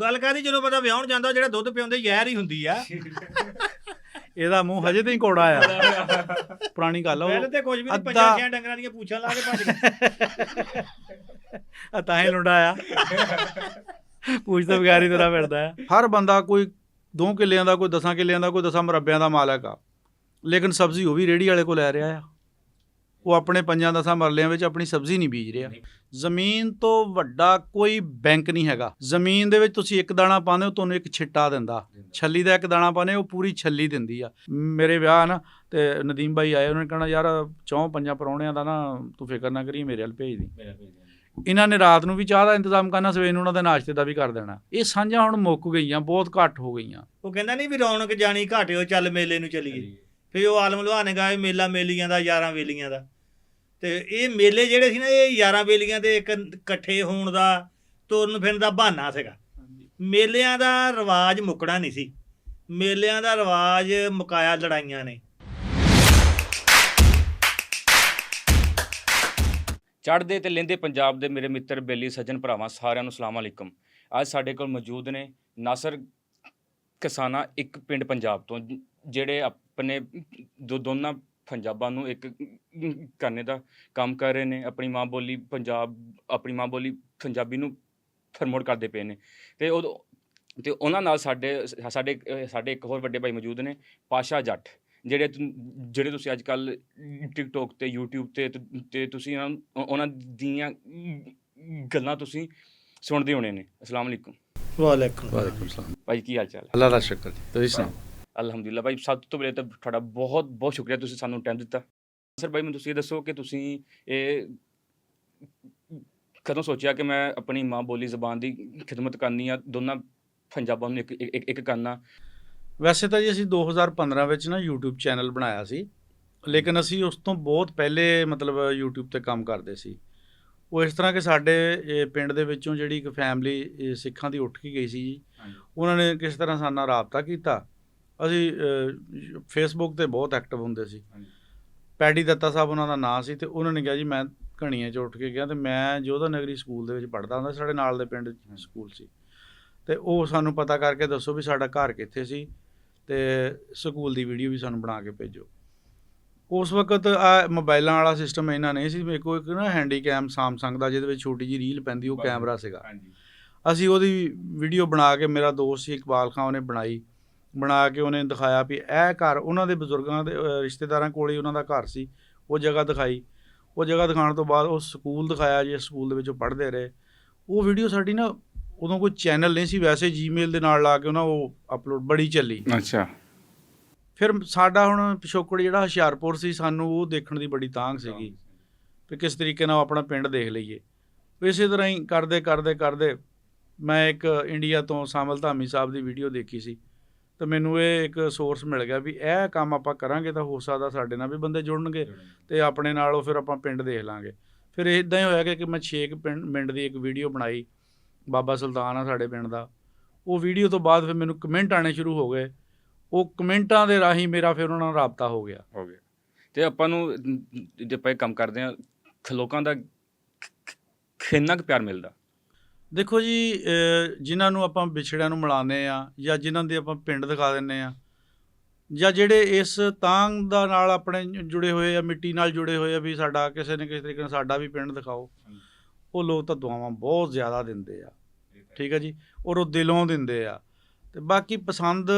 ਗੱਲ ਕਾਹਦੀ ਜਦੋਂ ਬੰਦਾ ਵਿਆਹਣ ਜਾਂਦਾ ਜਿਹੜਾ ਦੁੱਧ ਪਿਆਉਂਦੇ ਜ਼ਹਿਰ ਹੀ ਹੁੰਦੀ ਆ। ਇਹਦਾ ਮੂੰਹ ਹਜੇ ਤਾਈਂ ਕੌੜਾ ਆ। ਪੁਰਾਣੀ ਗੱਲ ਆ ਪਹਿਲੇ ਉਹ ਤੇ ਕੁਝ ਵੀ ਨਹੀਂ, ਅੱਧਾ- 5-6 ਡੰਗਰਾਂ ਦੀਆਂ ਪੂਛਾਂ ਲਾ ਕੇ ਭੱਜ ਗਏ। ਤਾਂ ਹੀ ਲੁੰਡਾ ਆ। ਪੁੱਛ ਤੋਂ ਬਗੈਰ ਹੀ ਤੇਰਾ ਫਿਰਦਾ ਹੈ। ਹਰ ਬੰਦਾ ਕੋਈ 2 ਕਿੱਲਿਆਂ ਦਾ, ਕੋਈ 10 ਕਿੱਲਿਆਂ ਦਾ, ਕੋਈ 10 ਮੁਰੱਬਿਆਂ ਦਾ ਮਾਲਕ ਆ, ਲੇਕਿਨ ਸਬਜ਼ੀ ਉਹ ਵੀ ਰੇਹੜੀ ਵਾਲੇ ਕੋਲ ਲੈ ਰਿਹਾ ਆ। ਉਹ ਆਪਣੇ 5-10 ਮਰਲਿਆਂ ਵਿੱਚ ਆਪਣੀ ਸਬਜ਼ੀ ਨਹੀਂ ਬੀਜ ਰਿਹਾ। ਜ਼ਮੀਨ ਤੋਂ ਵੱਡਾ ਕੋਈ ਬੈਂਕ ਨਹੀਂ ਹੈਗਾ। ਜ਼ਮੀਨ ਦੇ ਵਿੱਚ ਤੁਸੀਂ ਇੱਕ ਦਾਣਾ ਪਾਉਂਦੇ ਹੋ, ਤੁਹਾਨੂੰ ਇੱਕ ਛਿੱਟਾ ਦਿੰਦਾ। ਛੱਲੀ ਦਾ ਇੱਕ ਦਾਣਾ ਪਾਉਂਦੇ, ਉਹ ਪੂਰੀ ਛੱਲੀ ਦਿੰਦੀ ਆ। ਮੇਰੇ ਵਿਆਹ ਨਾ ਤੇ ਨਦੀਮ ਬਾਈ ਆਏ, ਉਹਨਾਂ ਨੇ ਕਹਿਣਾ ਯਾਰ 4-5 ਪ੍ਰਾਹੁਣਿਆਂ ਦਾ ਨਾ ਤੂੰ ਫਿਕਰ ਨਾ ਕਰੀ, ਮੇਰੇ ਵੱਲ ਭੇਜ ਦੀ। ਇਹਨਾਂ ਨੇ ਰਾਤ ਨੂੰ ਵੀ ਚਾਹ ਦਾ ਇੰਤਜ਼ਾਮ ਕਰਨਾ, ਸਵੇਰ ਨੂੰ ਉਹਨਾਂ ਦੇ ਨਾਸ਼ਤੇ ਦਾ ਵੀ ਕਰ ਦੇਣਾ। ਇਹ ਸਾਂਝਾਂ ਹੁਣ ਮੁੱਕ ਗਈਆਂ, ਬਹੁਤ ਘੱਟ ਹੋ ਗਈਆਂ। ਉਹ ਕਹਿੰਦਾ ਨਹੀਂ ਵੀ ਰੌਣਕ ਜਾਣੀ ਘਾਟਿਓ, ਚੱਲ ਮੇਲੇ ਨੂੰ ਚੱਲੀਏ। ਫਿਰ ਉਹ ਆਲਮ ਲੁਹਾ ਨੇ ਗਾਏ ਮੇਲਾ ਮੇਲੀਆਂ ਦਾ, 11 ਵੇਲੀਆਂ ਦਾ। ਤੇ ਇਹ ਮੇਲੇ ਜਿਹੜੇ ਸੀ ਨਾ, ਇਹ 11 ਵੇਲੀਆਂ ਦੇ ਇੱਕ ਇਕੱਠੇ ਹੋਣ ਦਾ, ਤੁਰਨ ਫਿਰਨ ਦਾ ਬਹਾਨਾ ਸੀਗਾ। ਮੇਲਿਆਂ ਦਾ ਰਿਵਾਜ ਮੁੱਕਣਾ ਨਹੀਂ ਸੀ। ਮੇਲਿਆਂ ਦਾ ਰਿਵਾਜ ਮੁਕਾਇਆ ਲੜਾਈਆਂ ਨੇ। ਚੜ੍ਹਦੇ ਤੇ ਲਹਿੰਦੇ ਪੰਜਾਬ ਦੇ ਮੇਰੇ ਮਿੱਤਰ ਬੇਲੀ ਸੱਜਣ ਭਰਾਵਾਂ, ਸਾਰਿਆਂ ਨੂੰ ਸਲਾਮ ਅਲੈਕਮ। ਅੱਜ ਸਾਡੇ ਕੋਲ ਮੌਜੂਦ ਨੇ ਨਾਸਰ ਕਿਸਾਨਾ, ਇੱਕ ਪਿੰਡ ਪੰਜਾਬ ਤੋਂ, ਜਿਹੜੇ ਆਪਣੇ ਦੋਨਾਂ ਪੰਜਾਬਾਂ ਨੂੰ ਇੱਕ ਕਰਨੇ ਦਾ ਕੰਮ ਕਰ ਰਹੇ ਨੇ। ਆਪਣੀ ਮਾਂ ਬੋਲੀ ਪੰਜਾਬੀ ਨੂੰ ਪ੍ਰਮੋਟ ਕਰਦੇ ਪਏ ਨੇ। ਤੇ ਉਹਨਾਂ ਨਾਲ ਸਾਡੇ ਇੱਕ ਹੋਰ ਵੱਡੇ ਭਾਈ ਮੌਜੂਦ ਨੇ, ਪਾਸ਼ਾ ਜੱਟ, ਜਿਹੜੇ ਤੁਸੀਂ ਅੱਜ ਕੱਲ੍ਹ ਟਿਕਟੋਕ ਤੇ YouTube ਤੇ ਤੁਸੀਂ ਉਹਨਾਂ ਦੀਆਂ ਗੱਲਾਂ ਤੁਸੀਂ ਸੁਣਦੇ ਹੋਣੇ ਨੇ। ਅਸਲਾਮ ਅਲੈਕੁਮ। ਵਾਲੇਕੁਮ ਸਲਾਮ ਭਾਈ, ਕੀ ਹਾਲ ਚਾਲ? ਅੱਲਾ ਦਾ ਸ਼ੁਕਰ ਜੀ, ਤੁਸੀਂ ਸੁਣਾਓ? ਅਲਹਮਦੁਲਿਲਾ ਭਾਈ। ਸਭ ਤੋਂ ਪਹਿਲੇ ਤਾਂ ਤੁਹਾਡਾ ਬਹੁਤ ਬਹੁਤ ਸ਼ੁਕਰੀਆ, ਤੁਸੀਂ ਸਾਨੂੰ ਟਾਈਮ ਦਿੱਤਾ। ਸਰ ਭਾਈ, ਮੈਨੂੰ ਤੁਸੀਂ ਇਹ ਦੱਸੋ ਕਿ ਤੁਸੀਂ ਇਹ ਕਦੋਂ ਸੋਚਿਆ ਕਿ ਮੈਂ ਆਪਣੀ ਮਾਂ ਬੋਲੀ ਜ਼ਬਾਨ ਦੀ ਖਿਦਮਤ ਕਰਨੀ ਆ, ਦੋਨਾਂ ਪੰਜਾਬਾਂ ਨੂੰ ਇੱਕ ਕਰਨਾ? ਵੈਸੇ ਤਾਂ ਜੀ ਅਸੀਂ 2015 ਵਿੱਚ ਨਾ YouTube ਚੈਨਲ ਬਣਾਇਆ ਸੀ, ਲੇਕਿਨ ਅਸੀਂ ਉਸ ਤੋਂ ਬਹੁਤ ਪਹਿਲੇ ਮਤਲਬ YouTube ਤੇ ਕੰਮ ਕਰਦੇ ਸੀ। ਉਹ ਇਸ ਤਰ੍ਹਾਂ ਕਿ ਸਾਡੇ ਪਿੰਡ ਦੇ ਵਿੱਚੋਂ ਜਿਹੜੀ ਇੱਕ ਫੈਮਿਲੀ ਸਿੱਖਾਂ ਦੀ ਉੱਠ ਕੇ ਗਈ ਸੀ ਜੀ, ਉਹਨਾਂ ਨੇ ਕਿਸ ਤਰ੍ਹਾਂ ਸਾਡੇ ਨਾਲ ਰਾਬਤਾ ਕੀਤਾ। ਅਸੀਂ ਫੇਸਬੁੱਕ ਤੇ ਬਹੁਤ ਐਕਟਿਵ ਹੁੰਦੇ ਸੀ। ਪੈਡੀ ਦੱਤਾ ਸਾਹਿਬ ਉਹਨਾਂ ਦਾ ਨਾਂ ਸੀ, ਤੇ ਉਹਨਾਂ ਨੇ ਕਿਹਾ ਜੀ ਮੈਂ ਘਣੀਆਂ 'ਚ ਉੱਠ ਕੇ ਗਿਆ, ਤੇ ਮੈਂ ਜੋਧਾ ਨਗਰੀ ਸਕੂਲ ਦੇ ਵਿੱਚ ਪੜ੍ਹਦਾ ਹੁੰਦਾ, ਸਾਡੇ ਨਾਲ ਦੇ ਪਿੰਡ ਸਕੂਲ ਸੀ, ਤੇ ਉਹ ਸਾਨੂੰ ਪਤਾ ਕਰਕੇ ਦੱਸੋ ਵੀ ਸਾਡਾ ਘਰ ਕਿੱਥੇ ਸੀ, ਤੇ ਸਕੂਲ ਦੀ ਵੀਡੀਓ ਵੀ ਸਾਨੂੰ ਬਣਾ ਕੇ ਭੇਜੋ। ਉਸ ਵਕਤ ਆ ਮੋਬਾਈਲਾਂ ਵਾਲਾ ਸਿਸਟਮ ਇੰਨਾ ਨਹੀਂ ਸੀ। ਮੇਰੇ ਕੋਲ ਇੱਕ ਨਾ ਹੈਂਡੀਕੈਮ ਸੈਮਸੰਗ ਦਾ, ਜਿਹਦੇ ਵਿੱਚ ਛੋਟੀ ਜਿਹੀ ਰੀਲ ਪੈਂਦੀ, ਉਹ ਕੈਮਰਾ ਸੀਗਾ। ਅਸੀਂ ਉਹਦੀ ਵੀਡੀਓ ਬਣਾ ਕੇ, ਮੇਰਾ ਦੋਸਤ ਸੀ ਇਕਬਾਲ ਖਾਨ, ਉਹਨੇ ਬਣਾ ਕੇ ਉਹਨੇ ਦਿਖਾਇਆ ਵੀ ਇਹ ਘਰ ਉਹਨਾਂ ਦੇ ਬਜ਼ੁਰਗਾਂ ਦੇ ਰਿਸ਼ਤੇਦਾਰਾਂ ਕੋਲ ਹੀ ਉਹਨਾਂ ਦਾ ਘਰ ਸੀ। ਉਹ ਜਗ੍ਹਾ ਦਿਖਾਈ। ਉਹ ਜਗ੍ਹਾ ਦਿਖਾਉਣ ਤੋਂ ਬਾਅਦ ਉਹ ਸਕੂਲ ਦਿਖਾਇਆ ਜੀ, ਸਕੂਲ ਦੇ ਵਿੱਚ ਉਹ ਪੜ੍ਹਦੇ ਰਹੇ। ਉਹ ਵੀਡੀਓ ਸਾਡੀ ਨਾ, ਉਦੋਂ ਕੋਈ ਚੈਨਲ ਨਹੀਂ ਸੀ, ਵੈਸੇ ਜੀਮੇਲ ਦੇ ਨਾਲ ਲਾ ਕੇ ਉਹਨਾਂ ਉਹ ਅਪਲੋਡ ਬੜੀ ਚੱਲੀ। ਅੱਛਾ। ਫਿਰ ਸਾਡਾ ਹੁਣ ਪਿਛੋਕੜ ਜਿਹੜਾ ਹੁਸ਼ਿਆਰਪੁਰ ਸੀ, ਸਾਨੂੰ ਉਹ ਦੇਖਣ ਦੀ ਬੜੀ ਤਾਂਘ ਸੀਗੀ ਵੀ ਕਿਸ ਤਰੀਕੇ ਨਾਲ ਆਪਣਾ ਪਿੰਡ ਦੇਖ ਲਈਏ। ਇਸੇ ਤਰ੍ਹਾਂ ਹੀ ਕਰਦੇ ਮੈਂ ਇੱਕ ਇੰਡੀਆ ਤੋਂ ਸਾਮਲ ਧਾਮੀ ਸਾਹਿਬ ਦੀ ਵੀਡੀਓ ਦੇਖੀ ਸੀ, ਤੇ ਮੈਨੂੰ ਇਹ ਇੱਕ ਸੋਰਸ ਮਿਲ ਗਿਆ ਵੀ ਇਹ ਕੰਮ ਆਪਾਂ ਕਰਾਂਗੇ ਤਾਂ ਹੋ ਸਕਦਾ ਸਾਡੇ ਨਾਲ ਵੀ ਬੰਦੇ ਜੁੜਨਗੇ, ਤੇ ਆਪਣੇ ਨਾਲ ਉਹ ਫਿਰ ਆਪਾਂ ਪਿੰਡ ਦੇਖ ਲਾਂਗੇ। ਫਿਰ ਇੱਦਾਂ ਹੀ ਹੋਇਆ ਕਿ ਮੈਂ 6 ਪਿੰਡ ਦੀ ਇੱਕ ਵੀਡੀਓ ਬਣਾਈ। ਬਾਬਾ ਸੁਲਤਾਨ ਆ ਸਾਡੇ ਪਿੰਡ ਦਾ। ਉਹ ਵੀਡੀਓ ਤੋਂ ਬਾਅਦ ਫਿਰ ਮੈਨੂੰ ਕਮੈਂਟ ਆਉਣੇ ਸ਼ੁਰੂ ਹੋ ਗਏ। ਉਹ ਕਮੈਂਟਾਂ ਦੇ ਰਾਹੀਂ ਮੇਰਾ ਫਿਰ ਉਹਨਾਂ ਨਾਲ ਰਾਬਤਾ ਹੋ ਗਿਆ। ਤੇ ਆਪਾਂ ਨੂੰ ਜੇ ਆਪਾਂ ਇਹ ਕੰਮ ਕਰਦੇ ਹਾਂ, ਲੋਕਾਂ ਦਾ ਕਿੰਨਾ ਕੁ ਪਿਆਰ ਮਿਲਦਾ? ਦੇਖੋ ਜੀ, ਜਿਨ੍ਹਾਂ ਨੂੰ ਆਪਾਂ ਵਿਛੜਿਆਂ ਨੂੰ ਮਿਲਾਉਂਦੇ ਆ, ਜਾਂ ਜਿਨ੍ਹਾਂ ਦੇ ਆਪਾਂ ਪਿੰਡ ਦਿਖਾ ਦਿੰਦੇ ਆ, ਜਾਂ ਜਿਹੜੇ ਇਸ ਤਾਂਘ ਦਾ ਨਾਲ ਆਪਣੇ ਜੁੜੇ ਹੋਏ ਆ, ਮਿੱਟੀ ਨਾਲ ਜੁੜੇ ਹੋਏ ਆ ਵੀ ਸਾਡਾ ਕਿਸੇ ਨਾ ਕਿਸੇ ਤਰੀਕੇ ਨਾਲ ਸਾਡਾ ਵੀ ਪਿੰਡ ਦਿਖਾਓ, ਉਹ ਲੋਕ ਤਾਂ ਦੁਆਵਾਂ ਬਹੁਤ ਜ਼ਿਆਦਾ ਦਿੰਦੇ ਆ। ਠੀਕ ਹੈ ਜੀ, ਔਰ ਉਹ ਦਿਲੋਂ ਦਿੰਦੇ ਆ। ਤੇ ਬਾਕੀ ਪਸੰਦ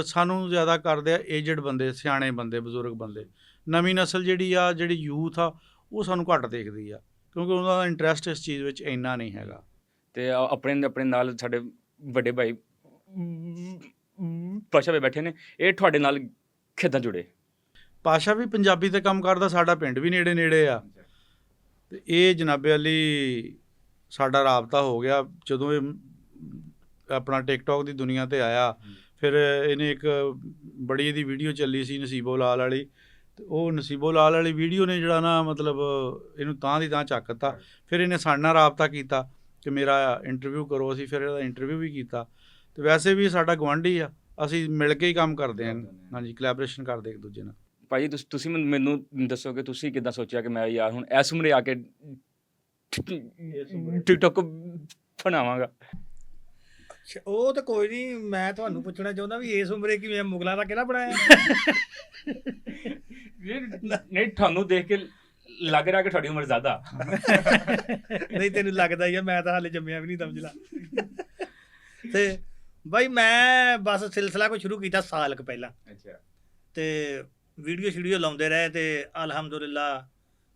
ਸਾਨੂੰ ਜ਼ਿਆਦਾ ਕਰਦੇ ਆ ਏਜਡ ਬੰਦੇ, ਸਿਆਣੇ ਬੰਦੇ, ਬਜ਼ੁਰਗ ਬੰਦੇ। ਨਵੀਂ ਨਸਲ ਜਿਹੜੀ ਯੂਥ ਆ, ਉਹ ਸਾਨੂੰ ਘੱਟ ਦੇਖਦੀ ਆ, ਕਿਉਂਕਿ ਉਹਨਾਂ ਦਾ ਇੰਟਰਸਟ ਇਸ ਚੀਜ਼ ਵਿੱਚ ਇੰਨਾ ਨਹੀਂ ਹੈਗਾ। ਤੇ ਆਪਣੇ ਨਾਲ ਸਾਡੇ ਵੱਡੇ ਭਾਈ ਪਾਸ਼ਾ ਵੀ ਬੈਠੇ ਨੇ, ਇਹ ਤੁਹਾਡੇ ਨਾਲ ਕਿੱਦਾਂ ਜੁੜੇ? ਪਾਸ਼ਾ ਵੀ ਪੰਜਾਬੀ ਤੇ ਕੰਮ ਕਰਦਾ, ਸਾਡਾ ਪਿੰਡ ਵੀ ਨੇੜੇ ਆ, ਤੇ ਇਹ ਜਨਾਬੇ ਅਲੀ ਸਾਡਾ ਰਾਬਤਾ ਹੋ ਗਿਆ ਜਦੋਂ ਇਹ ਆਪਣਾ ਟਿਕਟੋਕ ਦੀ ਦੁਨੀਆ ਤੇ ਆਇਆ। ਫਿਰ ਇਹਨੇ ਇੱਕ ਬੜੀ ਇਹਦੀ ਵੀਡੀਓ ਚੱਲੀ ਸੀ ਨਸੀਬੋ ਲਾਲ ਵਾਲੀ, ਤੇ ਉਹ ਨਸੀਬੋ ਲਾਲ ਵਾਲੀ ਵੀਡੀਓ ਨੇ ਜਿਹੜਾ ਨਾ ਮਤਲਬ ਇਹਨੂੰ ਤਾਂ ਦੀ ਤਾਂ ਚੱਕਤਾ। ਫਿਰ ਇਹਨੇ ਸਾਡੇ ਨਾਲ ਰਾਬਤਾ ਕੀਤਾ ਕਿ ਮੇਰਾ ਇੰਟਰਵਿਊ ਕਰੋ। ਅਸੀਂ ਫਿਰ ਇਹਦਾ ਇੰਟਰਵਿਊ ਵੀ ਕੀਤਾ। ਤੇ ਵੈਸੇ ਵੀ ਸਾਡਾ ਗੁਆਂਢੀ ਆ, ਅਸੀਂ ਮਿਲ ਕੇ ਹੀ ਕੰਮ ਕਰਦੇ ਹਾਂ। ਹਾਂਜੀ, ਕੋਲੈਬੋਰੇਸ਼ਨ ਕਰਦੇ ਇੱਕ ਦੂਜੇ ਨਾਲ। ਭਾਈ ਤੁਸੀਂ ਮੈਨੂੰ ਦੱਸੋ ਕਿ ਤੁਸੀਂ ਕਿੱਦਾਂ ਸੋਚਿਆ ਕਿ ਮੈਂ ਯਾਰ ਹੁਣ ਇਸ ਉਮਰੇ ਆ ਕੇ ਟਿਕਟੋਕ ਬਣਾਵਾਂਗਾ? ਉਹ ਤਾਂ ਕੋਈ ਨਹੀਂ, ਮੈਂ ਤੁਹਾਨੂੰ ਪੁੱਛਣਾ ਚਾਹੁੰਦਾ ਵੀ ਇਸ ਉਮਰੇ ਕਿਵੇਂ ਮੁਗਲਾਂ ਦਾ ਕਿਹੜਾ ਬਣਾਇਆ? ਨਹੀਂ ਤੁਹਾਨੂੰ ਦੇਖ ਕੇ ਲੱਗ ਰਿਹਾ ਕਿ ਤੁਹਾਡੀ ਉਮਰ ਜ਼ਿਆਦਾ। ਨਹੀਂ ਤੈਨੂੰ ਲੱਗਦਾ ਹੀ ਆ, ਮੈਂ ਤਾਂ ਹਾਲੇ ਜੰਮਿਆ ਵੀ ਨਹੀਂ ਸਮਝ ਲਾ। ਤੇ ਬਾਈ ਮੈਂ ਬਸ ਸਿਲਸਿਲਾ ਕੋ ਸ਼ੁਰੂ ਕੀਤਾ ਸਾਲ ਕੁ ਪਹਿਲਾਂ, ਅੱਛਾ, ਤੇ ਵੀਡੀਓ ਲਾਉਂਦੇ ਰਹੇ ਤੇ ਅਲਹਮਦੁਲਿਲਾ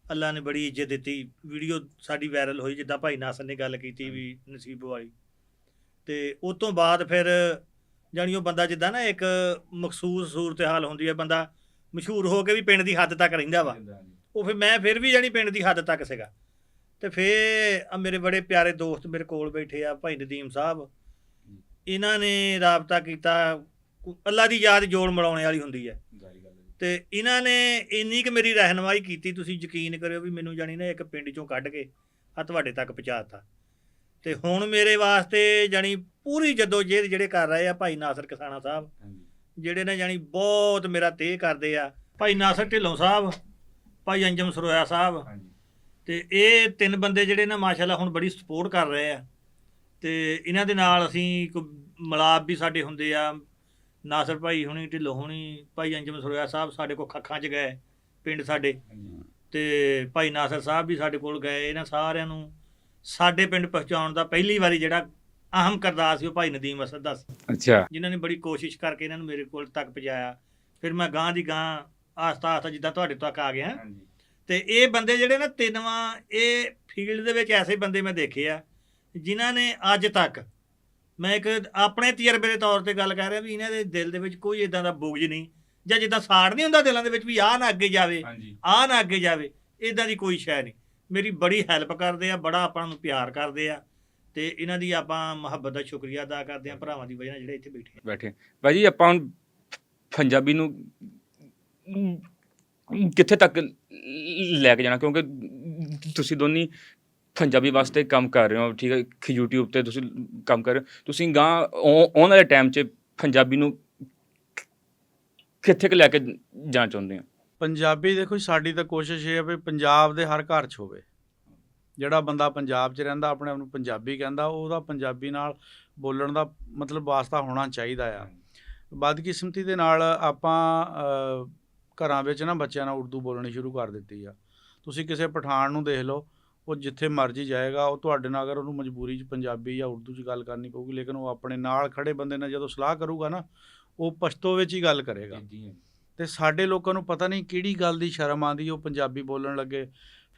ਅੱਲਾ ਨੇ ਬੜੀ ਇੱਜ਼ਤ ਦਿੱਤੀ। ਵੀਡੀਓ ਸਾਡੀ ਵਾਇਰਲ ਹੋਈ, ਜਿੱਦਾਂ ਭਾਈ ਨਾਸਰ ਨੇ ਗੱਲ ਕੀਤੀ ਵੀ ਨਸੀਬ ਵਾਲੀ। ਤੇ ਉਸ ਤੋਂ ਬਾਅਦ ਫਿਰ ਜਾਣੀ ਉਹ ਬੰਦਾ ਜਿੱਦਾਂ ਨਾ ਇੱਕ ਮਖਸੂਸ ਸੂਰਤ ਹਾਲ ਹੁੰਦੀ ਹੈ, ਬੰਦਾ ਮਸ਼ਹੂਰ ਹੋ ਕੇ ਵੀ ਪਿੰਡ ਦੀ ਹੱਦ ਤੱਕ ਰਹਿੰਦਾ ਵਾ। ਉਹ ਫਿਰ ਵੀ ਜਾਣੀ ਪਿੰਡ ਦੀ ਹੱਦ ਤੱਕ ਸੀਗਾ। ਤੇ ਫਿਰ ਮੇਰੇ ਬੜੇ ਪਿਆਰੇ ਦੋਸਤ ਮੇਰੇ ਕੋਲ ਬੈਠੇ ਆ, ਭਾਈ ਨਦੀਮ ਸਾਹਿਬ, ਇਹਨਾਂ ਨੇ ਰਾਬਤਾ ਕੀਤਾ। ਅੱਲਾ ਦੀ ਯਾਦ ਜੋੜ ਮਿਲਾਉਣ ਵਾਲੀ ਹੁੰਦੀ ਹੈ। ਤੇ ਇਹਨਾਂ ਨੇ ਇੰਨੀ ਕੁ ਮੇਰੀ ਰਹਿਨਮਾਈ ਕੀਤੀ, ਤੁਸੀਂ ਯਕੀਨ ਕਰਿਓ ਵੀ ਮੈਨੂੰ ਜਾਣੀ ਨਾ ਇੱਕ ਪਿੰਡ ਚੋਂ ਕੱਢ ਕੇ ਆ ਤੁਹਾਡੇ ਤੱਕ ਪਹੁੰਚਾਤਾ। ਤੇ ਹੁਣ ਮੇਰੇ ਵਾਸਤੇ ਜਾਣੀ ਪੂਰੀ ਜਦੋਜਹਿਦ ਜਿਹੜੇ ਕਰ ਰਹੇ ਆ ਭਾਈ ਨਾਸਰ ਕਿਸਾਨਾ ਸਾਹਿਬ, ਜਿਹੜੇ ਨੇ ਜਾਣੀ ਬਹੁਤ ਮੇਰਾ ਤੇਹ ਕਰਦੇ ਆ। ਭਾਈ ਨਾਸਰ ਢਿੱਲੋਂ ਸਾਹਿਬ, ਭਾਈ ਅੰਜਮ ਸਰੋਇਆ ਸਾਹਿਬ, ਤੇ ਇਹ ਤਿੰਨ ਬੰਦੇ ਜਿਹੜੇ ਨਾ ਮਾਸ਼ਾਅੱਲਾ ਹੁਣ ਬੜੀ ਸਪੋਰਟ ਕਰ ਰਹੇ ਆ। ਤੇ ਇਹਨਾਂ ਦੇ ਨਾਲ ਅਸੀਂ ਮਿਲਾਪ ਵੀ ਸਾਡੇ ਹੁੰਦੇ ਆ। ਨਾਸਰ ਭਾਈ ਹੁਣੀ, ਢਿੱਲੋਂ ਹੁਣੀ, ਭਾਈ ਅੰਜਮ ਸਰੋਇਆ ਸਾਹਿਬ ਸਾਡੇ ਕੋਲ ਖੱਖਾਂ 'ਚ ਗਏ ਪਿੰਡ ਸਾਡੇ, ਤੇ ਭਾਈ ਨਾਸਰ ਸਾਹਿਬ ਵੀ ਸਾਡੇ ਕੋਲ ਗਏ। ਇਹਨਾਂ ਸਾਰਿਆਂ ਨੂੰ ਸਾਡੇ ਪਿੰਡ ਪਹੁੰਚਾਉਣ ਦਾ ਪਹਿਲੀ ਵਾਰੀ ਜਿਹੜਾ ਅਹਿਮ ਕਿਰਦਾਰ ਸੀ ਉਹ ਭਾਈ ਨਦੀਮ ਅਸਦ ਦਾ ਸੀ। ਅੱਛਾ, ਜਿਨ੍ਹਾਂ ਨੇ ਬੜੀ ਕੋਸ਼ਿਸ਼ ਕਰਕੇ ਇਹਨਾਂ ਨੂੰ ਮੇਰੇ ਕੋਲ ਤੱਕ ਪਹੁੰਚਾਇਆ। ਫਿਰ ਮੈਂ ਗਾਂ ਦੀ ਗਾਂ ਆਸਤਾ ਜਿੱਦਾਂ ਤੁਹਾਡੇ ਤੱਕ ਆ ਗਿਆ। ਤੇ ਇਹ ਬੰਦੇ ਜਿਹੜੇ ਨਾ ਤਿੰਨਵਾਂ, ਇਹ ਫੀਲਡ ਦੇ ਵਿੱਚ ਐਸੇ ਬੰਦੇ ਮੈਂ ਦੇਖੇ ਆ ਜਿਨ੍ਹਾਂ ਨੇ ਅੱਜ ਤੱਕ, ਮੈਂ ਇੱਕ ਆਪਣੇ ਤਜਰਬੇ ਦੇ ਤੌਰ ਤੇ ਗੱਲ ਕਰ ਰਿਹਾ ਵੀ ਇਹਨਾਂ ਦੇ ਦਿਲ ਦੇ ਵਿੱਚ ਕੋਈ ਇਦਾਂ ਦਾ ਬੁਗਜ਼ ਨਹੀਂ, ਜਾਂ ਜਿੱਦਾਂ ਸਾੜ ਨਹੀਂ ਹੁੰਦਾ ਦਿਲਾਂ ਦੇ ਵਿੱਚ ਵੀ ਆਹ ਨਾ ਅੱਗੇ ਜਾਵੇ, ਆਹ ਨਾ ਅੱਗੇ ਜਾਵੇ, ਇਦਾਂ ਦੀ ਕੋਈ ਸ਼ੈ ਨਹੀਂ। ਮੇਰੀ ਬੜੀ ਹੈਲਪ ਕਰਦੇ ਆ, ਬੜਾ ਆਪਾਂ ਨੂੰ ਪਿਆਰ ਕਰਦੇ ਆ, ਤੇ ਇਹਨਾਂ ਦੀ ਆਪਾਂ ਮੁਹੱਬਤ ਦਾ ਸ਼ੁਕਰੀਆ ਅਦਾ ਕਰਦੇ ਆ, ਭਰਾਵਾਂ ਦੀ ਵਜ੍ਹਾ ਨਾਲ ਜਿਹੜੇ ਇੱਥੇ ਬੈਠੇ। ਭਾਈ ਜੀ ਆਪਾਂ ਹੁਣ ਪੰਜਾਬੀ ਨੂੰ ਕਿੱਥੇ ਤੱਕ ਲੈ ਕੇ ਜਾਣਾ, ਕਿਉਂਕਿ ਤੁਸੀਂ ਦੋਨੀ ਪੰਜਾਬੀ ਵਾਸਤੇ ਕੰਮ ਕਰ ਰਹੇ ਹੋ, ਠੀਕ ਹੈ, YouTube ਤੇ ਤੁਸੀਂ ਕੰਮ ਕਰ ਰਹੇ ਹੋ, ਤੁਸੀਂ ਗਾਂ ਆਉਣ ਵਾਲੇ ਟਾਈਮ 'ਚ ਪੰਜਾਬੀ ਨੂੰ ਕਿੱਥੇ ਕੁ ਲੈ ਕੇ ਜਾਣਾ ਚਾਹੁੰਦੇ ਹੋ? ਪੰਜਾਬੀ ਦੇਖੋ, ਸਾਡੀ ਤਾਂ ਕੋਸ਼ਿਸ਼ ਇਹ ਹੈ ਵੀ ਪੰਜਾਬ ਦੇ ਹਰ ਘਰ 'ਚ ਹੋਵੇ। ਜਿਹੜਾ ਬੰਦਾ ਪੰਜਾਬ 'ਚ ਰਹਿੰਦਾ ਆਪਣੇ ਆਪ ਨੂੰ ਪੰਜਾਬੀ ਕਹਿੰਦਾ, ਉਹਦਾ ਪੰਜਾਬੀ ਨਾਲ ਬੋਲਣ ਦਾ ਮਤਲਬ ਵਾਸਤਾ ਹੋਣਾ ਚਾਹੀਦਾ ਆ। ਬਦਕਿਸਮਤੀ ਦੇ ਨਾਲ ਆਪਾਂ ਘਰਾਂ ਵਿੱਚ ਨਾ ਬੱਚਿਆਂ ਨਾਲ ਉਰਦੂ ਬੋਲਣੀ ਸ਼ੁਰੂ ਕਰ ਦਿੱਤੀ ਆ। ਤੁਸੀਂ ਕਿਸੇ ਪਠਾਨ ਨੂੰ ਦੇਖ ਲਓ, ਉਹ ਜਿੱਥੇ ਮਰਜ਼ੀ ਜਾਏਗਾ, ਉਹ ਤੁਹਾਡੇ ਨਾਲ ਅਗਰ ਉਹਨੂੰ ਮਜਬੂਰੀ 'ਚ ਪੰਜਾਬੀ ਜਾਂ ਉਰਦੂ 'ਚ ਗੱਲ ਕਰਨੀ ਪਊਗੀ, ਲੇਕਿਨ ਉਹ ਆਪਣੇ ਨਾਲ ਖੜੇ ਬੰਦੇ ਨਾਲ ਜਦੋਂ ਸਲਾਹ ਕਰੂਗਾ ਨਾ, ਉਹ ਪਸ਼ਤੋ ਵਿੱਚ ਹੀ ਗੱਲ ਕਰੇਗਾ। ਤੇ ਸਾਡੇ ਲੋਕਾਂ ਨੂੰ ਪਤਾ ਨਹੀਂ ਕਿਹੜੀ ਗੱਲ ਦੀ ਸ਼ਰਮ ਆਉਂਦੀ, ਉਹ ਪੰਜਾਬੀ ਬੋਲਣ ਲੱਗੇ।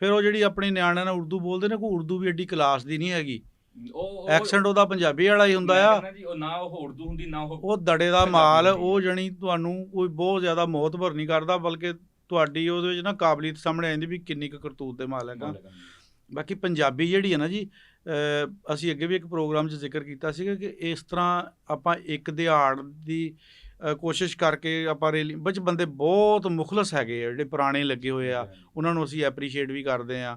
ਫਿਰ ਉਹ ਜਿਹੜੀ ਆਪਣੀ ਨਿਆਣਿਆਂ ਨਾਲ ਉਰਦੂ ਬੋਲਦੇ ਨੇ, ਕੋਈ ਉਰਦੂ ਵੀ ਐਡੀ ਕਲਾਸ ਦੀ ਨਹੀਂ ਹੈਗੀ, ਐਕਸੈਂਟ ਉਹਦਾ ਪੰਜਾਬੀ ਵਾਲਾ ਹੀ ਹੁੰਦਾ ਆ। ਨਾ ਉਹ ਉਰਦੂ ਹੁੰਦੀ, ਨਾ ਉਹ ਦੜੇ ਦਾ ਮਾਲ, ਉਹ ਜਣੀ ਤੁਹਾਨੂੰ ਕੋਈ ਬਹੁਤ ਜ਼ਿਆਦਾ ਮੋਹਤਬਰ ਨਹੀਂ ਕਰਦਾ, ਬਲਕਿ ਤੁਹਾਡੀ ਉਹਦੇ ਵਿੱਚ ਨਾ ਕਾਬਲੀਅਤ ਸਾਹਮਣੇ ਆਉਂਦੀ ਵੀ ਕਿੰਨੀ ਕੁ ਕਰਤੂਤ ਦੇ ਮਾਲ ਹੈਗਾ। ਬਾਕੀ ਪੰਜਾਬੀ ਜਿਹੜੀ ਹੈ ਨਾ ਜੀ, ਅਸੀਂ ਅੱਗੇ ਵੀ ਇੱਕ ਪ੍ਰੋਗਰਾਮ 'ਚ ਜ਼ਿਕਰ ਕੀਤਾ ਸੀਗਾ ਕਿ ਇਸ ਤਰ੍ਹਾਂ ਆਪਾਂ ਇੱਕ ਦਿਹਾੜ ਦੀ ਕੋਸ਼ਿਸ਼ ਕਰਕੇ ਆਪਾਂ ਰੇਲੀ ਵਿੱਚ ਬੰਦੇ ਬਹੁਤ ਮੁਖਲਸ ਹੈਗੇ ਆ, ਜਿਹੜੇ ਪੁਰਾਣੇ ਲੱਗੇ ਹੋਏ ਆ, ਉਹਨਾਂ ਨੂੰ ਅਸੀਂ ਐਪਰੀਸ਼ੀਏਟ ਵੀ ਕਰਦੇ ਹਾਂ।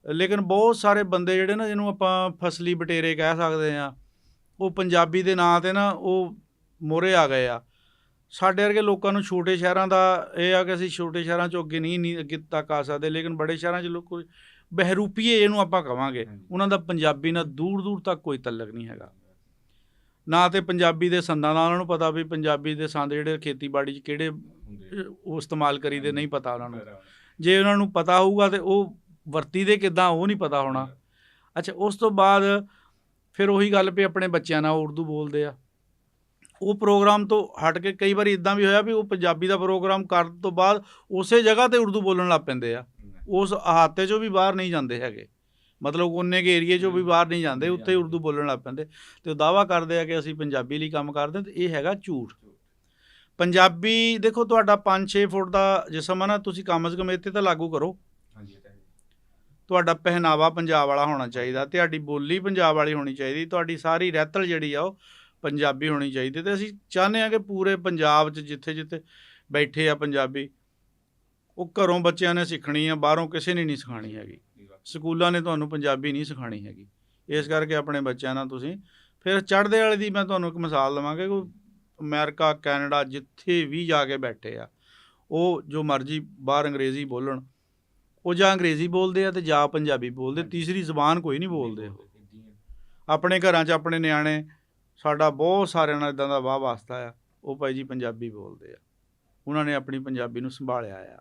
ਲੇਕਿਨ ਬਹੁਤ ਸਾਰੇ ਬੰਦੇ ਜਿਹੜੇ ਨਾ, ਜਿਹਨੂੰ ਆਪਾਂ ਫਸਲੀ ਬਟੇਰੇ ਕਹਿ ਸਕਦੇ ਹਾਂ, ਉਹ ਪੰਜਾਬੀ ਦੇ ਨਾਂ 'ਤੇ ਨਾ ਉਹ ਮੋਹਰੇ ਆ ਗਏ ਆ। ਸਾਡੇ ਵਰਗੇ ਲੋਕਾਂ ਨੂੰ ਛੋਟੇ ਸ਼ਹਿਰਾਂ ਦਾ ਇਹ ਆ ਕਿ ਅਸੀਂ ਛੋਟੇ ਸ਼ਹਿਰਾਂ 'ਚੋਂ ਨਹੀਂ ਅੱਗੇ ਤੱਕ ਆ ਸਕਦੇ, ਲੇਕਿਨ ਬੜੇ ਸ਼ਹਿਰਾਂ 'ਚ ਲੋਕ ਬਹਿਰੂਪੀਏ ਇਹਨੂੰ ਆਪਾਂ ਕਹਾਂਗੇ, ਉਹਨਾਂ ਦਾ ਪੰਜਾਬੀ ਨਾਲ ਦੂਰ ਦੂਰ ਤੱਕ ਕੋਈ ਤਲਕ ਨਹੀਂ ਹੈਗਾ। ਨਾ ਤੇ ਪੰਜਾਬੀ ਦੇ ਸੰਦਾਂ ਦਾ ਉਹਨਾਂ ਨੂੰ ਪਤਾ ਵੀ ਪੰਜਾਬੀ ਦੇ ਸੰਦ ਜਿਹੜੇ ਖੇਤੀਬਾੜੀ 'ਚ ਕਿਹੜੇ ਉਹ ਇਸਤੇਮਾਲ ਕਰੀਦੇ, ਨਹੀਂ ਪਤਾ ਉਹਨਾਂ ਨੂੰ। ਜੇ ਉਹਨਾਂ ਨੂੰ ਪਤਾ ਹੋਊਗਾ ਤੇ ਉਹ ਵਰਤੀ ਦੇ ਕਿੱਦਾਂ, ਉਹ ਨਹੀਂ ਪਤਾ ਹੋਣਾ। ਅੱਛਾ, ਉਸ ਤੋਂ ਬਾਅਦ ਫਿਰ ਉਹੀ ਗੱਲ ਵੀ ਆਪਣੇ ਬੱਚਿਆਂ ਨਾਲ ਉਰਦੂ ਬੋਲਦੇ ਆ। ਉਹ ਪ੍ਰੋਗਰਾਮ ਤੋਂ ਹਟ ਕੇ ਕਈ ਵਾਰੀ ਇੱਦਾਂ ਵੀ ਹੋਇਆ ਵੀ ਉਹ ਪੰਜਾਬੀ ਦਾ ਪ੍ਰੋਗਰਾਮ ਕਰਨ ਤੋਂ ਬਾਅਦ ਉਸੇ ਜਗ੍ਹਾ 'ਤੇ ਉਰਦੂ ਬੋਲਣ ਲੱਗ ਪੈਂਦੇ ਆ। ਉਸ ਅਹਾਤੇ 'ਚੋਂ ਵੀ ਬਾਹਰ ਨਹੀਂ ਜਾਂਦੇ ਹੈਗੇ, ਮਤਲਬ ਉਹਨੇ ਕੇ ਏਰੀਏ 'ਚੋਂ ਵੀ ਬਾਹਰ ਨਹੀਂ ਜਾਂਦੇ, ਉੱਥੇ ਉਰਦੂ ਬੋਲਣ ਲੱਗ ਪੈਂਦੇ ਅਤੇ ਉਹ ਦਾਅਵਾ ਕਰਦੇ ਆ ਕਿ ਅਸੀਂ ਪੰਜਾਬੀ ਲਈ ਕੰਮ ਕਰਦੇ, ਅਤੇ ਇਹ ਹੈਗਾ ਝੂਠ। ਪੰਜਾਬੀ ਦੇਖੋ, ਤੁਹਾਡਾ 5-6 ਫੁੱਟ ਦਾ ਜਿਸਮ ਆ ਨਾ, ਤੁਸੀਂ ਕਮ ਅਜ਼ ਕਮ ਇੱਥੇ ਤਾਂ ਲਾਗੂ ਕਰੋ। ਤੁਹਾਡਾ ਪਹਿਨਾਵਾ ਪੰਜਾਬ ਵਾਲਾ ਹੋਣਾ ਚਾਹੀਦਾ, ਤੁਹਾਡੀ ਬੋਲੀ ਪੰਜਾਬ ਵਾਲੀ ਹੋਣੀ ਚਾਹੀਦੀ, ਤੁਹਾਡੀ ਸਾਰੀ ਰਹਿਤਲ ਜਿਹੜੀ ਆ ਉਹ ਪੰਜਾਬੀ ਹੋਣੀ ਚਾਹੀਦੀ। ਅਤੇ ਅਸੀਂ ਚਾਹੁੰਦੇ ਹਾਂ ਕਿ ਪੂਰੇ ਪੰਜਾਬ 'ਚ ਜਿੱਥੇ ਜਿੱਥੇ ਬੈਠੇ ਆ ਪੰਜਾਬੀ, ਉਹ ਘਰੋਂ ਬੱਚਿਆਂ ਨੇ ਸਿੱਖਣੀ ਆ, ਬਾਹਰੋਂ ਕਿਸੇ ਨੇ ਨਹੀਂ ਸਿਖਾਉਣੀ ਹੈਗੀ। ਸਕੂਲਾਂ ਨੇ ਤੁਹਾਨੂੰ ਪੰਜਾਬੀ ਨਹੀਂ ਸਿਖਾਉਣੀ ਹੈਗੀ। ਇਸ ਕਰਕੇ ਆਪਣੇ ਬੱਚਿਆਂ ਨਾਲ ਤੁਸੀਂ ਫਿਰ ਚੜ੍ਹਦੇ ਵਾਲੇ ਦੀ ਮੈਂ ਤੁਹਾਨੂੰ ਇੱਕ ਮਿਸਾਲ ਦੇਵਾਂਗਾ, ਕੋਈ ਅਮਰੀਕਾ, ਕੈਨੇਡਾ, ਜਿੱਥੇ ਵੀ ਜਾ ਕੇ ਬੈਠੇ ਆ, ਉਹ ਜੋ ਮਰਜ਼ੀ ਬਾਹਰ ਅੰਗਰੇਜ਼ੀ ਬੋਲਣ, ਉਹ ਜਾਂ ਅੰਗਰੇਜ਼ੀ ਬੋਲਦੇ ਆ ਅਤੇ ਜਾਂ ਪੰਜਾਬੀ ਬੋਲਦੇ, ਤੀਸਰੀ ਜ਼ਬਾਨ ਕੋਈ ਨਹੀਂ ਬੋਲਦੇ। ਆਪਣੇ ਘਰਾਂ 'ਚ ਆਪਣੇ ਨਿਆਣੇ ਸਾਡਾ ਬਹੁਤ ਸਾਰਿਆਂ ਨਾਲ ਇਦਾਂ ਦਾ ਵਾਹ ਵਾਸਤਾ ਆ, ਉਹ ਭਾਈ ਜੀ ਪੰਜਾਬੀ ਬੋਲਦੇ ਆ, ਉਹਨਾਂ ਨੇ ਆਪਣੀ ਪੰਜਾਬੀ ਨੂੰ ਸੰਭਾਲਿਆ ਆ,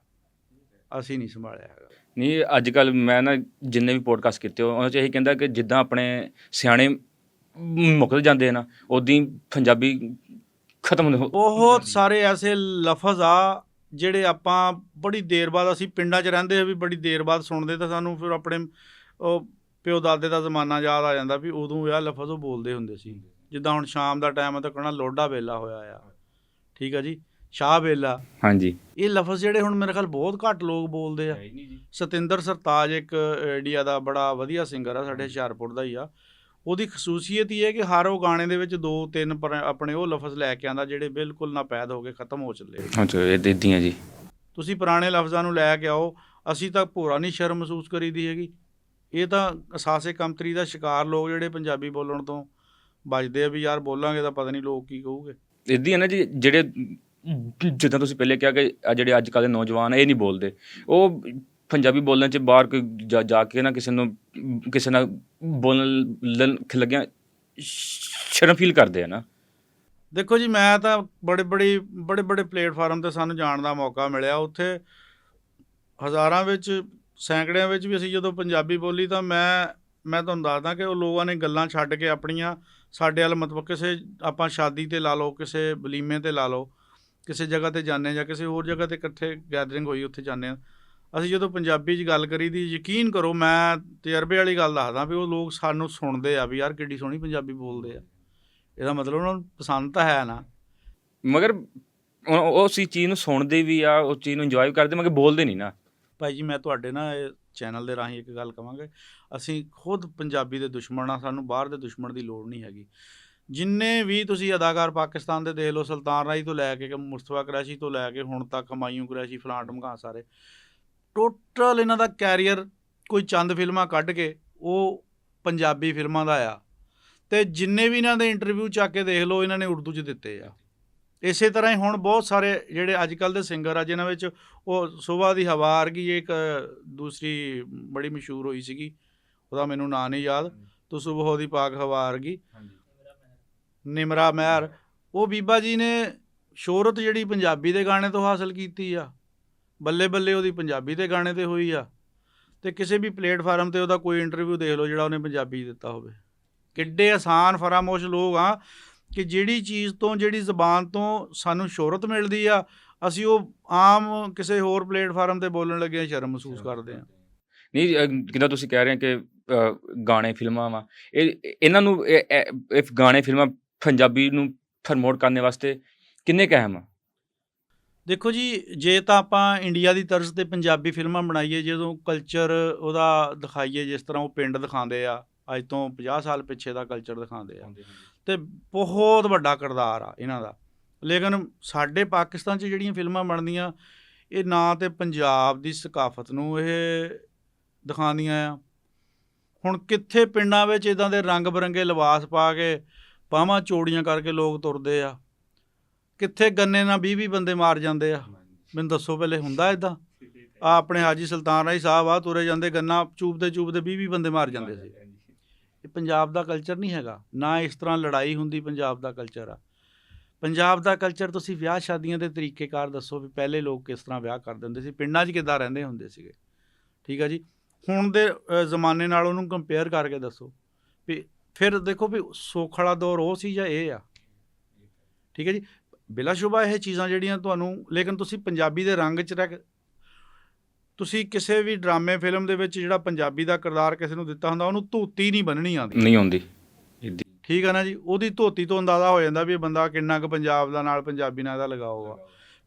ਅਸੀਂ ਨਹੀਂ ਸੰਭਾਲਿਆ ਹੈਗਾ। ਨਹੀਂ ਅੱਜ ਕੱਲ੍ਹ ਮੈਂ ਨਾ ਜਿੰਨੇ ਵੀ ਪੋਡਕਾਸਟ ਕੀਤੇ ਉਹਨਾਂ 'ਚ ਇਹੀ ਕਹਿੰਦਾ ਕਿ ਜਿੱਦਾਂ ਆਪਣੇ ਸਿਆਣੇ ਮੁੱਕਦੇ ਜਾਂਦੇ ਆ ਨਾ, ਉੱਦਾਂ ਹੀ ਪੰਜਾਬੀ ਖਤਮ ਬਹੁਤ ਸਾਰੇ ਐਸੇ ਲਫ਼ਜ਼ ਆ ਜਿਹੜੇ ਆਪਾਂ ਬੜੀ ਦੇਰ ਬਾਅਦ, ਅਸੀਂ ਪਿੰਡਾਂ 'ਚ ਰਹਿੰਦੇ ਆ ਵੀ ਬੜੀ ਦੇਰ ਬਾਅਦ ਸੁਣਦੇ, ਤਾਂ ਸਾਨੂੰ ਫਿਰ ਆਪਣੇ ਉਹ ਪਿਓ ਦਾਦੇ ਦਾ ਜ਼ਮਾਨਾ ਯਾਦ ਆ ਜਾਂਦਾ ਵੀ ਉਦੋਂ ਇਹ ਲਫ਼ਜ਼ ਉਹ ਬੋਲਦੇ ਹੁੰਦੇ ਸੀ। ਜਿੱਦਾਂ ਹੁਣ ਸ਼ਾਮ ਦਾ ਟਾਈਮ ਹੈ ਤਾਂ ਕਹਿਣਾ ਲੋਡਾ ਵੇਲਾ ਹੋਇਆ ਆ, ਠੀਕ ਆ ਜੀ, ਸ਼ਾਹ ਵੇਲਾ। ਹਾਂਜੀ, ਇਹ ਲਫ਼ਜ਼ ਜਿਹੜੇ ਹੁਣ ਮੇਰੇ ਖਿਆਲ ਬਹੁਤ ਘੱਟ ਲੋਕ ਬੋਲਦੇ ਆ। ਸਤਿੰਦਰ ਸਰਤਾਜ ਇੱਕ ਇੰਡੀਆ ਦਾ ਬੜਾ ਵਧੀਆ ਸਿੰਗਰ ਆ, ਸਾਡੇ ਹੁਸ਼ਿਆਰਪੁਰ ਦਾ ਹੀ ਆ। ਉਹਦੀ ਖਸੂਸੀਅਤ ਇਹ ਹੈ ਕਿ ਹਰ ਉਹ ਗਾਣੇ ਦੇ ਵਿੱਚ 2-3 ਆਪਣੇ ਉਹ ਲਫ਼ਜ਼ ਲੈ ਕੇ ਆਉਂਦਾ ਜਿਹੜੇ ਬਿਲਕੁਲ ਨਾਪੈਦ ਹੋ ਕੇ ਖ਼ਤਮ ਹੋ ਚੱਲੇ। ਅੱਛਾ, ਇੱਦਾਂ ਹੀ ਜੀ। ਤੁਸੀਂ ਪੁਰਾਣੇ ਲਫ਼ਜ਼ਾਂ ਨੂੰ ਲੈ ਕੇ ਆਓ, ਅਸੀਂ ਤਾਂ ਭੋਰਾ ਨਹੀਂ ਸ਼ਰਮ ਮਹਿਸੂਸ ਕਰੀਦੀ ਹੈਗੀ। ਇਹ ਤਾਂ ਅਸਾਸੇ ਕਮਤਰੀ ਦਾ ਸ਼ਿਕਾਰ ਲੋਕ ਜਿਹੜੇ ਪੰਜਾਬੀ ਬੋਲਣ ਤੋਂ ਬਚਦੇ ਆ ਵੀ ਯਾਰ ਬੋਲਾਂਗੇ ਤਾਂ ਪਤਾ ਨਹੀਂ ਲੋਕ ਕੀ ਕਹੂਗੇ। ਇੱਦਾਂ ਹੈ ਨਾ ਜੀ, ਜਿਹੜੇ ਜਿੱਦਾਂ ਤੁਸੀਂ ਪਹਿਲੇ ਕਿਹਾ ਕਿ ਜਿਹੜੇ ਅੱਜ ਕੱਲ੍ਹ ਦੇ ਨੌਜਵਾਨ ਇਹ ਨਹੀਂ ਬੋਲਦੇ, ਉਹ ਪੰਜਾਬੀ ਬੋਲਣ 'ਚ ਬਾਹਰ ਕੋਈ ਜਾ ਕੇ ਨਾ ਕਿਸੇ ਨਾਲ ਬੋਲਣ ਲੱਗਿਆ ਸ਼ਰਮ ਫੀਲ ਕਰਦੇ ਆ ਨਾ। ਦੇਖੋ ਜੀ, ਮੈਂ ਤਾਂ ਬੜੇ ਪਲੇਟਫਾਰਮ 'ਤੇ ਸਾਨੂੰ ਜਾਣ ਦਾ ਮੌਕਾ ਮਿਲਿਆ, ਉੱਥੇ ਹਜ਼ਾਰਾਂ ਵਿੱਚ ਸੈਂਕੜਿਆਂ ਵਿੱਚ ਵੀ ਅਸੀਂ ਜਦੋਂ ਪੰਜਾਬੀ ਬੋਲੀ ਤਾਂ ਮੈਂ ਤੁਹਾਨੂੰ ਦੱਸਦਾ ਕਿ ਉਹ ਲੋਕਾਂ ਨੇ ਗੱਲਾਂ ਛੱਡ ਕੇ ਆਪਣੀਆਂ ਸਾਡੇ ਵੱਲ, ਮਤਲਬ ਕਿਸੇ ਆਪਾਂ ਸ਼ਾਦੀ 'ਤੇ ਲਾ ਲਓ, ਕਿਸੇ ਵਲੀਮੇ 'ਤੇ ਲਾ ਲਓ, ਕਿਸੇ ਜਗ੍ਹਾ 'ਤੇ ਜਾਂਦੇ ਜਾਂ ਕਿਸੇ ਹੋਰ ਜਗ੍ਹਾ 'ਤੇ ਇਕੱਠੇ ਗੈਦਰਿੰਗ ਹੋਈ ਉੱਥੇ ਜਾਂਦੇ ਹਾਂ, ਅਸੀਂ ਜਦੋਂ ਪੰਜਾਬੀ 'ਚ ਗੱਲ ਕਰੀ ਦੀ, ਯਕੀਨ ਕਰੋ ਮੈਂ ਤਜਰਬੇ ਵਾਲੀ ਗੱਲ ਦੱਸਦਾ ਵੀ ਉਹ ਲੋਕ ਸਾਨੂੰ ਸੁਣਦੇ ਆ ਵੀ ਯਾਰ ਕਿੱਡੀ ਸੋਹਣੀ ਪੰਜਾਬੀ ਬੋਲਦੇ ਆ। ਇਹਦਾ ਮਤਲਬ ਉਹਨਾਂ ਨੂੰ ਪਸੰਦ ਤਾਂ ਹੈ ਨਾ, ਮਗਰ ਉਹ ਉਸ ਚੀਜ਼ ਨੂੰ ਸੁਣਦੇ ਵੀ ਆ, ਉਸ ਚੀਜ਼ ਨੂੰ ਇੰਜੋਏ ਕਰਦੇ, ਮਗਰ ਬੋਲਦੇ ਨਹੀਂ ਨਾ। ਭਾਈ ਜੀ ਮੈਂ ਤੁਹਾਡੇ ਨਾ ਇਹ ਚੈਨਲ ਦੇ ਰਾਹੀਂ ਇੱਕ ਗੱਲ ਕਹਾਂਗੇ, ਅਸੀਂ ਖੁਦ ਪੰਜਾਬੀ ਦੇ ਦੁਸ਼ਮਣ ਆ, ਸਾਨੂੰ ਬਾਹਰ ਦੇ ਦੁਸ਼ਮਣ ਦੀ ਲੋੜ ਨਹੀਂ ਹੈਗੀ। ਜਿੰਨੇ ਵੀ ਤੁਸੀਂ ਅਦਾਕਾਰ ਪਾਕਿਸਤਾਨ ਦੇ ਦੇਖ ਲਓ, ਸੁਲਤਾਨ ਰਾਈ ਤੋਂ ਲੈ ਕੇ ਮੁਸਤਫਾ ਕੁਰੈਸ਼ੀ ਤੋਂ ਲੈ ਕੇ ਹੁਣ ਤੱਕ ਹਮਾਯੂੰ ਕੁਰੈਸ਼ੀ, ਫਲਾਂ ਢਮਕਾ, ਸਾਰੇ ਟੋਟਲ ਇਹਨਾਂ ਦਾ ਕੈਰੀਅਰ ਕੋਈ ਚੰਦ ਫਿਲਮਾਂ ਕੱਢ ਕੇ ਉਹ ਪੰਜਾਬੀ ਫਿਲਮਾਂ ਦਾ ਆ, ਅਤੇ ਜਿੰਨੇ ਵੀ ਇਹਨਾਂ ਦੇ ਇੰਟਰਵਿਊ ਚੱਕ ਕੇ ਦੇਖ ਲਓ ਇਹਨਾਂ ਨੇ ਉਰਦੂ 'ਚ ਦਿੱਤੇ ਆ। ਇਸੇ ਤਰ੍ਹਾਂ ਹੀ ਹੁਣ ਬਹੁਤ ਸਾਰੇ ਜਿਹੜੇ ਅੱਜ ਕੱਲ੍ਹ ਦੇ ਸਿੰਗਰ ਆ, ਜਿਨ੍ਹਾਂ ਵਿੱਚ ਉਹ ਸੁਬਾ ਦੀ ਹਵਾ ਵਰਗੀ ਇੱਕ ਦੂਸਰੀ ਬੜੀ ਮਸ਼ਹੂਰ ਹੋਈ ਸੀਗੀ, ਉਹਦਾ ਮੈਨੂੰ ਨਾਂ ਨਹੀਂ ਯਾਦ, ਤੋ ਸੁਬਹ ਦੀ ਪਾਕ ਹਵਾ ਵਰਗੀ, ਨਿਮਰਾ ਮਹਿਰ, ਉਹ ਬੀਬਾ ਜੀ ਨੇ ਸ਼ੋਹਰਤ ਜਿਹੜੀ ਪੰਜਾਬੀ ਦੇ ਗਾਣੇ ਤੋਂ ਹਾਸਲ ਕੀਤੀ ਆ, ਬੱਲੇ ਬੱਲੇ ਉਹਦੀ ਪੰਜਾਬੀ ਦੇ ਗਾਣੇ 'ਤੇ ਹੋਈ ਆ, ਅਤੇ ਕਿਸੇ ਵੀ ਪਲੇਟਫਾਰਮ 'ਤੇ ਉਹਦਾ ਕੋਈ ਇੰਟਰਵਿਊ ਦੇਖ ਲਓ ਜਿਹੜਾ ਉਹਨੇ ਪੰਜਾਬੀ ਦਿੱਤਾ ਹੋਵੇ। ਕਿੱਡੇ ਆਸਾਨ ਫਰਾਮੋਸ਼ ਲੋਕ ਆ ਕਿ ਜਿਹੜੀ ਚੀਜ਼ ਤੋਂ, ਜਿਹੜੀ ਜ਼ਬਾਨ ਤੋਂ ਸਾਨੂੰ ਸ਼ੋਹਰਤ ਮਿਲਦੀ ਆ, ਅਸੀਂ ਉਹ ਆਮ ਕਿਸੇ ਹੋਰ ਪਲੇਟਫਾਰਮ 'ਤੇ ਬੋਲਣ ਲੱਗੇ ਸ਼ਰਮ ਮਹਿਸੂਸ ਕਰਦੇ ਹਾਂ। ਨਹੀਂ, ਜਿੱਦਾਂ ਤੁਸੀਂ ਕਹਿ ਰਹੇ ਕਿ ਗਾਣੇ ਫਿਲਮਾਂ ਵਾ, ਇਹਨਾਂ ਨੂੰ ਇਹ ਗਾਣੇ ਫਿਲਮਾਂ ਪੰਜਾਬੀ ਨੂੰ ਪ੍ਰਮੋਟ ਕਰਨ ਵਾਸਤੇ ਕਿੰਨੇ ਕੁ ਅਹਿਮ ਆ? ਦੇਖੋ ਜੀ, ਜੇ ਤਾਂ ਆਪਾਂ ਇੰਡੀਆ ਦੀ ਤਰਜ਼ 'ਤੇ ਪੰਜਾਬੀ ਫਿਲਮਾਂ ਬਣਾਈਏ, ਜਦੋਂ ਕਲਚਰ ਉਹਦਾ ਦਿਖਾਈਏ, ਜਿਸ ਤਰ੍ਹਾਂ ਉਹ ਪਿੰਡ ਦਿਖਾਉਂਦੇ ਆ, ਅੱਜ ਤੋਂ 50 ਸਾਲ ਪਿੱਛੇ ਦਾ ਕਲਚਰ ਦਿਖਾਉਂਦੇ ਆ, ਅਤੇ ਬਹੁਤ ਵੱਡਾ ਕਿਰਦਾਰ ਆ ਇਹਨਾਂ ਦਾ। ਲੇਕਿਨ ਸਾਡੇ ਪਾਕਿਸਤਾਨ 'ਚ ਜਿਹੜੀਆਂ ਫਿਲਮਾਂ ਬਣਦੀਆਂ, ਇਹ ਨਾ ਤਾਂ ਪੰਜਾਬ ਦੀ ਸਕਾਫਤ ਨੂੰ ਇਹ ਦਿਖਾਉਂਦੀਆਂ ਆ। ਹੁਣ ਕਿੱਥੇ ਪਿੰਡਾਂ ਵਿੱਚ ਇੱਦਾਂ ਦੇ ਰੰਗ ਬਰੰਗੇ ਲਿਬਾਸ ਪਾ ਕੇ, ਬਾਹਾਂ ਚੌੜੀਆਂ ਕਰਕੇ ਲੋਕ ਤੁਰਦੇ ਆ, ਕਿੱਥੇ ਗੰਨੇ ਨਾਲ 20-20 ਬੰਦੇ ਮਾਰ ਜਾਂਦੇ ਆ। ਮੈਨੂੰ ਦੱਸੋ ਪਹਿਲੇ, ਹੁੰਦਾ ਇੱਦਾਂ? ਆ ਆਪਣੇ ਹਾਜੀ ਸੁਲਤਾਨ ਰਾਈ ਸਾਹਿਬ ਆ, ਤੁਰੇ ਜਾਂਦੇ, ਗੰਨਾ ਚੂਪਦੇ 20-20 ਬੰਦੇ ਮਾਰ ਜਾਂਦੇ ਸੀ। ਇਹ ਪੰਜਾਬ ਦਾ ਕਲਚਰ ਨਹੀਂ ਹੈਗਾ, ਨਾ ਇਸ ਤਰ੍ਹਾਂ ਲੜਾਈ ਹੁੰਦੀ ਪੰਜਾਬ ਦਾ ਕਲਚਰ ਆ। ਪੰਜਾਬ ਦਾ ਕਲਚਰ ਤੁਸੀਂ ਵਿਆਹ ਸ਼ਾਦੀਆਂ ਦੇ ਤਰੀਕੇਕਾਰ ਦੱਸੋ ਵੀ ਪਹਿਲੇ ਲੋਕ ਕਿਸ ਤਰ੍ਹਾਂ ਵਿਆਹ ਕਰਦੇ ਹੁੰਦੇ ਸੀ, ਪਿੰਡਾਂ 'ਚ ਕਿੱਦਾਂ ਰਹਿੰਦੇ ਹੁੰਦੇ ਸੀਗੇ, ਠੀਕ ਆ ਜੀ। ਹੁਣ ਦੇ ਜ਼ਮਾਨੇ ਨਾਲ ਉਹਨੂੰ ਕੰਪੇਅਰ ਕਰਕੇ ਦੱਸੋ ਵੀ ਫਿਰ ਦੇਖੋ ਵੀ ਸੁੱਖ ਵਾਲਾ ਦੌਰ ਉਹ ਸੀ ਜਾਂ ਇਹ ਆ, ਠੀਕ ਹੈ ਜੀ। ਬਿਲਾਸ਼ੁਬਾ ਇਹ ਚੀਜ਼ਾਂ ਜਿਹੜੀਆਂ ਤੁਹਾਨੂੰ, ਲੇਕਿਨ ਤੁਸੀਂ ਪੰਜਾਬੀ ਦੇ ਰੰਗ 'ਚ ਰਹਿ ਕੇ, ਤੁਸੀਂ ਕਿਸੇ ਵੀ ਡਰਾਮੇ ਫਿਲਮ ਦੇ ਵਿੱਚ ਜਿਹੜਾ ਪੰਜਾਬੀ ਦਾ ਕਿਰਦਾਰ ਕਿਸੇ ਨੂੰ ਦਿੱਤਾ ਹੁੰਦਾ, ਉਹਨੂੰ ਧੋਤੀ ਨਹੀਂ ਬੰਨ੍ਹਣੀ ਆਉਂਦੀ, ਠੀਕ ਆ ਨਾ ਜੀ। ਉਹਦੀ ਧੋਤੀ ਤੋਂ ਅੰਦਾਜ਼ਾ ਹੋ ਜਾਂਦਾ ਵੀ ਇਹ ਬੰਦਾ ਕਿੰਨਾ ਕੁ ਪੰਜਾਬ ਦਾ ਨਾਲ ਪੰਜਾਬੀ ਨਾਲ ਇਹਦਾ ਲਗਾਓ ਆ।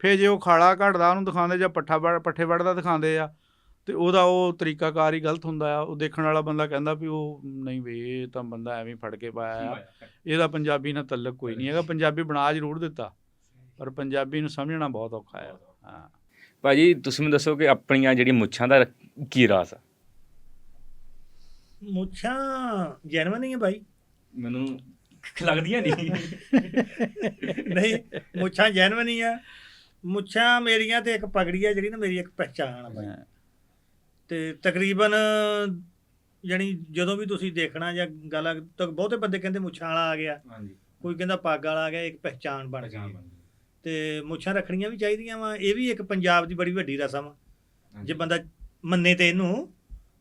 ਫਿਰ ਜੇ ਉਹ ਖਾਲਾ ਘੜਦਾ ਉਹਨੂੰ ਦਿਖਾਉਂਦੇ ਜਾਂ ਪੱਠੇ ਵੱਢਦਾ ਦਿਖਾਉਂਦੇ ਆ, ਅਤੇ ਉਹਦਾ ਉਹ ਤਰੀਕਾਕਾਰ ਹੀ ਗਲਤ ਹੁੰਦਾ ਆ। ਉਹ ਦੇਖਣ ਵਾਲਾ ਬੰਦਾ ਕਹਿੰਦਾ ਵੀ ਉਹ ਨਹੀਂ ਵੀ ਇਹ ਤਾਂ ਬੰਦਾ ਐਵੇਂ ਫੜ ਕੇ ਪਾਇਆ ਆ, ਇਹਦਾ ਪੰਜਾਬੀ ਨਾਲ ਤਅੱਲਕ ਕੋਈ ਨਹੀਂ ਹੈਗਾ। ਪੰਜਾਬੀ ਬਣਾ ਜ਼ਰੂਰ ਦਿੱਤਾ, ਪਰ ਪੰਜਾਬੀ ਨੂੰ ਸਮਝਣਾ ਬਹੁਤ ਔਖਾ ਆ। ਹਾਂ ਭਾਅ ਜੀ, ਤੁਸੀਂ ਮੈਨੂੰ ਦੱਸੋ ਕਿ ਆਪਣੀਆਂ ਜਿਹੜੀਆਂ ਮੁੱਛਾਂ ਦਾ ਕੀ ਰਾਜ਼ ਆ? ਮੁੱਛਾਂ ਜੈਨੂਇਨ ਹੀ ਆ ਬਾਈ, ਮੈਨੂੰ ਲੱਗਦੀਆਂ ਨਹੀਂ। ਨਹੀਂ, ਮੁੱਛਾਂ ਜੈਨੂਇਨ ਹੀ ਆ। ਮੁੱਛਾਂ ਮੇਰੀਆਂ ਤੇ ਇੱਕ ਪਗੜੀ ਆ ਜਿਹੜੀ ਨਾ ਮੇਰੀ ਇੱਕ ਪਹਿਚਾਣ ਆ ਬਾਈ। ਅਤੇ ਤਕਰੀਬਨ ਜਾਣੀ ਜਦੋਂ ਵੀ ਤੁਸੀਂ ਦੇਖਣਾ ਜਾਂ ਗੱਲ, ਤਾਂ ਬਹੁਤੇ ਬੰਦੇ ਕਹਿੰਦੇ ਮੁੱਛਾਂ ਵਾਲਾ ਆ ਗਿਆ, ਕੋਈ ਕਹਿੰਦਾ ਪੱਗ ਵਾਲਾ ਆ ਗਿਆ, ਇੱਕ ਪਹਿਚਾਣ ਬਣ ਗਈ। ਤੇ ਮੁੱਛਾਂ ਰੱਖਣੀਆਂ ਵੀ ਚਾਹੀਦੀਆਂ ਵਾ, ਇਹ ਵੀ ਇੱਕ ਪੰਜਾਬ ਦੀ ਬੜੀ ਵੱਡੀ ਰਸਮ ਆ ਜੇ ਬੰਦਾ ਮੰਨੇ ਤੇ ਇਹਨੂੰ।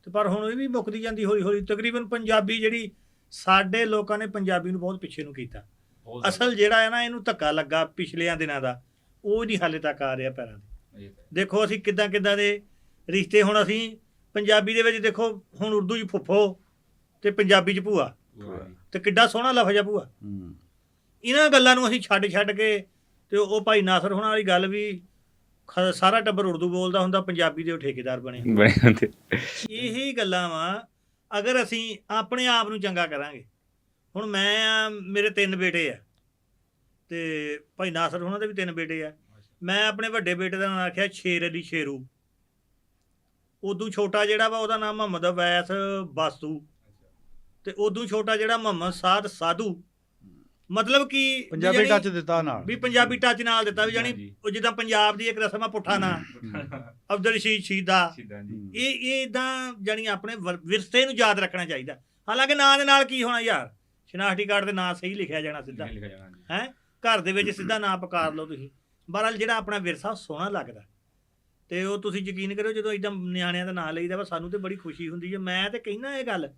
ਤੇ ਪਰ ਹੁਣ ਇਹ ਵੀ ਮੁੱਕਦੀ ਜਾਂਦੀ ਹੌਲੀ ਹੌਲੀ। ਤਕਰੀਬਨ ਪੰਜਾਬੀ ਜਿਹੜੀ ਸਾਡੇ ਲੋਕਾਂ ਨੇ ਪੰਜਾਬੀ ਨੂੰ ਬਹੁਤ ਪਿੱਛੇ ਨੂੰ ਕੀਤਾ। ਅਸਲ ਜਿਹੜਾ ਹੈ ਨਾ ਇਹਨੂੰ ਧੱਕਾ ਲੱਗਾ ਪਿਛਲਿਆਂ ਦਿਨਾਂ ਦਾ, ਉਹ ਨਹੀਂ ਹਾਲੇ ਤੱਕ ਆ ਰਿਹਾ ਪੈਰਾਂ ਤੇ। ਦੇਖੋ ਅਸੀਂ ਕਿੱਦਾਂ ਦੇ ਰਿਸ਼ਤੇ, ਹੁਣ ਅਸੀਂ ਪੰਜਾਬੀ ਦੇ ਵਿੱਚ ਦੇਖੋ, ਹੁਣ ਉਰਦੂ 'ਚ ਫੁੱਫੋ ਤੇ ਪੰਜਾਬੀ 'ਚ ਭੂਆ, ਤੇ ਕਿੱਡਾ ਸੋਹਣਾ ਲਫ਼ਜ਼ ਆ ਭੂਆ। ਇਹਨਾਂ ਗੱਲਾਂ ਨੂੰ ਅਸੀਂ ਛੱਡ ਕੇ ਤੇ ਉਹ ਭਾਈ ਨਾਸਰ ਹੋਣਾ ਵਾਲੀ ਗੱਲ ਵੀ, ਸਾਰਾ ਟੱਬਰ ਉਰਦੂ ਬੋਲਦਾ ਹੁੰਦਾ, ਪੰਜਾਬੀ ਦੇ ਉਹ ਠੇਕੇਦਾਰ ਬਣੇ ਹੁੰਦੇ। ਇਹੀ ਗੱਲਾਂ ਵਾ। ਅਗਰ ਅਸੀਂ ਆਪਣੇ ਆਪ ਨੂੰ ਚੰਗਾ ਕਰਾਂਗੇ, ਹੁਣ ਮੈਂ ਮੇਰੇ 3 ਬੇਟੇ ਆ ਤੇ ਭਾਈ ਨਾਸਰ ਹੋਣਾ ਦੇ ਵੀ 3 ਬੇਟੇ ਆ। ਮੈਂ ਆਪਣੇ ਵੱਡੇ ਬੇਟੇ ਦਾ ਨਾਮ ਆਖਿਆ ਸ਼ੇਰ ਅਲੀ ਸ਼ੇਰੂ। ਉਦੋਂ ਛੋਟਾ ਜਿਹੜਾ ਵਾ ਉਹਦਾ ਨਾਮ ਮੁਹੰਮਦ ਅਵੈਸ ਬਾਸੂ, ਤੇ ਉਦੋਂ ਛੋਟਾ ਜਿਹੜਾ ਮੁਹੰਮਦ ਸਾਦ ਸਾਧੂ। ਮਤਲਬ ਕਿ ਪੰਜਾਬੀ ਟੱਚ ਦਿੱਤਾ ਨਾਲ, ਵੀ ਪੰਜਾਬੀ ਟੱਚ ਨਾਲ ਦਿੱਤਾ ਵੀ, ਜਾਣੀ ਉਹ ਜਿੱਦਾਂ ਪੰਜਾਬ ਦੀ ਇੱਕ ਰਸਮ ਆ ਪੁੱਠਾ ਨਾਂ ਅਬਦੁਲ ਰਸ਼ੀਦ ਸ਼ੀਦਾ, ਇਹ ਇਦਾਂ ਜਾਣੀ ਆਪਣੇ ਵਿਰਸੇ ਨੂੰ ਯਾਦ ਰੱਖਣਾ ਚਾਹੀਦਾ। ਹਾਲਾਂਕਿ ਨਾਂ ਦੇ ਨਾਲ ਕੀ ਹੋਣਾ ਯਾਰ, ਸ਼ਨਾਖਤੀ ਕਾਰਡ ਤੇ ਨਾਂ ਸਹੀ ਲਿਖਿਆ ਜਾਣਾ ਸਿੱਧਾ ਹੈ, ਘਰ ਦੇ ਵਿੱਚ ਸਿੱਧਾ ਨਾਂ ਪੁਕਾਰ ਲਓ ਤੁਸੀਂ। ਬਹਰਹਾਲ ਜਿਹੜਾ ਆਪਣਾ ਵਿਰਸਾ ਸੋਹਣਾ ਲੱਗਦਾ, ਤੇ ਉਹ ਤੁਸੀਂ ਯਕੀਨ ਕਰੋ ਜਦੋਂ ਇੱਦਾਂ ਨਿਆਣਿਆਂ ਦਾ ਨਾਂ ਲਈਦਾ ਵਾ, ਸਾਨੂੰ ਤੇ ਬੜੀ ਖੁਸ਼ੀ ਹੁੰਦੀ ਹੈ। ਮੈਂ ਤੇ ਕਹਿੰਦਾ ਇਹ ਗੱਲ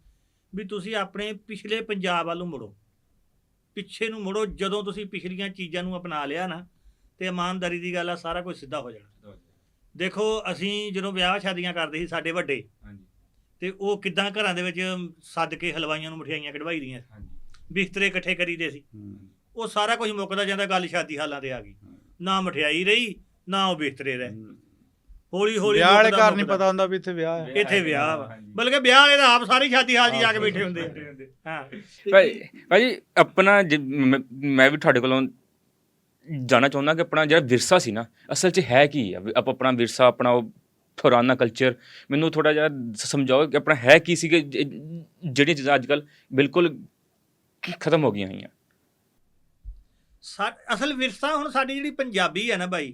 ਵੀ ਤੁਸੀਂ ਆਪਣੇ ਪਿਛਲੇ ਪੰਜਾਬ ਵੱਲ ਨੂੰ ਮੁੜੋ, ਪਿੱਛੇ ਨੂੰ ਮੁੜੋ। ਜਦੋਂ ਤੁਸੀਂ ਪਿਛਲੀਆਂ ਚੀਜ਼ਾਂ ਨੂੰ ਅਪਣਾ ਲਿਆ ਨਾ, ਤੇ ਇਮਾਨਦਾਰੀ ਦੀ ਗੱਲ ਆ, ਸਾਰਾ ਕੁਝ ਸਿੱਧਾ ਹੋ ਜਾਣਾ। ਦੇਖੋ ਅਸੀਂ ਜਦੋਂ ਵਿਆਹ ਸ਼ਾਦੀਆਂ ਕਰਦੇ ਸੀ ਸਾਡੇ ਵੱਡੇ, ਤੇ ਉਹ ਕਿੱਦਾਂ ਘਰਾਂ ਦੇ ਵਿੱਚ ਸੱਦ ਕੇ ਹਲਵਾਈਆਂ ਨੂੰ ਮਠਿਆਈਆਂ ਕਢਵਾਈ ਦੀਆਂ, ਬਿਸਤਰੇ ਇਕੱਠੇ ਕਰੀਦੇ ਸੀ। ਉਹ ਸਾਰਾ ਕੁਝ ਮੁੱਕਦਾ ਜਾਂਦਾ, ਗੱਲ ਸ਼ਾਦੀ ਹਾਲਾਂ ਤੇ ਆ ਗਈ, ਨਾ ਮਠਿਆਈ ਰਹੀ ਨਾ ਉਹ ਬਿਸਤਰੇ ਰਹੇ। ਹੌਲੀ ਵਿਆਹ ਵਾਲੇ ਘਰ ਨਹੀਂ ਪਤਾ ਹੁੰਦਾ ਵੀ ਇੱਥੇ ਵਿਆਹ ਹੈ, ਇੱਥੇ ਵਿਆਹ ਵਾ, ਬਲਕਿ ਵਿਆਹ ਵਾਲੇ ਤਾਂ ਆਪ ਸਾਰੀ ਸ਼ਾਦੀ ਹਾਲ 'ਚ ਜਾ ਕੇ ਬੈਠੇ ਹੁੰਦੇ ਆ। ਹਾਂ ਭਾਜੀ ਆਪਣਾ ਮੈਂ ਵੀ ਤੁਹਾਡੇ ਕੋਲੋਂ ਜਾਣਨਾ ਚਾਹੁੰਦਾ ਕਿ ਆਪਣਾ ਜਿਹੜਾ ਵਿਰਸਾ ਸੀ ਨਾ, ਅਸਲ 'ਚ ਹੈ ਕੀ ਆ? ਆਪਣਾ ਵਿਰਸਾ, ਆਪਣਾ ਉਹ ਪੁਰਾਣਾ ਕਲਚਰ ਮੈਨੂੰ ਥੋੜ੍ਹਾ ਜਿਹਾ ਸਮਝਾਓ ਕਿ ਆਪਣਾ ਹੈ ਕੀ ਸੀ, ਕਿ ਜਿਹੜੀਆਂ ਚੀਜ਼ਾਂ ਅੱਜ ਕੱਲ੍ਹ ਬਿਲਕੁਲ ਖਤਮ ਹੋ ਗਈਆਂ ਹੋਈਆਂ। ਅਸਲ ਵਿਰਸਾ ਹੁਣ ਸਾਡੀ ਜਿਹੜੀ ਪੰਜਾਬੀ ਹੈ ਨਾ ਬਾਈ,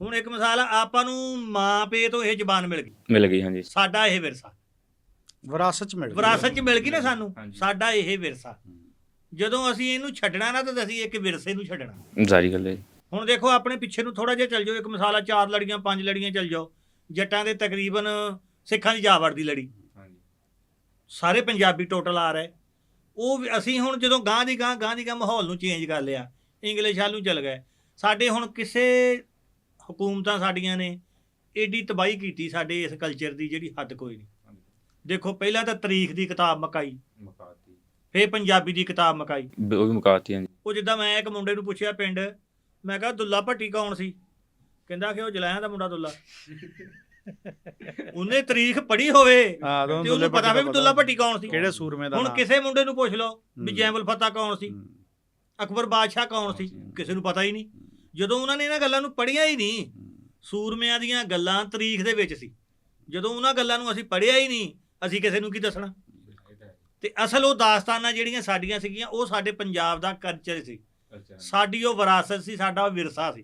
ਹੁਣ ਇੱਕ ਮਿਸਾਲ ਆਪਾਂ ਨੂੰ ਮਾਂ ਪੇ ਤੋਂ ਇਹ ਜ਼ਬਾਨ ਮਿਲ ਗਈ। ਹਾਂਜੀ, ਸਾਡਾ ਇਹ ਵਿਰਸਾ ਵਿਰਾਸਤ 'ਚ ਮਿਲ ਗਈ ਨਾ ਸਾਨੂੰ, ਸਾਡਾ ਇਹ ਵਿਰਸਾ। ਜਦੋਂ ਅਸੀਂ ਇਹਨੂੰ ਛੱਡਣਾ ਨਾ, ਤਾਂ ਅਸੀਂ ਇੱਕ ਵਿਰਸੇ ਨੂੰ ਛੱਡਣਾ। ਜ਼ਾਰੀ ਗੱਲ ਹੈ। ਹੁਣ ਦੇਖੋ ਆਪਣੇ ਪਿੱਛੇ ਨੂੰ ਥੋੜਾ ਜਿਹਾ ਚੱਲ ਜਾਓ, ਇੱਕ ਮਿਸਾਲ ਆ 4 ਲੜੀਆਂ 5 ਲੜੀਆਂ ਚੱਲ ਜਾਓ, ਜੱਟਾਂ ਦੇ ਤਕਰੀਬਨ ਸਿੱਖਾਂ ਦੀ ਜਾ ਵੜਦੀ ਲੜੀ, ਸਾਰੇ ਪੰਜਾਬੀ ਟੋਟਲ ਆ ਰਹੇ। ਉਹ ਅਸੀਂ ਹੁਣ ਜਦੋਂ ਗਾਂ ਦੀ ਗਾਂ ਮਾਹੌਲ ਨੂੰ ਚੇਂਜ ਕਰ ਲਿਆ, ਇੰਗਲਿਸ਼ ਵੱਲ ਨੂੰ ਚੱਲ ਗਏ। ਸਾਡੇ ਹੁਣ ਕਿਸੇ ਹਕੂਮਤਾਂ ਸਾਡੀਆਂ ਨੇ ਏਡੀ ਤਬਾਹੀ ਕੀਤੀ ਸਾਡੇ ਇਸ ਕਲਚਰ ਦੀ, ਜਿਹੜੀ ਹੱਦ ਕੋਈ ਨਹੀਂ। ਦੇਖੋ ਪਹਿਲਾਂ ਤਾਂ ਤਾਰੀਖ ਦੀ ਕਿਤਾਬ ਮੁਕਾਈ, ਫਿਰ ਪੰਜਾਬੀ ਦੀ ਕਿਤਾਬ ਮੁਕਾਈ, ਉਹ ਵੀ ਮੁਕਾਤੀ। ਉਹ ਜਿੱਦਾਂ ਮੈਂ ਇੱਕ ਮੁੰਡੇ ਨੂੰ ਪੁੱਛਿਆ ਪਿੰਡ, ਮੈਂ ਕਿਹਾ ਦੁੱਲਾ ਭੱਟੀ ਕੌਣ ਸੀ? ਕਹਿੰਦਾ ਕਿ ਉਹ ਜਲਾਇਆਂ ਦਾ ਮੁੰਡਾ ਦੁੱਲਾ। ਉਹਨੇ ਤਾਰੀਖ ਪੜ੍ਹੀ ਹੋਵੇ ਤੇ ਉਹਨੂੰ ਪਤਾ ਹੋਵੇ ਦੁੱਲਾ ਭੱਟੀ ਕੌਣ ਸੀ, ਕਿਹੜੇ ਸੂਰਮੇ ਦਾ। ਹੁਣ ਕਿਸੇ ਮੁੰਡੇ ਨੂੰ ਪੁੱਛ ਲਓ ਵੀ ਜੈਮਲ ਫਤਿਹ ਕੌਣ ਸੀ, ਅਕਬਰ ਬਾਦਸ਼ਾਹ ਕੌਣ ਸੀ, ਕਿਸੇ ਨੂੰ ਪਤਾ ਹੀ ਨਹੀਂ। ਜਦੋਂ ਉਹਨਾਂ ਨੇ ਇਹਨਾਂ ਗੱਲਾਂ ਨੂੰ ਪੜ੍ਹਿਆ ਹੀ ਨਹੀਂ, ਸੂਰਮਿਆਂ ਦੀਆਂ ਗੱਲਾਂ ਤਾਰੀਖ ਦੇ ਵਿੱਚ ਸੀ, ਜਦੋਂ ਉਹਨਾਂ ਗੱਲਾਂ ਨੂੰ ਅਸੀਂ ਪੜ੍ਹਿਆ ਹੀ ਨਹੀਂ, ਅਸੀਂ ਕਿਸੇ ਨੂੰ ਕੀ ਦੱਸਣਾ? ਤੇ ਅਸਲ ਉਹ ਦਾਸਤਾਨਾਂ ਜਿਹੜੀਆਂ ਸਾਡੀਆਂ ਸੀਗੀਆਂ, ਉਹ ਸਾਡੇ ਪੰਜਾਬ ਦਾ ਕਲਚਰ ਸੀ, ਸਾਡੀ ਉਹ ਵਿਰਾਸਤ ਸੀ, ਸਾਡਾ ਉਹ ਵਿਰਸਾ ਸੀ।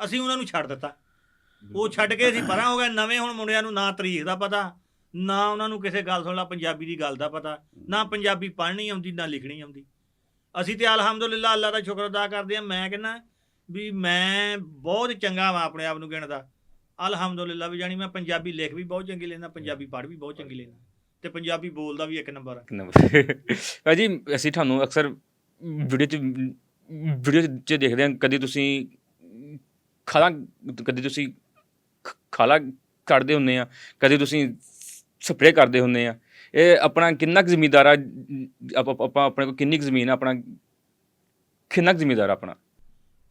ਅਸੀਂ ਉਹਨਾਂ ਨੂੰ ਛੱਡ ਦਿੱਤਾ, ਉਹ ਛੱਡ ਕੇ ਅਸੀਂ ਪਰਾਂ ਹੋ ਗਏ। ਨਵੇਂ ਹੁਣ ਮੁੰਡਿਆਂ ਨੂੰ ਨਾ ਤਾਰੀਖ ਦਾ ਪਤਾ, ਨਾ ਉਹਨਾਂ ਨੂੰ ਕਿਸੇ ਗੱਲ ਸੁਣ ਲਾ ਪੰਜਾਬੀ ਦੀ ਗੱਲ ਦਾ ਪਤਾ, ਨਾ ਪੰਜਾਬੀ ਪੜ੍ਹਨੀ ਆਉਂਦੀ ਨਾ ਲਿਖਣੀ ਆਉਂਦੀ। ਅਸੀਂ ਤੇ ਅਲਹਮਦੁਲਿਲਾ ਅੱਲਾ ਦਾ ਸ਼ੁਕਰ ਅਦਾ ਕਰਦੇ ਹਾਂ। ਮੈਂ ਕਹਿੰਦਾ ਵੀ ਮੈਂ ਬਹੁਤ ਚੰਗਾ ਵਾਂ ਆਪਣੇ ਆਪ ਨੂੰ ਗਿਣਦਾ, ਅਲਹਮਦੁਲਿਲਾ ਵੀ, ਜਾਣੀ ਮੈਂ ਪੰਜਾਬੀ ਲਿਖ ਵੀ ਬਹੁਤ ਚੰਗੀ ਲੈਂਦਾ, ਪੰਜਾਬੀ ਪੜ੍ਹ ਵੀ ਬਹੁਤ ਚੰਗੀ ਲੈਂਦਾ, ਤੇ ਪੰਜਾਬੀ ਬੋਲਦਾ ਵੀ 1 ਨੰਬਰ ਆ। ਭਾਜੀ ਅਸੀਂ ਤੁਹਾਨੂੰ ਅਕਸਰ ਵੀਡੀਓ 'ਚ ਦੇਖਦੇ ਹਾਂ, ਕਦੀ ਤੁਸੀਂ ਖਾਲਾ ਕੱਢਦੇ ਹੁੰਦੇ ਆ, ਕਦੇ ਤੁਸੀਂ ਸਪਰੇਅ ਕਰਦੇ ਹੁੰਦੇ ਆ। ਇਹ ਆਪਣਾ ਕਿੰਨਾ ਕੁ ਜ਼ਿਮੀਦਾਰ ਆ? ਆਪਾਂ ਆਪਣੇ ਕੋਲ ਕਿੰਨੀ ਕੁ ਜ਼ਮੀਨ ਆ? ਆਪਣਾ ਕਿੰਨਾ ਕੁ ਜ਼ਿਮੀਦਾਰ ਆਪਣਾ?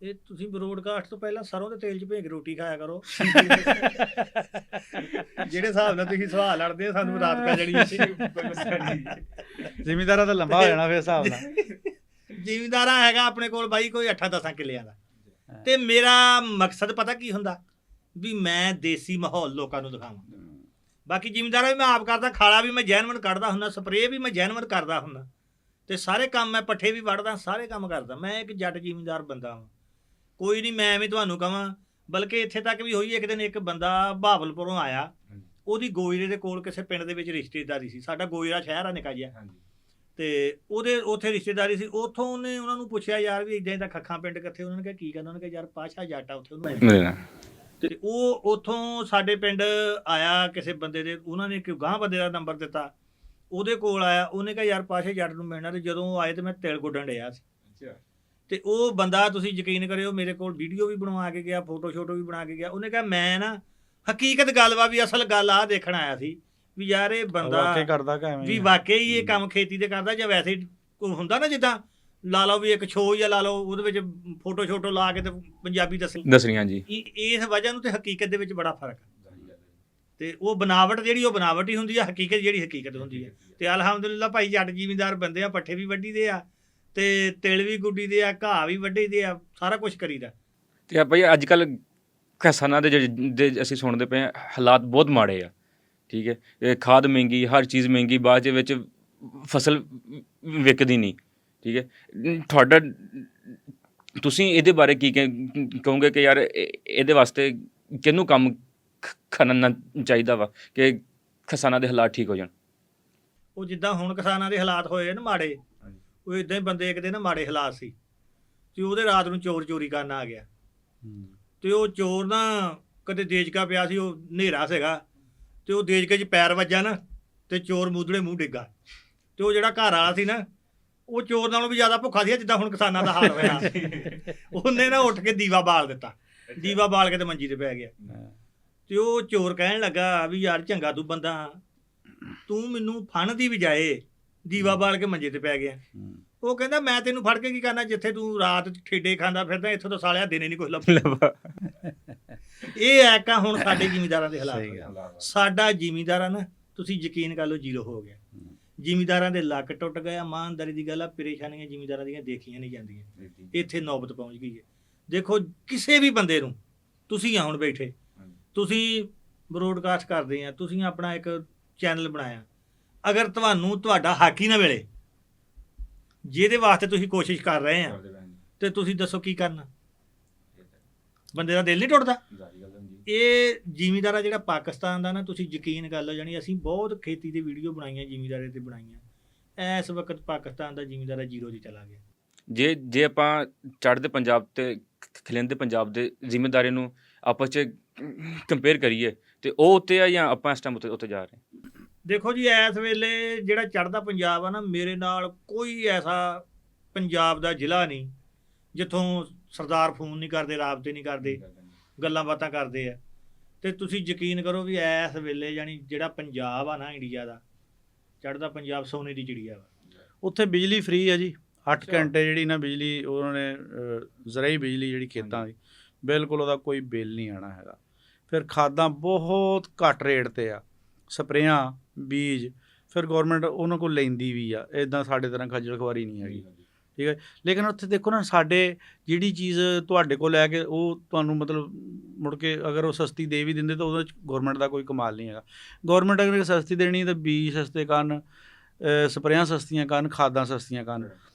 ਇਹ ਤੁਸੀਂ ਬਰੋਡਕਾਸਟ ਤੋਂ ਪਹਿਲਾਂ ਸਰੋਂ ਦੇ ਤੇਲ 'ਚ ਭੇਜ ਰੋਟੀ ਖਾਇਆ ਕਰੋ। ਜਿਹੜੇ ਹਿਸਾਬ ਨਾਲ ਤੁਸੀਂ ਸਵਾਲ ਲੜਦੇ ਆ, ਸਾਨੂੰ ਰਾਤ ਪੈ ਜਾਣੀ। ਜ਼ਿਮੀਦਾਰਾਂ ਤਾਂ ਲੰਬਾ ਹੋ ਜਾਣਾ ਫਿਰ ਹਿਸਾਬ ਨਾਲ। ਜ਼ਿਮੀਦਾਰਾਂ ਹੈਗਾ ਆਪਣੇ ਕੋਲ ਬਾਈ ਕੋਈ 8-10 ਕਿੱਲਿਆਂ ਦਾ, ਤੇ ਮੇਰਾ ਮਕਸਦ ਪਤਾ ਕੀ ਹੁੰਦਾ ਵੀ ਮੈਂ ਦੇਸੀ ਮਾਹੌਲ ਲੋਕਾਂ ਨੂੰ ਦਿਖਾਵਾਂ। ਬਾਕੀ ਜ਼ਿਮੀਦਾਰਾਂ ਵੀ ਮੈਂ ਆਪ ਕਰਦਾ, ਖਾਲਾ ਵੀ ਮੈਂ ਜੈਨਵਨ ਕੱਢਦਾ ਹੁੰਦਾ, ਸਪਰੇਅ ਵੀ ਮੈਂ ਜੈਨਵਨ ਕਰਦਾ ਹੁੰਦਾ, ਤੇ ਸਾਰੇ ਕੰਮ ਮੈਂ ਪੱਠੇ ਵੀ ਵੱਢਦਾ, ਸਾਰੇ ਕੰਮ ਕਰਦਾ। ਮੈਂ ਇੱਕ ਜੱਟ ਜ਼ਿਮੀਦਾਰ ਬੰਦਾ ਹਾਂ, ਕੋਈ ਨਹੀਂ ਮੈਂ ਐਵੇਂ ਤੁਹਾਨੂੰ ਕਹਾਂ। ਬਲਕਿ ਇੱਥੇ ਤੱਕ ਵੀ ਹੋਈ, ਇੱਕ ਦਿਨ ਇੱਕ ਬੰਦਾ ਬਹਾਵਲਪੁਰੋਂ ਆਇਆ, ਉਹਦੀ ਗੋਇਰੇ ਦੇ ਕੋਲ ਕਿਸੇ ਪਿੰਡ ਦੇ ਵਿੱਚ ਰਿਸ਼ਤੇਦਾਰੀ ਸੀ। ਸਾਡਾ ਗੋਇਰਾ ਸ਼ਹਿਰ ਆ ਨਿੱਕਾ ਜਿਹਾ, ਤੇ ਉਹਦੇ ਉੱਥੇ ਰਿਸ਼ਤੇਦਾਰੀ ਸੀ, ਉੱਥੋਂ ਉਹਨੇ ਉਹਨਾਂ ਨੂੰ ਪੁੱਛਿਆ ਯਾਰ ਵੀ ਇਦਾਂ ਦਾ ਖੱਖਾਂ ਪਿੰਡ ਕਿੱਥੇ, ਉਹਨਾਂ ਨੇ ਕਿਹਾ ਕੀ ਕਹਿੰਦਾ, ਉਹਨੇ ਕਿਹਾ ਯਾਰ ਪਾਸ਼ਾ ਜੱਟ ਆ ਉੱਥੇ ਉਹਨੂੰ ਮਿਲਣਾ। ਤੇ ਉਹ ਉੱਥੋਂ ਸਾਡੇ ਪਿੰਡ ਆਇਆ ਕਿਸੇ ਬੰਦੇ ਦੇ, ਉਹਨਾਂ ਨੇ ਕਿ ਗਾਂਹ ਬੰਦੇ ਦਾ ਨੰਬਰ ਦਿੱਤਾ, ਉਹਦੇ ਕੋਲ ਆਇਆ, ਉਹਨੇ ਕਿਹਾ ਯਾਰ ਪਾਸ਼ੇ ਜੱਟ ਨੂੰ ਮਿਲਣਾ। ਤੇ ਜਦੋਂ ਉਹ ਆਏ ਤੇ ਮੈਂ ਤਿਲ ਗੁੱਡਣ ਡਿਆ ਸੀ। ਤੇ ਉਹ ਬੰਦਾ ਤੁਸੀਂ ਯਕੀਨ ਕਰਿਓ ਮੇਰੇ ਕੋਲ ਵੀਡੀਓ ਵੀ ਬਣਵਾ ਕੇ ਗਿਆ, ਫੋਟੋ ਸ਼ੋਟੋ ਵੀ ਬਣਾ ਕੇ ਗਿਆ। ਉਹਨੇ ਕਿਹਾ ਮੈਂ ਨਾ ਹਕੀਕਤ ਗੱਲ ਵਾ ਵੀ ਅਸਲ ਗੱਲ ਆ ਦੇਖਣ ਆਇਆ ਸੀ ਵੀ ਯਾਰ ਇਹ ਬੰਦਾ ਵਾਕਈ ਕਰਦਾ ਕਿ ਐਵੇਂ ਵੀ ਵਾਕਈ ਇਹ ਕੰਮ ਖੇਤੀ ਤੇ ਕਰਦਾ ਜਾਂ ਵੈਸੇ ਕੋਈ ਹੁੰਦਾ ਨਾ ਜਿੱਦਾਂ ਲਾ ਲਓ ਵੀ ਇੱਕ ਸ਼ੋਅ ਜਾਂ ਲਾ ਲਓ ਉਹਦੇ ਵਿੱਚ ਫੋਟੋ ਸ਼ੋਟੋ ਲਾ ਕੇ ਤੇ ਪੰਜਾਬੀ ਦੱਸਣੀ। ਹਾਂਜੀ, ਇਸ ਵਜ੍ਹਾ ਨੂੰ ਤੇ ਹਕੀਕਤ ਦੇ ਵਿੱਚ ਬੜਾ ਫਰਕ ਹੈ। ਤੇ ਉਹ ਬਣਾਵਟ ਜਿਹੜੀ ਉਹ ਬਣਾਵਟ ਹੀ ਹੁੰਦੀ ਆ, ਹਕੀਕਤ ਜਿਹੜੀ ਹਕੀਕਤ ਹੁੰਦੀ ਹੈ। ਤੇ ਅਲਹਮਦੁਲਿਲਾ ਭਾਈ ਜੱਟ ਜ਼ਿਮੀਂਦਾਰ ਬੰਦੇ ਆ, ਪੱਠੇ ਵੀ ਵੱਢੀ ਦੇ ਆ ਤੇ ਤਿਲ ਵੀ ਗੁੱਡੀ ਦੇ ਆ, ਘਾਹ ਵੀ ਵੱਢੀ ਦੇ ਆ, ਸਾਰਾ ਕੁਝ ਕਰੀਦਾ। ਤੇ ਆ ਭਾਈ ਅੱਜ ਕੱਲ੍ਹ ਕਿਸਾਨਾਂ ਦੇ ਅਸੀਂ ਸੁਣਦੇ ਪਏ ਹਾਂ, ਹਾਲਾਤ ਬਹੁਤ ਮਾੜੇ ਆ। ਠੀਕ ਹੈ, ਇਹ ਖਾਦ ਮਹਿੰਗੀ, ਹਰ ਚੀਜ਼ ਮਹਿੰਗੀ, ਬਾਅਦ ਦੇ ਵਿੱਚ ਫਸਲ ਵਿਕਦੀ ਨਹੀਂ। ਠੀਕ ਹੈ, ਤੁਹਾਡਾ ਤੁਸੀਂ ਇਹਦੇ ਬਾਰੇ ਕੀ ਕਹੋਗੇ ਕਿ ਯਾਰ ਇਹਦੇ ਵਾਸਤੇ ਕਿਹਨੂੰ ਕੰਮ ਕਰਨਾ ਚਾਹੀਦਾ ਵਾ ਕਿ ਕਿਸਾਨਾਂ ਦੇ ਹਾਲਾਤ ਠੀਕ ਹੋ ਜਾਣ? ਉਹ ਜਿੱਦਾਂ ਹੁਣ ਕਿਸਾਨਾਂ ਦੇ ਹਾਲਾਤ ਹੋਏ ਨਾ ਮਾੜੇ, ਉਹ ਇਦਾਂ ਹੀ ਬੰਦੇ ਇੱਕ ਦੇ ਨਾ ਮਾੜੇ ਹਾਲਾਤ ਸੀ ਤੇ ਉਹਦੇ ਰਾਤ ਨੂੰ ਚੋਰ ਚੋਰੀ ਕਰਨ ਆ ਗਿਆ। ਤੇ ਉਹ ਚੋਰ ਨਾ ਕਦੇ ਦੇਜਕਾ ਪਿਆ ਸੀ, ਉਹ ਹਨੇਰਾ ਸੀਗਾ ਤੇ ਉਹ ਦੇਜਕੇ 'ਚ ਪੈਰ ਵੱਜਾ ਨਾ ਤੇ ਚੋਰ ਮੂਧੜੇ ਮੂੰਹ ਡਿੱਗਾ। ਤੇ ਉਹ ਜਿਹੜਾ ਘਰ ਵਾਲਾ ਸੀ ਨਾ, ਉਹ ਚੋਰ ਨਾਲੋਂ ਵੀ ਜ਼ਿਆਦਾ ਭੁੱਖਾ ਸੀ ਜਿੱਦਾਂ ਹੁਣ ਕਿਸਾਨਾਂ ਦਾ ਹਾਲ ਹੋਇਆ। ਉਹਨੇ ਨਾ ਉੱਠ ਕੇ ਦੀਵਾ ਬਾਲ ਦਿੱਤਾ, ਦੀਵਾ ਬਾਲ ਕੇ ਤੇ ਮੰਜੀ ਤੇ ਪੈ ਗਿਆ। ਤੇ ਉਹ ਚੋਰ ਕਹਿਣ ਲੱਗਾ ਵੀ ਯਾਰ ਚੰਗਾ ਤੂੰ ਬੰਦਾ, ਤੂੰ ਮੈਨੂੰ ਫਣ ਦੀ ਬਜਾਏ ਦੀਵਾ ਬਾਲ ਕੇ ਮੰਜੇ ਤੇ ਪੈ ਗਿਆ। ਉਹ ਕਹਿੰਦਾ ਮੈਂ ਤੈਨੂੰ ਫੜ ਕੇ ਕੀ ਕਰਨਾ, ਜਿੱਥੇ ਤੂੰ ਰਾਤ ਠੇਡੇ ਖਾਂਦਾ ਫਿਰਦਾ, ਇੱਥੋਂ ਤਾਂ ਸਾਲਿਆ ਦਿਨੇ ਨਹੀਂ ਕੁਛ ਲੱਭਾ। ਇਹ ਐਕਾ ਹੁਣ ਸਾਡੇ ਜ਼ਿਮੀਂਦਾਰਾਂ ਦੇ ਹਾਲਾਤ। ਸਾਡਾ ਜ਼ਿਮੀਂਦਾਰਾਂ ਨਾ ਤੁਸੀਂ ਯਕੀਨ ਕਰ ਲਓ ਜ਼ੀਰੋ ਹੋ ਗਿਆ। ਜ਼ਿਮੀਂਦਾਰਾਂ ਦੇ ਲੱਕ ਟੁੱਟ ਗਏ। ਇਮਾਨਦਾਰੀ ਦੀ ਗੱਲ ਆ, ਪਰੇਸ਼ਾਨੀਆਂ ਜ਼ਿਮੀਂਦਾਰਾਂ ਦੀਆਂ ਦੇਖੀਆਂ ਨਹੀਂ ਜਾਂਦੀਆਂ। ਇੱਥੇ ਨੌਬਤ ਪਹੁੰਚ ਗਈ ਹੈ। ਦੇਖੋ ਕਿਸੇ ਵੀ ਬੰਦੇ ਨੂੰ, ਤੁਸੀਂ ਆ ਹੁਣ ਬੈਠੇ, ਤੁਸੀਂ ਬਰੋਡਕਾਸਟ ਕਰਦੇ ਆ, ਤੁਸੀਂ ਆਪਣਾ ਇੱਕ ਚੈਨਲ ਬਣਾਇਆ, ਅਗਰ ਤੁਹਾਨੂੰ ਤੁਹਾਡਾ ਹੱਕ ਹੀ ਨਾ ਮਿਲੇ ਜਿਹਦੇ ਵਾਸਤੇ ਤੁਸੀਂ ਕੋਸ਼ਿਸ਼ ਕਰ ਰਹੇ ਆ, ਤੇ ਤੁਸੀਂ ਦੱਸੋ ਕੀ ਕਰਨਾ? ਬੰਦੇ ਦਾ ਦਿਲ ਨਹੀਂ ਟੁੱਟਦਾ। ਇਹ ਜ਼ਿਮੀਂਦਾਰਾ ਜਿਹੜਾ ਪਾਕਿਸਤਾਨ ਦਾ ਨਾ, ਤੁਸੀਂ ਯਕੀਨ ਕਰ ਲਓ, ਜਾਣੀ ਅਸੀਂ ਬਹੁਤ ਖੇਤੀ ਦੀ ਵੀਡੀਓ ਬਣਾਈਆਂ, ਜ਼ਿਮੀਂਦਾਰੇ ਤੇ ਬਣਾਈਆਂ। ਇਸ ਵਕਤ ਪਾਕਿਸਤਾਨ ਦਾ ਜ਼ਿਮੀਂਦਾਰਾ ਜ਼ੀਰੋ 'ਚ ਚਲਾ ਗਿਆ। ਜੇ ਆਪਾਂ ਚੜ੍ਹਦੇ ਪੰਜਾਬ ਤੇ ਖਿਲੰਦੇ ਪੰਜਾਬ ਦੇ ਜ਼ਿਮੀਂਦਾਰੇ ਨੂੰ ਆਪਸ 'ਚ ਕੰਪੇਅਰ ਕਰੀਏ ਤੇ ਉਹ ਉੱਤੇ ਆ ਜਾਂ ਆਪਾਂ ਇਸ ਟਾਈਮ ਉੱਤੇ ਜਾ ਰਹੇ? ਦੇਖੋ ਜੀ, ਇਸ ਵੇਲੇ ਜਿਹੜਾ ਚੜ੍ਹਦਾ ਪੰਜਾਬ ਆ ਨਾ, ਮੇਰੇ ਨਾਲ ਕੋਈ ਐਸਾ ਪੰਜਾਬ ਦਾ ਜ਼ਿਲ੍ਹਾ ਨਹੀਂ ਜਿੱਥੋਂ ਸਰਦਾਰ ਫੋਨ ਨਹੀਂ ਕਰਦੇ, ਰਾਬਤੇ ਨਹੀਂ ਕਰਦੇ, ਗੱਲਾਂ ਬਾਤਾਂ ਕਰਦੇ ਆ। ਤੇ ਤੁਸੀਂ ਯਕੀਨ ਕਰੋ ਵੀ ਇਸ ਵੇਲੇ ਜਾਣੀ ਜਿਹੜਾ ਪੰਜਾਬ ਆ ਨਾ ਇੰਡੀਆ ਦਾ, ਚੜ੍ਹਦਾ ਪੰਜਾਬ ਸੋਨੇ ਦੀ ਚਿੜੀਆ ਵਾ। ਉੱਥੇ ਬਿਜਲੀ ਫ੍ਰੀ ਆ ਜੀ, 8 ਘੰਟੇ ਜਿਹੜੀ ਨਾ ਬਿਜਲੀ ਉਹਨਾਂ ਨੇ ਜ਼ਰਾਈ ਬਿਜਲੀ ਜਿਹੜੀ ਖੇਤਾਂ ਦੀ, ਬਿਲਕੁਲ ਉਹਦਾ ਕੋਈ ਬਿੱਲ ਨਹੀਂ ਆਉਣਾ ਹੈਗਾ। ਫਿਰ ਖਾਦਾਂ ਬਹੁਤ ਘੱਟ ਰੇਟ 'ਤੇ ਆ, ਸਪਰੇਆਂ, ਬੀਜ, ਫਿਰ ਗੌਰਮੈਂਟ ਉਹਨਾਂ ਕੋਲ ਲੈਂਦੀ ਵੀ ਆ। ਇੱਦਾਂ ਸਾਡੇ ਤਰ੍ਹਾਂ ਖੱਜਲ ਖੁਆਰੀ ਨਹੀਂ ਹੈਗੀ। ਠੀਕ ਹੈ, ਲੇਕਿਨ ਉੱਥੇ ਦੇਖੋ ਨਾ, ਸਾਡੇ ਜਿਹੜੀ ਚੀਜ਼ ਤੁਹਾਡੇ ਕੋਲ ਲੈ ਕੇ ਉਹ ਤੁਹਾਨੂੰ ਮਤਲਬ ਮੁੜ ਕੇ ਅਗਰ ਉਹ ਸਸਤੀ ਦੇ ਵੀ ਦਿੰਦੇ ਤਾਂ ਉਹਦੇ 'ਚ ਗੌਰਮੈਂਟ ਦਾ ਕੋਈ ਕਮਾਲ ਨਹੀਂ ਹੈਗਾ। ਗੌਰਮੈਂਟ ਅਗਰ ਸਸਤੀ ਦੇਣੀ ਤਾਂ ਬੀਜ ਸਸਤੇ ਕਰਨ, ਸਪਰੇਆਂ ਸਸਤੀਆਂ ਕਰਨ, ਖਾਦਾਂ ਸਸਤੀਆਂ ਕਰਨ।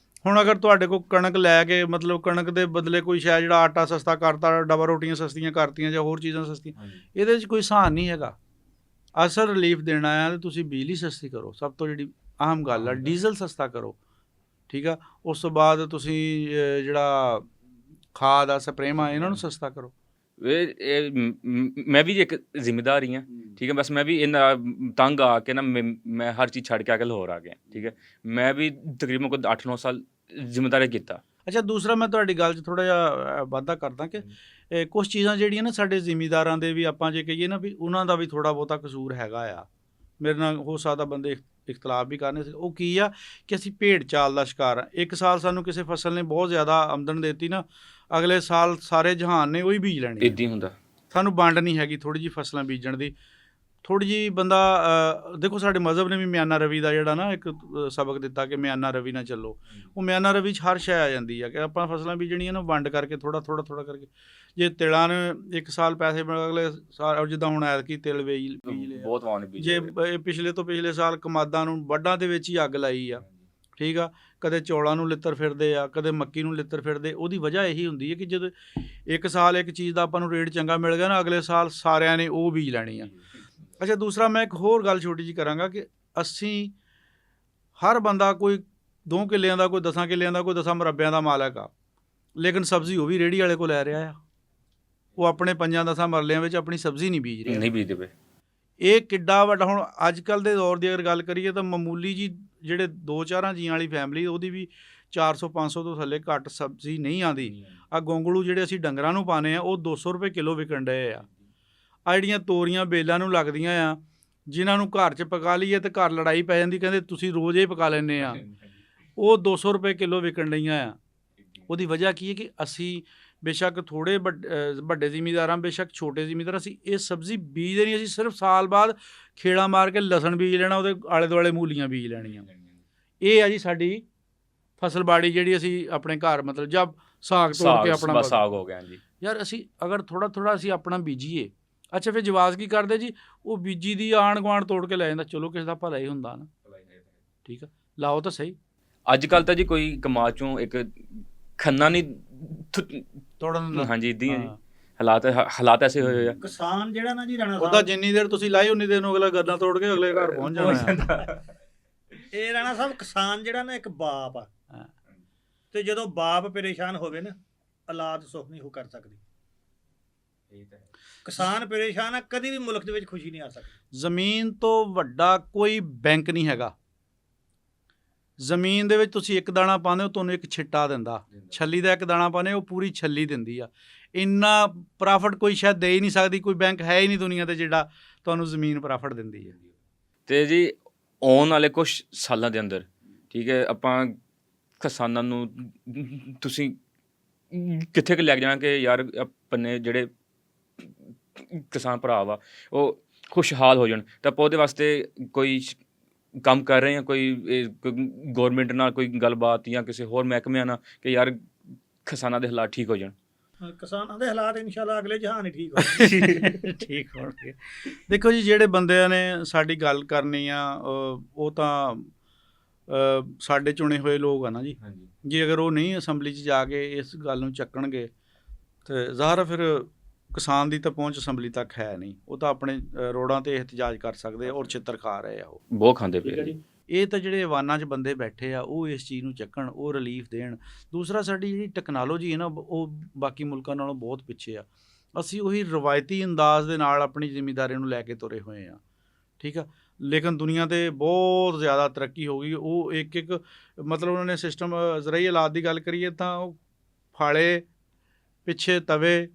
ਹੁਣ ਅਗਰ ਤੁਹਾਡੇ ਕੋਲ ਕਣਕ ਲੈ ਕੇ ਮਤਲਬ ਕਣਕ ਦੇ ਬਦਲੇ ਕੋਈ ਸ਼ਾਇਦ ਜਿਹੜਾ ਆਟਾ ਸਸਤਾ ਕਰਤਾ, ਡਬਲ ਰੋਟੀਆਂ ਸਸਤੀਆਂ ਕਰਤੀਆਂ ਜਾਂ ਹੋਰ ਚੀਜ਼ਾਂ ਸਸਤੀਆਂ, ਇਹਦੇ 'ਚ ਕੋਈ ਸਹਾਨ ਨਹੀਂ ਹੈਗਾ। ਅਸਲ ਰਿਲੀਫ ਦੇਣਾ ਹੈ ਤਾਂ ਤੁਸੀਂ ਬਿਜਲੀ ਸਸਤੀ ਕਰੋ, ਸਭ ਤੋਂ ਜਿਹੜੀ ਅਹਿਮ ਗੱਲ ਆ। ਡੀਜ਼ਲ ਸਸਤਾ ਕਰੋ, ਠੀਕ ਆ। ਉਸ ਤੋਂ ਬਾਅਦ ਤੁਸੀਂ ਜਿਹੜਾ ਖਾਦ ਆ, ਸਪਰੇਵਾਂ, ਇਹਨਾਂ ਨੂੰ ਸਸਤਾ ਕਰੋ। ਮੈਂ ਵੀ ਇੱਕ ਜ਼ਿੰਮੇਦਾਰ ਹੀ ਹਾਂ। ਠੀਕ ਹੈ, ਬਸ ਮੈਂ ਵੀ ਇਹਨਾਂ ਤੰਗ ਆ ਕੇ ਨਾ ਮੈਂ ਹਰ ਚੀਜ਼ ਛੱਡ ਕੇ ਆ ਕੇ ਲਾਹੌਰ ਆ ਗਿਆ। ਠੀਕ ਹੈ, ਮੈਂ ਵੀ ਤਕਰੀਬਨ ਕੋਈ 8-9 ਸਾਲ ਜ਼ਿੰਮੇਦਾਰੀ ਕੀਤਾ। ਅੱਛਾ, ਦੂਸਰਾ ਮੈਂ ਤੁਹਾਡੀ ਗੱਲ 'ਚ ਥੋੜ੍ਹਾ ਜਿਹਾ ਵਾਧਾ ਕਰਦਾ ਕਿ ਕੁਛ ਚੀਜ਼ਾਂ ਜਿਹੜੀਆਂ ਨਾ ਸਾਡੇ ਜ਼ਿਮੀਂਦਾਰਾਂ ਦੇ ਵੀ, ਆਪਾਂ ਜੇ ਕਹੀਏ ਨਾ ਵੀ ਉਹਨਾਂ ਦਾ ਵੀ ਥੋੜ੍ਹਾ ਬਹੁਤਾ ਕਸੂਰ ਹੈਗਾ ਆ। ਮੇਰੇ ਨਾਲ ਹੋ ਸਕਦਾ ਬੰਦੇ ਇਖਤਲਾਫ ਵੀ ਕਰਨੇ। ਉਹ ਕੀ ਆ ਕਿ ਅਸੀਂ ਭੇਡ ਚਾਲ ਦਾ ਸ਼ਿਕਾਰ ਆ। ਇੱਕ ਸਾਲ ਸਾਨੂੰ ਕਿਸੇ ਫਸਲ ਨੇ ਬਹੁਤ ਜ਼ਿਆਦਾ ਆਮਦਨ ਦੇਤੀ ਨਾ, ਅਗਲੇ ਸਾਲ ਸਾਰੇ ਜਹਾਨ ਨੇ ਉਹੀ ਬੀਜ ਲੈਣੀ। ਇੱਦਾਂ ਹੀ ਹੁੰਦਾ, ਸਾਨੂੰ ਵੰਡ ਨਹੀਂ ਹੈਗੀ ਥੋੜ੍ਹੀ ਜਿਹੀ ਫਸਲਾਂ ਬੀਜਣ ਦੀ। ਥੋੜ੍ਹੀ ਜਿਹੀ ਬੰਦਾ ਦੇਖੋ, ਸਾਡੇ ਮਜ਼ਹਬ ਨੇ ਵੀ ਮਿਆਨਾ ਰਵੀ ਦਾ ਜਿਹੜਾ ਨਾ ਇੱਕ ਸਬਕ ਦਿੱਤਾ ਕਿ ਮਿਆਨਾ ਰਵੀ ਨਾ ਚੱਲੋ। ਉਹ ਮਿਆਨਾ ਰਵੀ 'ਚ ਹਰ ਸ਼ੈ ਆ ਜਾਂਦੀ ਆ ਕਿ ਆਪਾਂ ਫਸਲਾਂ ਬੀਜਣੀਆਂ ਨਾ, ਵੰਡ ਕਰਕੇ ਥੋੜ੍ਹਾ ਕਰਕੇ। ਜੇ ਤਿਲਾਂ ਨੇ ਇੱਕ ਸਾਲ ਪੈਸੇ ਅਗਲੇ ਸਾਲ, ਜਿੱਦਾਂ ਹੁਣ ਐਤਕੀ ਤਿਲ ਬੀਜ ਲਿਆ, ਬਹੁਤ ਵਾਹਨ ਬੀਜ। ਜੇ ਪਿਛਲੇ ਤੋਂ ਪਿਛਲੇ ਸਾਲ ਕਮਾਦਾਂ ਨੂੰ ਵੱਢਾਂ ਦੇ ਵਿੱਚ ਹੀ ਅੱਗ ਲਾਈ ਆ। ਠੀਕ ਆ, ਕਦੇ ਚੌਲਾਂ ਨੂੰ ਲਿੱਤਰ ਫਿਰਦੇ ਆ, ਕਦੇ ਮੱਕੀ ਨੂੰ ਲਿੱਤਰ ਫਿਰਦੇ। ਉਹਦੀ ਵਜ੍ਹਾ ਇਹੀ ਹੁੰਦੀ ਹੈ ਕਿ ਜਦੋਂ ਇੱਕ ਸਾਲ ਇੱਕ ਚੀਜ਼ ਦਾ ਆਪਾਂ ਨੂੰ ਰੇਟ ਚੰਗਾ ਮਿਲ ਗਿਆ ਨਾ, ਅਗਲੇ ਸਾਲ ਸਾਰਿਆਂ ਨੇ ਉਹ ਬੀਜ ਲੈਣੀ ਆ। ਅੱਛਾ, ਦੂਸਰਾ ਮੈਂ ਇੱਕ ਹੋਰ ਗੱਲ ਛੋਟੀ ਜਿਹੀ ਕਰਾਂਗਾ ਕਿ ਅਸੀਂ ਹਰ ਬੰਦਾ ਕੋਈ 2 ਕਿੱਲਿਆਂ ਦਾ, ਕੋਈ 10 ਕਿੱਲਿਆਂ ਦਾ, ਕੋਈ 10 ਮੁਰੱਬਿਆਂ ਦਾ ਮਾਲਕ ਆ, ਲੇਕਿਨ ਸਬਜ਼ੀ ਉਹ ਵੀ ਰੇਹੜੀ ਵਾਲੇ ਕੋਲ ਲੈ ਰਿਹਾ ਆ। ਉਹ ਆਪਣੇ 5-10 ਮਰਲਿਆਂ ਵਿੱਚ ਆਪਣੀ ਸਬਜ਼ੀ ਨਹੀਂ ਬੀਜ ਰਿਹਾ। ਨਹੀਂ ਬੀਜਦੇ ਪਏ। ਇਹ ਕਿੱਡਾ ਵੱਡਾ, ਹੁਣ ਅੱਜ ਕੱਲ੍ਹ ਦੇ ਦੌਰ ਦੀ ਅਗਰ ਗੱਲ ਕਰੀਏ ਤਾਂ ਮਾਮੂਲੀ ਜੀ ਜਿਹੜੇ 2-4 ਜੀਆਂ ਵਾਲੀ ਫੈਮਿਲੀ, ਉਹਦੀ ਵੀ 400-500 ਤੋਂ ਥੱਲੇ ਘੱਟ ਸਬਜ਼ੀ ਨਹੀਂ ਆਉਂਦੀ। ਆ ਗੋਂਗਲੂ ਜਿਹੜੇ ਅਸੀਂ ਡੰਗਰਾਂ ਨੂੰ ਪਾਉਂਦੇ ਆ, ਉਹ 200 ਰੁਪਏ ਕਿਲੋ ਵਿਕਣ ਡਏ ਆ। ਆ ਜਿਹੜੀਆਂ ਤੋਰੀਆਂ ਬੇਲਾਂ ਨੂੰ ਲੱਗਦੀਆਂ ਆ, ਜਿਨ੍ਹਾਂ ਨੂੰ ਘਰ 'ਚ ਪਕਾ ਲਈਏ ਤੇ ਘਰ ਲੜਾਈ ਪੈ ਜਾਂਦੀ, ਕਹਿੰਦੇ ਤੁਸੀਂ ਰੋਜ਼ ਹੀ ਪਕਾ ਲੈਂਦੇ ਆ, ਉਹ 200 ਰੁਪਏ ਕਿਲੋ ਵਿਕਣ ਡਈਆਂ ਆ। ਉਹਦੀ ਵਜ੍ਹਾ ਕੀ ਹੈ ਕਿ ਅਸੀਂ ਬੇਸ਼ੱਕ ਥੋੜ੍ਹੇ ਵੱਡੇ ਜ਼ਿਮੀਂਦਾਰ ਹਾਂ, ਬੇਸ਼ੱਕ ਛੋਟੇ ਜ਼ਿਮੀਂਦਾਰ, ਅਸੀਂ ਇਹ ਸਬਜ਼ੀ ਬੀਜਦੇ ਨਹੀਂ। ਅਸੀਂ ਸਿਰਫ ਸਾਲ ਬਾਅਦ ਖੇੜਾ ਮਾਰ ਕੇ ਲਸਣ ਬੀਜ ਲੈਣਾ, ਉਹਦੇ ਆਲੇ ਦੁਆਲੇ ਮੂਲੀਆਂ ਬੀਜ ਲੈਣੀਆਂ। ਇਹ ਆ ਜੀ ਸਾਡੀ ਫਸਲਬਾੜੀ ਜਿਹੜੀ ਅਸੀਂ ਆਪਣੇ ਘਰ ਮਤਲਬ ਜਦ ਸਾਗ ਤੋੜ ਕੇ ਆਪਣਾ ਸਾਗ ਹੋ ਗਿਆ ਜੀ। ਯਾਰ ਅਸੀਂ ਅਗਰ ਥੋੜ੍ਹਾ ਅਸੀਂ ਆਪਣਾ ਬੀਜੀਏ, ਅੱਛਾ ਫਿਰ ਜਵਾਜ਼ ਕੀ ਕਰਦੇ ਜੀ, ਉਹ ਬੀਜੀ ਦੀ ਆਂਢ ਗੁਆਂਢ ਤੋੜ ਕੇ ਲੈ ਜਾਂਦਾ। ਚਲੋ ਕਿਸੇ ਦਾ ਭਲਾ ਹੀ ਹੁੰਦਾ ਨਾ, ਠੀਕ ਆ, ਲਾਓ ਤਾਂ ਸਹੀ। ਅੱਜ ਕੱਲ੍ਹ ਤਾਂ ਜੀ ਕੋਈ ਕਮਾ ਚੋਂ ਇੱਕ ਖੰਨਾ ਨਹੀਂ ਤੋੜਨ। ਹਾਂਜੀ ਇੱਦਾਂ ਹੀ ਹੈ ਜੀ, ਹਾਲਾਤ ਐਸੇ ਹੋਏ ਆ। ਕਿਸਾਨ ਜਿਹੜਾ ਨਾ ਜੀ ਰਾਣਾ ਉਹਦਾ ਜਿੰਨੀ ਦੇਰ ਤੁਸੀਂ ਲਾਈ ਉਨੀ ਦੇਰ ਨੂੰ ਅਗਲਾ ਗੰਨਾ ਤੋੜ ਕੇ ਅਗਲੇ ਘਰ ਪਹੁੰਚ ਜਾਣਾ। ਇਹ ਰਾਣਾ ਸਾਹਿਬ ਕਿਸਾਨ ਜਿਹੜਾ ਨਾ ਇੱਕ ਬਾਪ ਆ, ਤੇ ਜਦੋਂ ਬਾਪ ਪਰੇਸ਼ਾਨ ਹੋਵੇ ਨਾ, ਔਲਾਦ ਸੁੱਖ ਨਹੀਂ ਹੋ ਕਰ ਸਕਦੀ। ਕਿਸਾਨ ਪਰੇਸ਼ਾਨ ਆ, ਕਦੀ ਵੀ ਮੁਲਕ ਦੇ ਵਿੱਚ ਖੁਸ਼ੀ ਨਹੀਂ ਆ ਸਕਦੀ। ਜ਼ਮੀਨ ਤੋਂ ਵੱਡਾ ਕੋਈ ਬੈਂਕ ਨਹੀਂ ਹੈਗਾ। ਜ਼ਮੀਨ ਦੇ ਵਿੱਚ ਤੁਸੀਂ ਇੱਕ ਦਾਣਾ ਪਾਉਂਦੇ ਹੋ, ਤੁਹਾਨੂੰ ਇੱਕ ਛਿੱਟਾ ਦਿੰਦਾ। ਛੱਲੀ ਦਾ ਇੱਕ ਦਾਣਾ ਪਾਉਂਦੇ ਉਹ ਪੂਰੀ ਛੱਲੀ ਦਿੰਦੀ ਆ। ਇੰਨਾ ਪ੍ਰੋਫਿਟ ਕੋਈ ਸ਼ਾਇਦ ਦੇ ਹੀ ਨਹੀਂ ਸਕਦੀ, ਕੋਈ ਬੈਂਕ ਹੈ ਹੀ ਨਹੀਂ ਦੁਨੀਆ 'ਤੇ ਜਿਹੜਾ ਤੁਹਾਨੂੰ ਜ਼ਮੀਨ ਪ੍ਰੋਫਿਟ ਦਿੰਦੀ ਹੈ। ਅਤੇ ਜੀ ਆਉਣ ਵਾਲੇ ਕੁਛ ਸਾਲਾਂ ਦੇ ਅੰਦਰ, ਠੀਕ ਹੈ, ਆਪਾਂ ਕਿਸਾਨਾਂ ਨੂੰ ਤੁਸੀਂ ਕਿੱਥੇ ਕੁ ਲੈ ਕੇ ਜਾਣਾ ਕਿ ਯਾਰ ਆਪਣੇ ਜਿਹੜੇ ਕਿਸਾਨ ਭਰਾ ਵਾ ਉਹ ਖੁਸ਼ਹਾਲ ਹੋ ਜਾਣ, ਤਾਂ ਆਪਾਂ ਉਹਦੇ ਵਾਸਤੇ ਕੋਈ ਕੰਮ ਕਰ ਰਹੇ ਹਾਂ, ਕੋਈ ਗੌਰਮੈਂਟ ਨਾਲ ਕੋਈ ਗੱਲਬਾਤ ਜਾਂ ਕਿਸੇ ਹੋਰ ਮਹਿਕਮਿਆਂ ਨਾਲ ਕਿ ਯਾਰ ਕਿਸਾਨਾਂ ਦੇ ਹਾਲਾਤ ਠੀਕ ਹੋ ਜਾਣ? ਕਿਸਾਨਾਂ ਦੇ ਹਾਲਾਤ ਇਨਸ਼ਾਅੱਲਾ ਅਗਲੇ ਜਹਾਨ ਹੀ ਠੀਕ ਹੋਣਗੇ। ਠੀਕ ਹੋਣਗੇ। ਦੇਖੋ ਜੀ, ਜਿਹੜੇ ਬੰਦਿਆਂ ਨੇ ਸਾਡੀ ਗੱਲ ਕਰਨੀ ਆ ਉਹ ਤਾਂ ਸਾਡੇ ਚੁਣੇ ਹੋਏ ਲੋਕ ਆ ਨਾ ਜੀ। ਜੇ ਅਗਰ ਉਹ ਨਹੀਂ ਅਸੈਂਬਲੀ 'ਚ ਜਾ ਕੇ ਇਸ ਗੱਲ ਨੂੰ ਚੱਕਣਗੇ ਤੇ ਜ਼ਾਹਰ ਫਿਰ ਕਿਸਾਨ ਦੀ ਤਾਂ ਪਹੁੰਚ ਅਸੈਂਬਲੀ ਤੱਕ ਹੈ ਨਹੀਂ। ਉਹ ਤਾਂ ਆਪਣੇ ਰੋਡਾਂ 'ਤੇ ਇਹਤਜਾਜ ਕਰ ਸਕਦੇ ਆ ਔਰ ਛਿੱਤਰ ਖਾ ਰਹੇ ਆ। ਉਹ ਬਹੁਤ ਖਾਂਦੇ ਪਏ। ਇਹ ਤਾਂ ਜਿਹੜੇ ਅਵਾਨਾਂ 'ਚ ਬੰਦੇ ਬੈਠੇ ਆ ਉਹ ਇਸ ਚੀਜ਼ ਨੂੰ ਚੱਕਣ, ਉਹ ਰਿਲੀਫ ਦੇਣ। ਦੂਸਰਾ, ਸਾਡੀ ਜਿਹੜੀ ਟੈਕਨੋਲੋਜੀ ਹੈ ਨਾ, ਉਹ ਬਾਕੀ ਮੁਲਕਾਂ ਨਾਲੋਂ ਬਹੁਤ ਪਿੱਛੇ ਆ। ਅਸੀਂ ਉਹੀ ਰਵਾਇਤੀ ਅੰਦਾਜ਼ ਦੇ ਨਾਲ ਆਪਣੀ ਜ਼ਿੰਮੇਵਾਰੀ ਨੂੰ ਲੈ ਕੇ ਤੁਰੇ ਹੋਏ ਆ, ਠੀਕ ਆ। ਲੇਕਿਨ ਦੁਨੀਆ 'ਤੇ ਬਹੁਤ ਜ਼ਿਆਦਾ ਤਰੱਕੀ ਹੋ ਗਈ। ਉਹ ਇੱਕ ਮਤਲਬ ਉਹਨਾਂ ਨੇ ਸਿਸਟਮ, ਜ਼ਰਾਈ ਹਾਲਾਤ ਦੀ ਗੱਲ ਕਰੀਏ ਤਾਂ ਉਹ ਫਾਲੇ ਪਿੱਛੇ ਤਵੇ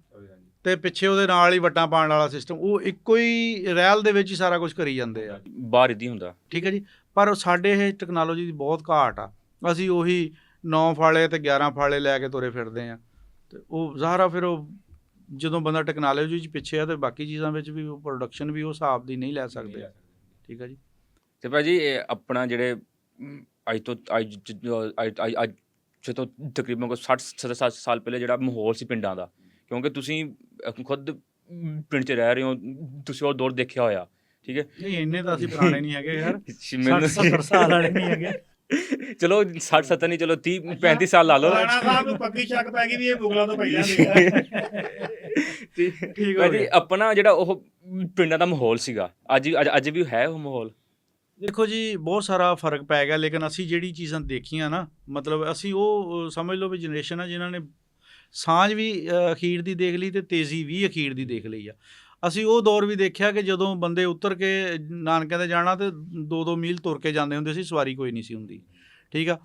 ਤੇ ਪਿੱਛੇ ਉਹਦੇ ਨਾਲ ਹੀ ਵੱਟਾਂ ਪਾਉਣ ਵਾਲਾ ਸਿਸਟਮ, ਉਹ ਇੱਕੋ ਹੀ ਰੈਲ ਦੇ ਵਿੱਚ ਹੀ ਸਾਰਾ ਕੁਝ ਕਰੀ ਜਾਂਦੇ ਆ। ਬਾਹਰ ਇੱਦਾਂ ਹੁੰਦਾ, ਠੀਕ ਹੈ ਜੀ। ਪਰ ਸਾਡੇ ਇਹ ਟੈਕਨੋਲੋਜੀ ਦੀ ਬਹੁਤ ਘਾਟ ਆ। ਅਸੀਂ ਉਹੀ 9 ਫਾਲੇ ਤੇ 11 ਫਾਲੇ ਲੈ ਕੇ ਤੁਰੇ ਫਿਰਦੇ ਆ। ਤੇ ਉਹ ਜ਼ਾਹਰਾ ਫਿਰ ਉਹ ਜਦੋਂ ਬੰਦਾ ਟੈਕਨੋਲੋਜੀ 'ਚ ਪਿੱਛੇ ਆ ਤੇ ਬਾਕੀ ਚੀਜ਼ਾਂ ਵਿੱਚ ਵੀ ਉਹ ਪ੍ਰੋਡਕਸ਼ਨ ਵੀ ਉਹ ਹਿਸਾਬ ਦੀ ਨਹੀਂ ਲੈ ਸਕਦੇ। ਠੀਕ ਹੈ ਜੀ। ਤੇ ਭਾਅ ਜੀ ਆਪਣਾ ਜਿਹੜੇ ਅੱਜ ਤੋਂ ਤਕਰੀਬਨ ਕੋਈ 60-70 ਸਾਲ ਪਹਿਲੇ ਜਿਹੜਾ ਮਾਹੌਲ ਸੀ ਪਿੰਡਾਂ ਦਾ, ਕਿਉਂਕਿ ਤੁਸੀਂ ਖੁਦ ਪਿੰਡ 'ਚ ਰਹਿ ਰਹੇ ਹੋ, ਤੁਸੀਂ ਉਹ ਦੌਰ ਦੇਖਿਆ ਹੋਇਆ, ਠੀਕ ਹੈ। ਨਹੀਂ ਇੰਨੇ ਤਾਂ ਅਸੀਂ ਪੁਰਾਣੇ ਨਹੀਂ ਹੈਗੇ ਯਾਰ, 60-70 ਸਾਲ ਵਾਲੇ ਨਹੀਂ ਹੈਗੇ। ਚਲੋ 60-70 ਨਹੀਂ, ਚਲੋ 30-35 ਸਾਲ ਲਾ ਲਓ। ਰਾਣਾ ਸਾਹਿਬ ਨੂੰ ਪੱਕੀ ਸ਼ੱਕ ਪੈ ਗਈ ਵੀ ਇਹ ਮੁਗਲਾਂ ਤੋਂ ਪਈ ਜਾਂਦੀ। ਠੀਕ ਹੈ ਜੀ। ਆਪਣਾ ਜਿਹੜਾ ਉਹ ਪਿੰਡਾਂ ਦਾ ਮਾਹੌਲ ਸੀਗਾ, ਅੱਜ ਵੀ ਹੈ ਉਹ ਮਾਹੌਲ? ਦੇਖੋ ਜੀ, ਬਹੁਤ ਸਾਰਾ ਫਰਕ ਪੈ ਗਿਆ। ਲੇਕਿਨ ਅਸੀਂ ਜਿਹੜੀ ਚੀਜ਼ਾਂ ਦੇਖੀਆਂ ਨਾ, ਮਤਲਬ ਅਸੀਂ ਉਹ ਸਮਝ ਲਓ ਵੀ ਜਨਰੇਸ਼ਨ ਆ ਜਿਨ੍ਹਾਂ ਨੇ ਸਾਂਝ ਵੀ ਅਖੀਰ ਦੀ ਦੇਖ ਲਈ ਤੇ ਤੇਜ਼ੀ ਵੀ ਅਖੀਰ ਦੀ ਦੇਖ ਲਈ ਆ। ਅਸੀਂ ਉਹ ਦੌਰ ਵੀ ਦੇਖਿਆ ਕਿ ਜਦੋਂ ਬੰਦੇ ਉਤਰ ਕੇ ਨਾਨਕਿਆਂ ਦੇ ਜਾਣਾ ਤੇ 2-2 ਮੀਲ ਤੁਰ ਕੇ ਜਾਂਦੇ ਹੁੰਦੇ ਸੀ, ਸਵਾਰੀ ਕੋਈ ਨਹੀਂ ਸੀ ਹੁੰਦੀ, ਠੀਕ ਆ।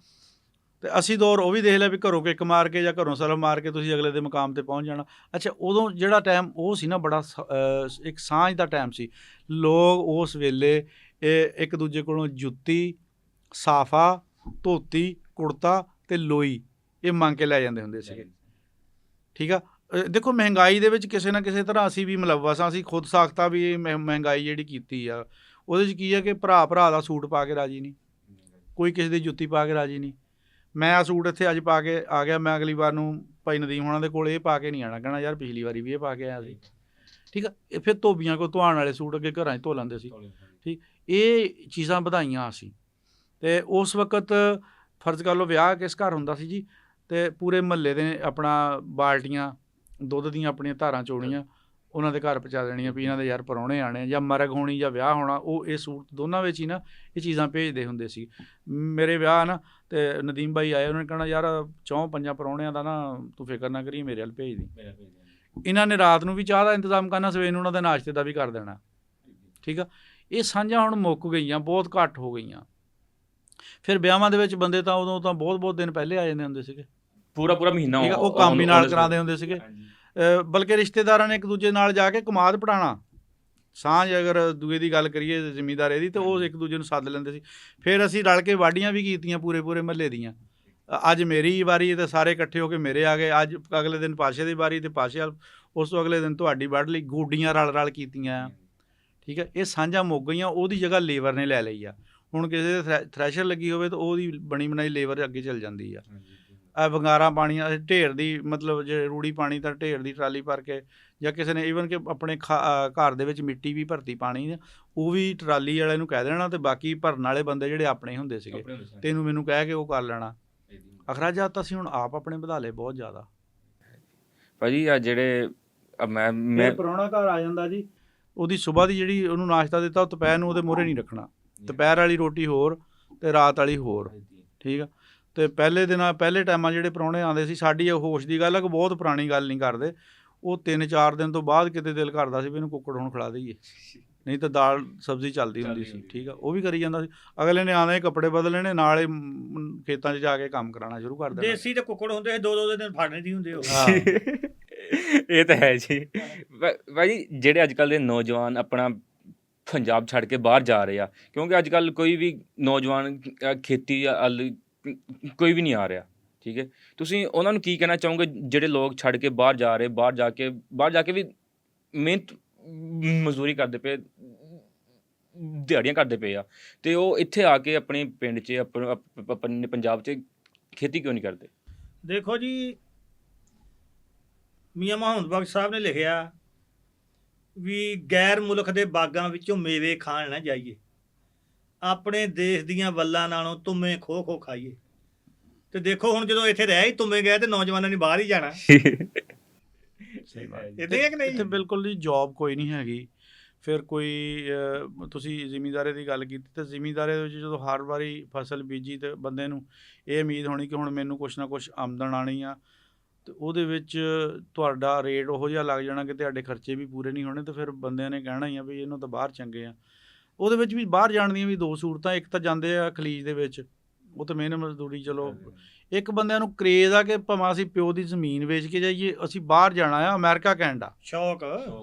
ਤੇ ਅਸੀਂ ਦੌਰ ਉਹ ਵੀ ਦੇਖ ਲਿਆ ਵੀ ਘਰੋਂ ਕਿੱਕ ਮਾਰ ਕੇ ਜਾਂ ਘਰੋਂ ਸਲਮ ਮਾਰ ਕੇ ਤੁਸੀਂ ਅਗਲੇ ਦੇ ਮੁਕਾਮ ਤੇ ਪਹੁੰਚ ਜਾਣਾ। ਅੱਛਾ, ਉਦੋਂ ਜਿਹੜਾ ਟਾਈਮ ਉਹ ਸੀ ਨਾ, ਬੜਾ ਇੱਕ ਸਾਂਝ ਦਾ ਟਾਈਮ ਸੀ। ਲੋਕ ਉਸ ਵੇਲੇ ਇੱਕ ਦੂਜੇ ਕੋਲੋਂ ਜੁੱਤੀ, ਸਾਫਾ, ਧੋਤੀ, ਕੁੜਤਾ ਤੇ ਲੋਈ ਇਹ ਮੰਗ ਕੇ ਲੈ ਜਾਂਦੇ ਹੁੰਦੇ ਸੀਗੇ, ਠੀਕ ਆ। ਦੇਖੋ, ਮਹਿੰਗਾਈ ਦੇ ਵਿੱਚ ਕਿਸੇ ਨਾ ਕਿਸੇ ਤਰ੍ਹਾਂ ਅਸੀਂ ਵੀ ਮੁਲੱਵਸ ਹਾਂ। ਅਸੀਂ ਖੁਦ ਸਾਖਤਾ ਵੀ ਇਹ ਮਹਿੰਗਾਈ ਜਿਹੜੀ ਕੀਤੀ ਆ, ਉਹਦੇ 'ਚ ਕੀ ਆ ਕਿ ਭਰਾ ਦਾ ਸੂਟ ਪਾ ਕੇ ਰਾਜੀ ਨਹੀਂ, ਕੋਈ ਕਿਸੇ ਦੀ ਜੁੱਤੀ ਪਾ ਕੇ ਰਾਜੀ ਨਹੀਂ। ਮੈਂ ਆ ਸੂਟ ਇੱਥੇ ਅੱਜ ਪਾ ਕੇ ਆ ਗਿਆ, ਮੈਂ ਅਗਲੀ ਵਾਰ ਨੂੰ ਭਾਈ ਨਦੀਮ ਹੋਣਾ ਦੇ ਕੋਲ ਇਹ ਪਾ ਕੇ ਨਹੀਂ ਆਉਣਾ, ਕਹਿਣਾ ਯਾਰ ਪਿਛਲੀ ਵਾਰੀ ਵੀ ਇਹ ਪਾ ਕੇ ਆਇਆ ਸੀ, ਠੀਕ ਆ। ਇਹ ਫਿਰ ਧੋਬੀਆਂ ਕੋਲ ਧੁਆਉਣ ਵਾਲੇ ਸੂਟ ਅੱਗੇ ਘਰਾਂ 'ਚ ਧੋ ਲੈਂਦੇ ਸੀ, ਠੀਕ। ਇਹ ਚੀਜ਼ਾਂ ਵਧਾਈਆਂ ਅਸੀਂ। ਅਤੇ ਉਸ ਵਕਤ ਫਰਜ਼ ਕਰ ਲਓ ਵਿਆਹ ਕਿਸ ਘਰ ਹੁੰਦਾ ਸੀ ਜੀ, ਅਤੇ ਪੂਰੇ ਮਹੱਲੇ ਦੇ ਆਪਣਾ ਬਾਲਟੀਆਂ ਦੁੱਧ ਦੀਆਂ ਆਪਣੀਆਂ ਧਾਰਾਂ ਚੋਣੀਆਂ, ਉਹਨਾਂ ਦੇ ਘਰ ਪਹੁੰਚਾ ਦੇਣੀਆਂ ਵੀ ਇਹਨਾਂ ਦੇ ਯਾਰ ਪ੍ਰਾਹੁਣੇ ਆਣੇ ਜਾਂ ਮਰਗ ਹੋਣੀ ਜਾਂ ਵਿਆਹ ਹੋਣਾ, ਉਹ ਇਹ ਸੂਰਤ ਦੋਨਾਂ ਵਿੱਚ ਹੀ ਨਾ ਇਹ ਚੀਜ਼ਾਂ ਭੇਜਦੇ ਹੁੰਦੇ ਸੀ। ਮੇਰੇ ਵਿਆਹ ਨਾ ਤੇ ਨਦੀਮ ਬਾਈ ਆਏ, ਉਹਨਾਂ ਨੇ ਕਹਿਣਾ ਯਾਰ 4-5 ਪ੍ਰਾਹੁਣਿਆਂ ਦਾ ਨਾ ਤੂੰ ਫਿਕਰ ਨਾ ਕਰੀ, ਮੇਰੇ ਵੱਲ ਭੇਜ ਦੀ। ਇਹਨਾਂ ਨੇ ਰਾਤ ਨੂੰ ਵੀ ਚਾਹ ਦਾ ਇੰਤਜ਼ਾਮ ਕਰਨਾ, ਸਵੇਰ ਨੂੰ ਉਹਨਾਂ ਦੇ ਨਾਸ਼ਤੇ ਦਾ ਵੀ ਕਰ ਦੇਣਾ। ਠੀਕ ਆ, ਇਹ ਸਾਂਝਾਂ ਹੁਣ ਮੁੱਕ ਗਈਆਂ, ਬਹੁਤ ਘੱਟ ਹੋ ਗਈਆਂ। ਫਿਰ ਵਿਆਹਾਂ ਦੇ ਵਿੱਚ ਬੰਦੇ ਤਾਂ ਉਦੋਂ ਤਾਂ ਬਹੁਤ ਦਿਨ ਪਹਿਲੇ ਆ ਜਾਂਦੇ ਹੁੰਦੇ ਸੀਗੇ, ਪੂਰਾ ਮਹੀਨਾ ਠੀਕ ਆ, ਉਹ ਕੰਮ ਹੀ ਨਾਲ ਕਰਾਉਂਦੇ ਹੁੰਦੇ ਸੀਗੇ। ਬਲਕਿ ਰਿਸ਼ਤੇਦਾਰਾਂ ਨੇ ਇੱਕ ਦੂਜੇ ਨਾਲ ਜਾ ਕੇ ਕਮਾਦ ਪੜਾਉਣਾ, ਸਾਂਝ ਅਗਰ ਦੂਏ ਦੀ ਗੱਲ ਕਰੀਏ ਜ਼ਿਮੀਂਦਾਰ ਇਹਦੀ, ਤਾਂ ਉਹ ਇੱਕ ਦੂਜੇ ਨੂੰ ਸੱਦ ਲੈਂਦੇ ਸੀ। ਫਿਰ ਅਸੀਂ ਰਲ ਕੇ ਵਾਢੀਆਂ ਵੀ ਕੀਤੀਆਂ ਪੂਰੇ ਮਹੱਲੇ ਦੀਆਂ। ਅੱਜ ਮੇਰੀ ਵਾਰੀ ਤੇ ਸਾਰੇ ਇਕੱਠੇ ਹੋ ਕੇ ਮੇਰੇ ਆ ਗਏ, ਅੱਜ ਅਗਲੇ ਦਿਨ ਪਾਸ਼ੇ ਦੀ ਵਾਰੀ ਤੇ ਪਾਸ਼ੇ ਵਾਲ, ਉਸ ਤੋਂ ਅਗਲੇ ਦਿਨ ਤੁਹਾਡੀ ਵੱਢ ਲਈ, ਗੋਡੀਆਂ ਰਲ ਕੀਤੀਆਂ। ਠੀਕ ਹੈ, ਇਹ ਸਾਂਝਾਂ ਮੁੱਕ ਗਈਆਂ, ਉਹਦੀ ਜਗ੍ਹਾ ਲੇਬਰ ਨੇ ਲੈ ਲਈ ਆ। ਹੁਣ ਕਿਸੇ ਦੇ ਥ੍ਰੈਸ਼ਰ ਲੱਗੀ ਹੋਵੇ ਤਾਂ ਉਹਦੀ ਬਣੀ ਬਣਾਈ ਲੇਬਰ ਅੱਗੇ ਚੱਲ ਜਾਂਦੀ ਆ। ਵੰਗਾਰਾਂ ਪਾਣੀਆਂ ਢੇਰ ਦੀ, ਮਤਲਬ ਜੇ ਰੂੜੀ ਪਾਣੀ ਤਾਂ ਢੇਰ ਦੀ ਟਰਾਲੀ ਭਰ ਕੇ, ਜਾਂ ਕਿਸੇ ਨੇ ਈਵਨ ਕਿ ਆਪਣੇ ਘਰ ਦੇ ਵਿੱਚ ਮਿੱਟੀ ਵੀ ਭਰਤੀ ਪਾਣੀ, ਉਹ ਵੀ ਟਰਾਲੀ ਵਾਲੇ ਨੂੰ ਕਹਿ ਦੇਣਾ, ਤੇ ਬਾਕੀ ਭਰਨ ਵਾਲੇ ਬੰਦੇ ਜਿਹੜੇ ਆਪਣੇ ਹੁੰਦੇ ਸੀਗੇ, ਤੈਨੂੰ ਮੈਨੂੰ ਕਹਿ ਕੇ ਉਹ ਕਰ ਲੈਣਾ। ਅਖਰਾਜਾਤ ਤਾਂ ਅਸੀਂ ਹੁਣ ਆਪ ਆਪਣੇ ਵਧਾ ਲਏ ਬਹੁਤ ਜ਼ਿਆਦਾ। ਭਾਜੀ ਆ ਜਿਹੜੇ ਮੈਂ ਪ੍ਰਾਹੁਣਾ ਘਰ ਆ ਜਾਂਦਾ ਜੀ, ਉਹਦੀ ਸੁਬਾਹ ਦੀ ਜਿਹੜੀ ਉਹਨੂੰ ਨਾਸ਼ਤਾ ਦਿੱਤਾ, ਉਹ ਦੁਪਹਿਰ ਨੂੰ ਉਹਦੇ ਮੂਹਰੇ ਨਹੀਂ ਰੱਖਣਾ। ਦੁਪਹਿਰ ਵਾਲੀ ਰੋਟੀ ਹੋਰ ਤੇ ਰਾਤ ਵਾਲੀ ਹੋਰ। ਠੀਕ ਆ, ਤੇ ਪਹਿਲੇ ਟਾਈਮਾਂ ਜਿਹੜੇ ਪ੍ਰਾਹੁਣੇ ਆਉਂਦੇ ਸੀ, ਸਾਡੀ ਹੋਸ਼ ਦੀ ਗੱਲ ਹੈ ਕਿ ਬਹੁਤ ਪੁਰਾਣੀ ਗੱਲ ਨਹੀਂ ਕਰਦੇ, ਉਹ 3-4 ਦਿਨ ਤੋਂ ਬਾਅਦ ਕਿਤੇ ਦਿਲ ਕਰਦਾ ਸੀ ਵੀ ਇਹਨੂੰ ਕੁੱਕੜ ਹੁਣ ਖਿਲਾ ਦਈਏ, ਨਹੀਂ ਤਾਂ ਦਾਲ ਸਬਜ਼ੀ ਚੱਲਦੀ ਹੁੰਦੀ ਸੀ। ਠੀਕ ਆ, ਉਹ ਵੀ ਕਰੀ ਜਾਂਦਾ ਸੀ। ਅਗਲੇ ਨੇ ਆਉਂਦੇ ਕੱਪੜੇ ਬਦਲ ਲੈਣੇ, ਨਾਲ ਹੀ ਖੇਤਾਂ 'ਚ ਜਾ ਕੇ ਕੰਮ ਕਰਾਉਣਾ ਸ਼ੁਰੂ ਕਰ ਦੇਣਾ। ਦੇਸੀ ਤੇ ਕੁੱਕੜ ਹੁੰਦੇ ਸੀ, 2-2 ਦਿਨ ਫੜਨੇ ਦੀ ਹੁੰਦੇ ਉਹ। ਇਹ ਤਾਂ ਹੈ ਜੀ। ਭਾਜੀ ਜਿਹੜੇ ਅੱਜ ਕੱਲ੍ਹ ਦੇ ਨੌਜਵਾਨ ਆਪਣਾ ਪੰਜਾਬ ਛੱਡ ਕੇ ਬਾਹਰ ਜਾ ਰਹੇ ਆ, ਕਿਉਂਕਿ ਅੱਜ ਕੱਲ੍ਹ ਕੋਈ ਵੀ ਨੌਜਵਾਨ ਖੇਤੀ ਵੱਲ ਕੋਈ ਵੀ ਨਹੀਂ ਆ ਰਿਹਾ। ਠੀਕ ਹੈ, ਤੁਸੀਂ ਉਹਨਾਂ ਨੂੰ ਕੀ ਕਹਿਣਾ ਚਾਹੋਗੇ ਜਿਹੜੇ ਲੋਕ ਛੱਡ ਕੇ ਬਾਹਰ ਜਾ ਰਹੇ, ਬਾਹਰ ਜਾ ਕੇ ਵੀ ਮਿਹਨਤ ਮਜ਼ਦੂਰੀ ਕਰਦੇ ਪਏ, ਦਿਹਾੜੀਆਂ ਕਰਦੇ ਪਏ ਆ, ਤੇ ਉਹ ਇੱਥੇ ਆ ਕੇ ਆਪਣੇ ਪਿੰਡ 'ਚ ਆਪਣੇ ਪੰਜਾਬ 'ਚ ਖੇਤੀ ਕਿਉਂ ਨਹੀਂ ਕਰਦੇ? ਦੇਖੋ ਜੀ, ਮੀਆਂ ਮੁਹੰਮਦ ਬਖਸ਼ ਸਾਹਿਬ ਨੇ ਲਿਖਿਆ ਵੀ ਗੈਰ ਮੁਲਕ ਦੇ ਬਾਗਾਂ ਵਿੱਚੋਂ ਮੇਵੇ ਖਾਣ ਨਾ ਜਾਈਏ, ਆਪਣੇ ਦੇਸ਼ ਦੀਆਂ ਵੱਲਾਂ ਨਾਲੋਂ ਤੁਮੇ ਖੋ ਖਾਈਏ। ਤੇ ਦੇਖੋ ਹੁਣ ਜਦੋਂ ਇੱਥੇ ਰਹਿ ਹੀ ਤੁਮੇ ਗਏ ਤੇ ਨੌਜਵਾਨਾਂ ਨੇ ਬਾਹਰ ਹੀ ਜਾਣਾ। ਸਹੀ ਬਾਤ। ਇੱਥੇ ਹੈ ਕਿ ਨਹੀਂ? ਇੱਥੇ ਬਿਲਕੁਲ ਜੀ ਜੌਬ ਕੋਈ ਨਹੀਂ ਹੈਗੀ। ਫਿਰ ਕੋਈ ਤੁਸੀਂ ਜ਼ਿਮੀਂਦਾਰੇ ਦੀ ਗੱਲ ਕੀਤੀ, ਤਾਂ ਜ਼ਿਮੀਂਦਾਰੇ ਦੇ ਵਿੱਚ ਜਦੋਂ ਹਰ ਵਾਰੀ ਫਸਲ ਬੀਜੀ ਤੇ ਬੰਦੇ ਨੂੰ ਇਹ ਉਮੀਦ ਹੋਣੀ ਕਿ ਹੁਣ ਮੈਨੂੰ ਕੁਛ ਨਾ ਕੁਛ ਆਮਦਨ ਆਉਣੀ ਆ, ਤੇ ਉਹਦੇ ਵਿੱਚ ਤੁਹਾਡਾ ਰੇਟ ਉਹੋ ਜਿਹਾ ਲੱਗ ਜਾਣਾ ਕਿ ਤੁਹਾਡੇ ਖਰਚੇ ਵੀ ਪੂਰੇ ਨਹੀਂ ਹੋਣੇ, ਤੇ ਫਿਰ ਬੰਦਿਆਂ ਨੇ ਕਹਿਣਾ ਹੀ ਆ ਵੀ ਇਹਨੂੰ ਤਾਂ ਬਾਹਰ ਚੰਗੇ ਆ। ਉਹਦੇ ਵਿੱਚ ਵੀ ਬਾਹਰ ਜਾਣ ਦੀਆਂ ਵੀ 2 ਸੂਰਤਾਂ, ਇੱਕ ਤਾਂ ਜਾਂਦੇ ਆ ਖਲੀਜ ਦੇ ਵਿੱਚ, ਉਹ ਤਾਂ ਮਿਹਨਤ ਮਜ਼ਦੂਰੀ ਚਲੋ। ਇੱਕ ਬੰਦਿਆਂ ਨੂੰ ਕਰੇਜ਼ ਆ ਕਿ ਭਾਵੇਂ ਅਸੀਂ ਪਿਓ ਦੀ ਜ਼ਮੀਨ ਵੇਚ ਕੇ ਜਾਈਏ, ਅਸੀਂ ਬਾਹਰ ਜਾਣਾ ਆ, ਅਮਰੀਕਾ ਕੈਨੇਡਾ। ਸ਼ੌਕ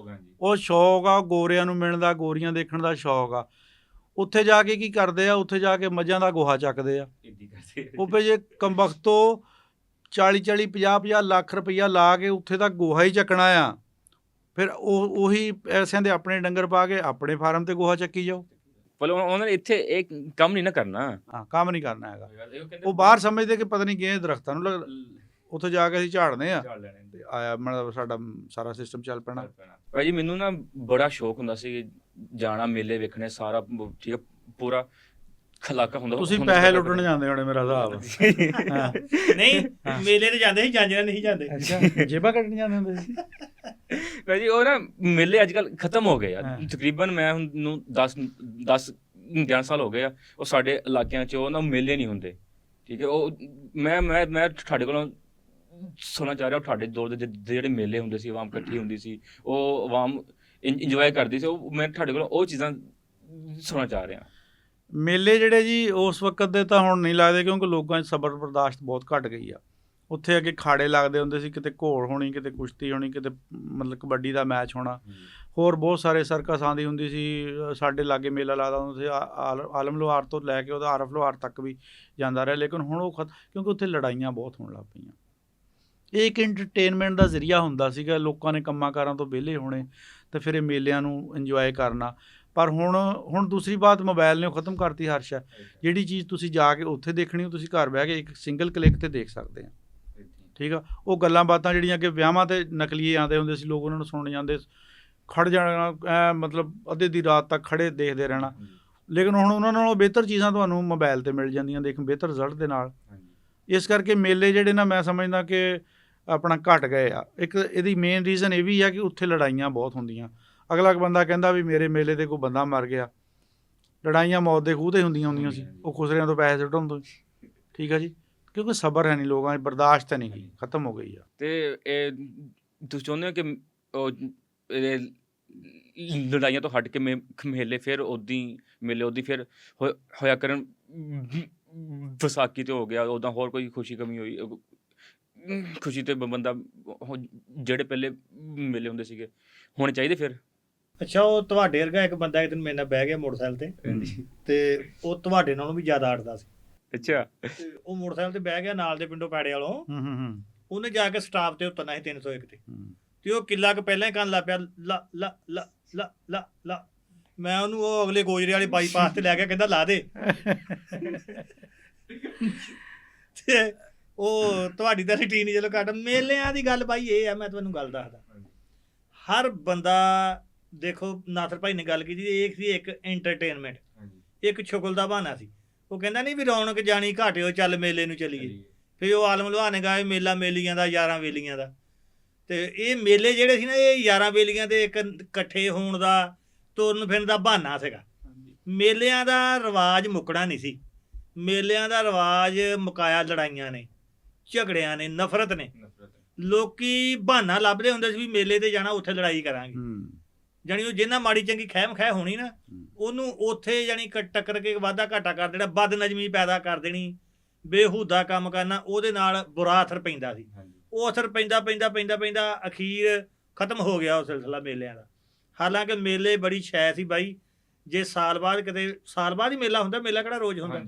ਉਹ ਸ਼ੌਕ ਆ, ਗੋਰਿਆਂ ਨੂੰ ਮਿਲਣ ਦਾ, ਗੋਰੀਆਂ ਦੇਖਣ ਦਾ ਸ਼ੌਕ ਆ। ਉੱਥੇ ਜਾ ਕੇ ਕੀ ਕਰਦੇ ਆ, ਉੱਥੇ ਜਾ ਕੇ ਮੱਝਾਂ ਦਾ ਗੋਹਾ ਚੱਕਦੇ ਆ। ਉਹ ਫਿਰ ਜੇ ਕੰਬਖਤੋ 40-40, 50-50 ਲੱਖ ਰੁਪਈਆ ਲਾ ਕੇ ਉੱਥੇ ਦਾ ਗੋਹਾ ਹੀ ਚੱਕਣਾ ਆ, ਫਿਰ ਉਹੀ ਪੈਸਿਆਂ ਦੇ ਆਪਣੇ ਡੰਗਰ ਪਾ ਕੇ ਆਪਣੇ ਫਾਰਮ ਤੇ ਗੋਹਾ ਚੱਕੀ ਜਾਓ। ਪਰ ਉਹਨਾਂ ਨੇ ਇੱਥੇ ਇਹ ਕੰਮ ਨਹੀਂ ਨਾ ਕਰਨਾ। ਹਾਂ, ਕੰਮ ਨਹੀਂ ਕਰਨਾ ਹੈਗਾ। ਉਹ ਬਾਹਰ ਸਮਝਦੇ ਕਿ ਪਤਾ ਨਹੀਂ ਕਿਹੜੇ ਦਰਖਤਾਂ ਨੂੰ ਉੱਥੇ ਜਾ ਕੇ ਅਸੀਂ ਝਾੜਨੇ ਆ, ਆਇਆ ਮਤਲਬ ਸਾਡਾ ਸਾਰਾ ਸਿਸਟਮ ਚੱਲ ਪੈਣਾ। ਭਾਜੀ ਮੈਨੂੰ ਨਾ ਬੜਾ ਸ਼ੌਕ ਹੁੰਦਾ ਸੀ ਜਾਣਾ, ਮੇਲੇ ਵੇਖਣੇ, ਸਾਰਾ ਠੀਕ ਹੈ, ਪੂਰਾ ਖਲਾਕਾ ਹੁੰਦਾ। ਤੁਸੀਂ ਪੈਸੇ ਲੁੱਟਣ ਜਾਂਦੇ ਹੋਣੇ ਮੇਰਾ ਹਿਸਾਬ। ਨਹੀਂ, ਮੇਲੇ ਤੇ ਜਾਂਦੇ ਸੀ, ਜਾਂਜਣਾ ਨਹੀਂ ਜਾਂਦੇ। ਅੱਛਾ, ਜੇਬਾਂ ਕੱਢਣ ਜਾਂਦੇ ਹੁੰਦੇ ਸੀ ਭਾਜੀ। ਉਹ ਨਾ ਮੇਲੇ ਅੱਜ ਕੱਲ੍ਹ ਖਤਮ ਹੋ ਗਏ ਆ ਤਕਰੀਬਨ। ਮੈਂ ਹੁਣ ਨੂੰ 10 ਸਾਲ ਹੋ ਗਏ ਆ, ਉਹ ਸਾਡੇ ਇਲਾਕਿਆਂ 'ਚ ਉਹ ਨਾ ਮੇਲੇ ਨਹੀਂ ਹੁੰਦੇ। ਠੀਕ ਹੈ, ਉਹ ਮੈਂ ਤੁਹਾਡੇ ਕੋਲੋਂ ਸੁਣਨਾ ਚਾਹ ਰਿਹਾ, ਤੁਹਾਡੇ ਦੌਰ ਦੇ ਜਿਹੜੇ ਮੇਲੇ ਹੁੰਦੇ ਸੀ, ਆਵਾਮ ਇਕੱਠੀ ਹੁੰਦੀ ਸੀ, ਉਹ ਆਵਾਮ ਇੰਜੋਏ ਕਰਦੀ ਸੀ, ਉਹ ਮੈਂ ਤੁਹਾਡੇ ਕੋਲੋਂ ਉਹ ਚੀਜ਼ਾਂ ਸੁਣਨਾ ਚਾਹ ਰਿਹਾ। ਮੇਲੇ ਜਿਹੜੇ ਜੀ ਉਸ ਵਕਤ ਦੇ ਤਾਂ ਹੁਣ ਨਹੀਂ ਲੱਗਦੇ, ਕਿਉਂਕਿ ਲੋਕਾਂ 'ਚ ਸਬਰ ਬਰਦਾਸ਼ਤ ਬਹੁਤ ਘੱਟ ਗਈ ਆ। ਉੱਥੇ ਅੱਗੇ ਖਾੜੇ ਲੱਗਦੇ ਹੁੰਦੇ ਸੀ, ਕਿਤੇ ਘੋਲ ਹੋਣੀ, ਕਿਤੇ ਕੁਸ਼ਤੀ ਹੋਣੀ, ਕਿਤੇ ਮਤਲਬ ਕਬੱਡੀ ਦਾ ਮੈਚ ਹੋਣਾ, ਹੋਰ ਬਹੁਤ ਸਾਰੇ ਸਰਕਸ ਆਉਂਦੀ ਹੁੰਦੀ ਸੀ। ਸਾਡੇ ਲਾਗੇ ਮੇਲਾ ਲੱਗਦਾ ਹੁੰਦਾ ਸੀ, ਆਲਮ ਲੋਹਾਰ ਤੋਂ ਲੈ ਕੇ ਉਹਦਾ ਆਰਫ ਲੋਹਾਰ ਤੱਕ ਵੀ ਜਾਂਦਾ ਰਿਹਾ। ਲੇਕਿਨ ਹੁਣ ਉਹ ਕਿਉਂਕਿ ਉੱਥੇ ਲੜਾਈਆਂ ਬਹੁਤ ਹੋਣ ਲੱਗ ਪਈਆਂ। ਇਹ ਇੱਕ ਐਂਟਰਟੇਨਮੈਂਟ ਦਾ ਜ਼ਰੀਆ ਹੁੰਦਾ ਸੀਗਾ, ਲੋਕਾਂ ਨੇ ਕੰਮਾਂ ਕਾਰਾਂ ਤੋਂ ਵਿਹਲੇ ਹੋਣੇ ਅਤੇ ਫਿਰ ਇਹ ਮੇਲਿਆਂ ਨੂੰ ਇੰਜੋਏ ਕਰਨਾ। ਪਰ ਹੁਣ ਦੂਸਰੀ ਬਾਤ, ਮੋਬਾਈਲ ਨੇ ਉਹ ਖ਼ਤਮ ਕਰਤੀ ਹਰ ਸ਼ੈ। ਜਿਹੜੀ ਚੀਜ਼ ਤੁਸੀਂ ਜਾ ਕੇ ਉੱਥੇ ਦੇਖਣੀ, ਉਹ ਤੁਸੀਂ ਘਰ ਬਹਿ ਕੇ ਇੱਕ ਸਿੰਗਲ ਕਲਿੱਕ 'ਤੇ ਦੇਖ ਸਕਦੇ ਆ। ਠੀਕ ਆ, ਉਹ ਗੱਲਾਂ ਬਾਤਾਂ ਜਿਹੜੀਆਂ ਕਿ ਵਿਆਹਾਂ 'ਤੇ ਨਕਲੀਏ ਆਉਂਦੇ ਹੁੰਦੇ ਸੀ, ਲੋਕ ਉਹਨਾਂ ਨੂੰ ਸੁਣਨ ਜਾਂਦੇ, ਖੜ੍ਹ ਜਾਣਾ, ਮਤਲਬ ਅੱਧੇ ਦੀ ਰਾਤ ਤੱਕ ਖੜ੍ਹੇ ਦੇਖਦੇ ਰਹਿਣਾ। ਲੇਕਿਨ ਹੁਣ ਉਹਨਾਂ ਨਾਲੋਂ ਬਿਹਤਰ ਚੀਜ਼ਾਂ ਤੁਹਾਨੂੰ ਮੋਬਾਈਲ 'ਤੇ ਮਿਲ ਜਾਂਦੀਆਂ, ਬਿਹਤਰ ਰਿਜ਼ਲਟ ਦੇ ਨਾਲ। ਇਸ ਕਰਕੇ ਮੇਲੇ ਜਿਹੜੇ ਨਾ, ਮੈਂ ਸਮਝਦਾ ਕਿ ਆਪਣਾ ਘਟ ਗਏ ਆ। ਇੱਕ ਇਹਦੀ ਮੇਨ ਰੀਜ਼ਨ ਇਹ ਵੀ ਆ ਕਿ ਉੱਥੇ ਲੜਾਈਆਂ ਬਹੁਤ ਹੁੰਦੀਆਂ। ਅਗਲਾ ਬੰਦਾ ਕਹਿੰਦਾ ਵੀ ਮੇਰੇ ਮੇਲੇ 'ਤੇ ਕੋਈ ਬੰਦਾ ਮਰ ਗਿਆ, ਲੜਾਈਆਂ ਮੌਤ ਦੇ ਖੂਹ 'ਤੇ ਹੁੰਦੀਆਂ ਸੀ, ਉਹ ਖੁਸਰਿਆਂ ਤੋਂ ਪੈਸੇ ਸੁੱਟਣ ਤੋਂ। ਠੀਕ ਆ ਜੀ, ਕਿਉਂਕਿ ਸਬਰ ਹੈ ਨਹੀਂ ਲੋਕਾਂ 'ਚ, ਬਰਦਾਸ਼ਤ ਨਹੀਂ ਗਈ, ਖਤਮ ਹੋ ਗਈ ਆ। ਤੇ ਇਹ ਤੁਸੀਂ ਚਾਹੁੰਦੇ ਹੋ ਕਿ ਉਹ ਇਹ ਲੜਾਈਆਂ ਤੋਂ ਹਟ ਕੇ ਮੇਲੇ ਫਿਰ ਮੇਲੇ ਫਿਰ ਹੋਇਆ ਕਰਨ। ਵਿਸਾਖੀ ਤੇ ਹੋ ਗਿਆ, ਉੱਦਾਂ ਹੋਰ ਕੋਈ ਖੁਸ਼ੀ ਕਮੀ ਹੋਈ? ਖੁਸ਼ੀ ਤੇ ਬੰਦਾ ਜਿਹੜੇ ਪਹਿਲੇ ਮੇਲੇ ਹੁੰਦੇ ਸੀਗੇ ਹੋਣੇ ਚਾਹੀਦੇ ਫਿਰ। ਅੱਛਾ, ਉਹ ਤੁਹਾਡੇ ਵਰਗਾ ਇੱਕ ਬੰਦਾ ਇੱਕ ਦਿਨ ਮੇਰੇ ਨਾਲ ਬਹਿ ਗਿਆ ਮੋਟਰਸਾਈਕਲ ਤੇ ਉਹ ਤੁਹਾਡੇ ਨਾਲੋਂ ਵੀ ਜ਼ਿਆਦਾ ਅੜਦਾ ਸੀ। ਅੱਛਾ। ਤੇ ਉਹ ਮੋਟਰਸਾਈਕਲ ਤੇ ਬਹਿ ਗਿਆ ਨਾਲ ਦੇ ਪਿੰਡੋਂ ਪੈੜੇ ਵਾਲੋਂ। ਉਹਨੇ ਜਾ ਕੇ ਸਟਾਪ ਤੇ ਉਤਰਨਾ ਸੀ 301 ਤੇ ਉਹ ਕਿੱਲਾ ਕੁ ਪਹਿਲਾਂ ਹੀ ਕਰਨ ਲੱਗ ਪਿਆ, ਲਾ ਲਾ ਲਾ ਲਾ ਲਾ ਲਾ। ਮੈਂ ਉਹਨੂੰ ਉਹ ਅਗਲੇ ਗੋਜਰੇ ਵਾਲੇ ਬਾਈਪਾਸ ਤੇ ਲੈ ਕੇ ਕਹਿੰਦਾ ਲਾ ਦੇ। ਤੇ ਉਹ ਤੁਹਾਡੀ ਤਾਂ ਰੂਟੀਨ ਚਲੋ ਘੱਟ। ਮੇਲਿਆਂ ਦੀ ਗੱਲ ਬਾਈ ਇਹ ਆ, ਮੈਂ ਤੁਹਾਨੂੰ ਗੱਲ ਦੱਸਦਾ, ਹਰ ਬੰਦਾ ਦੇਖੋ ਨਾਥਰ ਭਾਈ ਨੇ ਗੱਲ ਕੀਤੀ, ਇਹ ਸੀ ਇੱਕ ਐਂਟਰਟੇਨਮੈਂਟ, ਇੱਕ ਛੁਗਲ ਦਾ ਬਹਾਨਾ ਸੀ। ਉਹ ਕਹਿੰਦਾ ਨਹੀਂ ਵੀ ਰੌਣਕ ਜਾਣੀ ਘਾਟਿਓ ਚੱਲ ਮੇਲੇ ਨੂੰ ਚਲੀਏ। ਫਿਰ ਉਹ ਆਲਮ ਲੁਹਾਣੇ ਗਾਏ ਮੇਲਾ ਮੇਲੀਆਂ ਦਾ, ਯਾਰਾਂ ਵੇਲੀਆਂ ਦਾ। ਤੇ ਇਹ ਮੇਲੇ ਜਿਹੜੇ ਸੀ ਨਾ, ਇਹ ਯਾਰਾਂ ਵੇਲੀਆਂ ਦੇ ਇੱਕ ਇਕੱਠੇ ਹੋਣ ਦਾ, ਤੁਰਨ ਫਿਰਨ ਦਾ ਬਹਾਨਾ ਸੀਗਾ। ਮੇਲਿਆਂ ਦਾ ਰਿਵਾਜ ਮੁੱਕਣਾ ਨਹੀਂ ਸੀ। ਮੇਲਿਆਂ ਦਾ ਰਿਵਾਜ ਮੁਕਾਇਆ ਲੜਾਈਆਂ ਨੇ, ਝਗੜਿਆਂ ਨੇ, ਨਫ਼ਰਤ ਨੇ। ਲੋਕੀ ਬਹਾਨਾ ਲੱਭਦੇ ਹੁੰਦੇ ਸੀ ਵੀ ਮੇਲੇ ਤੇ ਜਾਣਾ, ਉੱਥੇ ਲੜਾਈ ਕਰਾਂਗੇ। ਜਾਣੀ ਉਹ ਜਿੰਨਾ ਮਾੜੀ ਚੰਗੀ ਖਹਿਮ ਖਹਿ ਹੋਣੀ ਨਾ, ਉਹਨੂੰ ਉੱਥੇ ਜਾਣੀ ਟੱਕਰ ਕੇ ਵਾਧਾ ਘਾਟਾ ਕਰ ਦੇਣਾ, ਬਦਨਜ਼ਮੀ ਪੈਦਾ ਕਰ ਦੇਣੀ, ਬੇਹੂਦਾ ਕੰਮ ਕਰਨਾ, ਉਹਦੇ ਨਾਲ ਬੁਰਾ ਅਸਰ ਪੈਂਦਾ ਸੀ। ਉਹ ਅਸਰ ਪੈਂਦਾ ਅਖੀਰ ਖਤਮ ਹੋ ਗਿਆ ਉਹ ਸਿਲਸਿਲਾ ਮੇਲਿਆਂ ਦਾ। ਹਾਲਾਂਕਿ ਮੇਲੇ ਬੜੀ ਸ਼ੈ ਸੀ ਬਾਈ। ਜੇ ਸਾਲ ਬਾਅਦ ਕਿਤੇ, ਸਾਲ ਬਾਅਦ ਹੀ ਮੇਲਾ ਹੁੰਦਾ, ਮੇਲਾ ਕਿਹੜਾ ਰੋਜ਼ ਹੁੰਦਾ,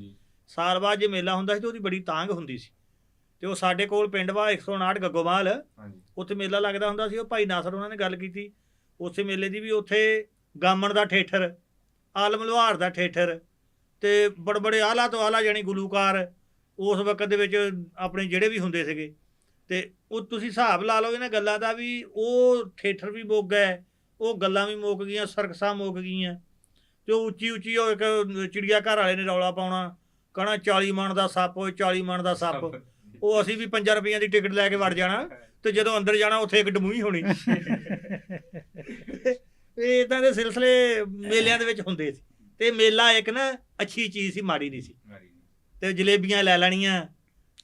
ਸਾਲ ਬਾਅਦ ਜੇ ਮੇਲਾ ਹੁੰਦਾ ਸੀ ਤਾਂ ਉਹਦੀ ਬੜੀ ਤਾਂਘ ਹੁੰਦੀ ਸੀ। ਤੇ ਉਹ ਸਾਡੇ ਕੋਲ ਪਿੰਡ ਵਾ 159 ਗੱਗੋਮਾਲ, ਉੱਥੇ ਮੇਲਾ ਲੱਗਦਾ ਹੁੰਦਾ ਸੀ। ਉਹ ਭਾਈ ਨਾਸਰ ਉਹਨਾਂ ਨੇ ਗੱਲ ਕੀਤੀ ਉਸੇ ਮੇਲੇ ਦੀ ਵੀ। ਉੱਥੇ ਗਾਮਣ ਦਾ ਠੇਠਰ, ਆਲਮ ਲੁਹਾਰ ਦਾ ਠੇਠਰ ਤੇ ਬੜੇ ਆਲਾ ਤੋਂ ਆਲਾ ਜਾਣੀ ਗੁਲੂਕਾਰ ਉਸ ਵਕਤ ਦੇ ਵਿੱਚ ਆਪਣੇ ਜਿਹੜੇ ਵੀ ਹੁੰਦੇ ਸੀਗੇ। ਤੇ ਉਹ ਤੁਸੀਂ ਹਿਸਾਬ ਲਾ ਲਓ ਇਹਨਾਂ ਗੱਲਾਂ ਦਾ ਵੀ, ਉਹ ਠੇਠਰ ਵੀ ਮੁੱਕ ਗਏ, ਉਹ ਗੱਲਾਂ ਵੀ ਮੁੱਕ ਗਈਆਂ, ਸਰਕਸਾਂ ਮੁੱਕ ਗਈਆਂ। ਤੇ ਉਹ ਉੱਚੀ ਉਹ ਇੱਕ ਚਿੜੀਆ ਘਰ ਵਾਲੇ ਨੇ ਰੌਲਾ ਪਾਉਣਾ, ਕਹਿਣਾ 40 ਮਣ ਦਾ ਸੱਪ ਹੋਏ, 40 ਮਣ ਦਾ ਸੱਪ। ਉਹ ਅਸੀਂ ਵੀ 5 ਰੁਪਈਆਂ ਦੀ ਟਿਕਟ ਲੈ ਕੇ ਵੜ ਜਾਣਾ, ਤੇ ਜਦੋਂ ਅੰਦਰ ਜਾਣਾ ਉੱਥੇ ਇੱਕ ਡਮੂਈ ਹੋਣੀ। ਇਦਾਂ ਦੇ ਸਿਲਸਿਲੇ ਮੇਲਿਆਂ ਦੇ ਵਿੱਚ ਹੁੰਦੇ ਸੀ। ਤੇ ਮੇਲਾ ਇੱਕ ਨਾ ਅੱਛੀ ਚੀਜ਼ ਸੀ, ਮਾੜੀ ਨਹੀਂ ਸੀ। ਤੇ ਜਲੇਬੀਆਂ ਲੈ ਲੈਣੀਆਂ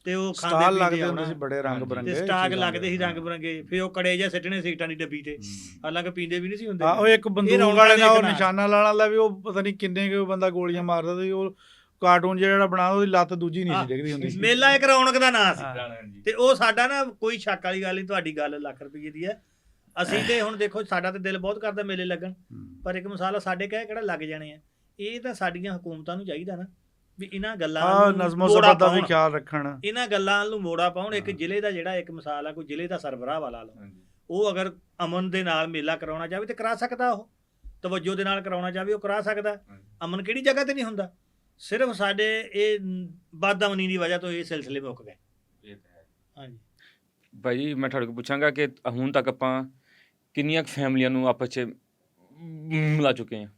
ਤੇ ਉਹ ਖਾਂਦੇ ਲੱਗਦੇ ਹੁੰਦੇ ਸੀ ਬੜੇ ਰੰਗ ਬਰੰਗੇ, ਸਟਾਕ ਲੱਗਦੇ ਸੀ ਰੰਗ ਬਰੰਗੇ। ਫਿਰ ਉਹ ਕੜੇ ਜਿਹਾ ਸਿੱਟਣੇ ਸੀਟਾਂ ਦੀ ਡੱਬੀ ਤੇ, ਹਾਲਾਂਕਿ ਪੀਂਦੇ ਵੀ ਨਹੀਂ ਸੀ ਹੁੰਦੇ। ਉਹ ਇੱਕ ਬੰਦੂਕ ਵਾਲੇ ਦਾ ਉਹ ਨਿਸ਼ਾਨਾ ਲਾਉਣ ਵਾਲਾ ਵੀ, ਉਹ ਪਤਾ ਨਹੀਂ ਕਿੰਨੇ ਕੁ ਬੰਦਾ ਗੋਲੀਆਂ ਮਾਰਦਾ ਸੀ। ਉਹ ਕਾਰਟੂਨ ਜਿਹੜਾ ਬਣਾਇਆ ਉਹਦੀ ਲੱਤ ਦੂਜੀ ਨਹੀਂ ਸੀ ਡਿੱਗਦੀ ਹੁੰਦੀ ਸੀ। ਮੇਲਾ ਇੱਕ ਰੌਣਕ ਦਾ ਨਾਂ ਸੀ। ਤੇ ਉਹ ਸਾਡਾ ਨਾ ਕੋਈ ਸ਼ੱਕ ਵਾਲੀ ਗੱਲ ਨਹੀਂ, ਤੁਹਾਡੀ ਗੱਲ ਲੱਖ ਰੁਪਏ ਦੀ ਹੈ। ਅਸੀਂ ਤੇ ਹੁਣ ਦੇਖੋ ਸਾਡਾ ਤੇ ਦਿਲ ਬਹੁਤ ਕਰਦਾ ਮੇਲੇ ਲੱਗਣ, ਪਰ ਇੱਕ ਮਿਸਾਲ ਸਾਡੇ ਕਹਿ ਕਿਹੜਾ ਲੱਗ ਜਾਣੇ ਆ। ਇਹ ਤਾਂ ਸਾਡੀਆਂ ਹਕੂਮਤਾਂ ਨੂੰ ਚਾਹੀਦਾ ਨਾ ਵੀ ਇਹਨਾਂ ਗੱਲਾਂ ਨਜ਼ਮੋ ਜ਼ਬਤ ਦਾ ਵੀ ਖਿਆਲ ਰੱਖਣ, ਇਹਨਾਂ ਗੱਲਾਂ ਨੂੰ ਮੋੜਾ ਪਾਉਣ। ਇੱਕ ਜ਼ਿਲ੍ਹੇ ਦਾ ਜਿਹੜਾ ਇੱਕ ਮਿਸਾਲ ਆ, ਕੋਈ ਜ਼ਿਲ੍ਹੇ ਦਾ ਸਰਬਰਾਹ ਵਾਲਾ ਲਓ, ਉਹ ਅਗਰ ਅਮਨ ਦੇ ਨਾਲ ਮੇਲਾ ਕਰਾਉਣਾ ਚਾਹਵੇ ਤੇ ਕਰਾ ਸਕਦਾ, ਉਹ ਤਵੱਜੋ ਦੇ ਨਾਲ ਕਰਾਉਣਾ ਚਾਹਵੇ ਉਹ ਕਰਾ ਸਕਦਾ। ਅਮਨ ਕਿਹੜੀ ਜਗ੍ਹਾ ਤੇ ਨਹੀਂ ਹੁੰਦਾ, ਸਿਰਫ ਸਾਡੇ ਇਹ ਬਦਅਮਨੀ ਦੀ ਵਜ੍ਹਾ ਤੋਂ ਇਹ ਸਿਲਸਿਲੇ ਮੁੱਕ ਗਏ। ਹਾਂਜੀ ਭਾਈ ਜੀ, ਮੈਂ ਤੁਹਾਡੇ ਕੋਲ ਪੁੱਛਾਂਗਾ ਕਿ ਹੁਣ ਤੱਕ ਆਪਾਂ ਕਿੰਨੀਆਂ ਫੈਮਲੀਆਂ ਨੂੰ ਆਪਸ 'ਚ ਮਿਲਾ ਚੁੱਕੇ ਹਾਂ?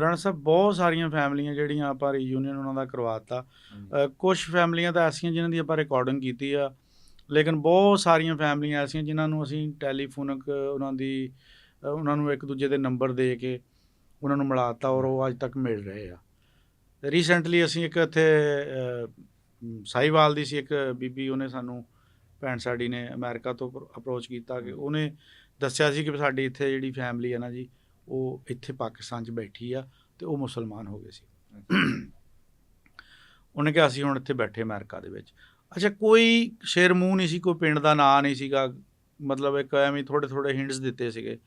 ਰਣ ਸਾਹਿਬ, ਬਹੁਤ ਸਾਰੀਆਂ ਫੈਮਲੀਆਂ ਜਿਹੜੀਆਂ ਆਪਾਂ ਰੀਯੂਨੀਅਨ ਉਹਨਾਂ ਦਾ ਕਰਵਾਤਾ। ਕੁਝ ਫੈਮਲੀਆਂ ਤਾਂ ਐਸੀਆਂ ਜਿਨ੍ਹਾਂ ਦੀ ਆਪਾਂ ਰਿਕਾਰਡਿੰਗ ਕੀਤੀ ਆ, ਲੇਕਿਨ ਬਹੁਤ ਸਾਰੀਆਂ ਫੈਮਲੀਆਂ ਐਸੀਆਂ ਜਿਨ੍ਹਾਂ ਨੂੰ ਅਸੀਂ ਟੈਲੀਫੋਨਿਕ ਉਹਨਾਂ ਨੂੰ ਇੱਕ ਦੂਜੇ ਦੇ ਨੰਬਰ ਦੇ ਕੇ ਉਹਨਾਂ ਨੂੰ ਮਿਲਾਤਾ, ਔਰ ਉਹ ਅੱਜ ਤੱਕ ਮਿਲ ਰਹੇ ਆ। ਰੀਸੈਂਟਲੀ ਅਸੀਂ ਇੱਕ ਇੱਥੇ ਸਾਹੀਵਾਲ ਦੀ ਸੀ ਇੱਕ ਬੀਬੀ, ਉਹਨੇ ਸਾਨੂੰ, ਭੈਣ ਸਾਡੀ ਨੇ ਅਮਰੀਕਾ ਤੋਂ ਅਪਰੋਚ ਕੀਤਾ ਕਿ ਉਹਨੇ ਦੱਸਿਆ ਸੀ ਕਿ ਸਾਡੀ ਇੱਥੇ ਜਿਹੜੀ ਫੈਮਿਲੀ ਹੈ ਨਾ ਜੀ, ਉਹ ਇੱਥੇ ਪਾਕਿਸਤਾਨ 'ਚ ਬੈਠੀ ਆ ਤੇ ਉਹ ਮੁਸਲਮਾਨ ਹੋ ਗਏ ਸੀ। ਉਹਨੇ ਕਿਹਾ ਅਸੀਂ ਹੁਣ ਇੱਥੇ ਬੈਠੇ ਅਮਰੀਕਾ ਦੇ ਵਿੱਚ। ਅੱਛਾ, ਕੋਈ ਸ਼ੇਰ ਮੂੰਹ ਨਹੀਂ ਸੀ, ਕੋਈ ਪਿੰਡ ਦਾ ਨਾਂ ਨਹੀਂ ਸੀਗਾ, ਮਤਲਬ ਇੱਕ ਐਵੇਂ ਥੋੜ੍ਹੇ ਹਿੰਟਸ ਦਿੱਤੇ ਸੀਗੇ।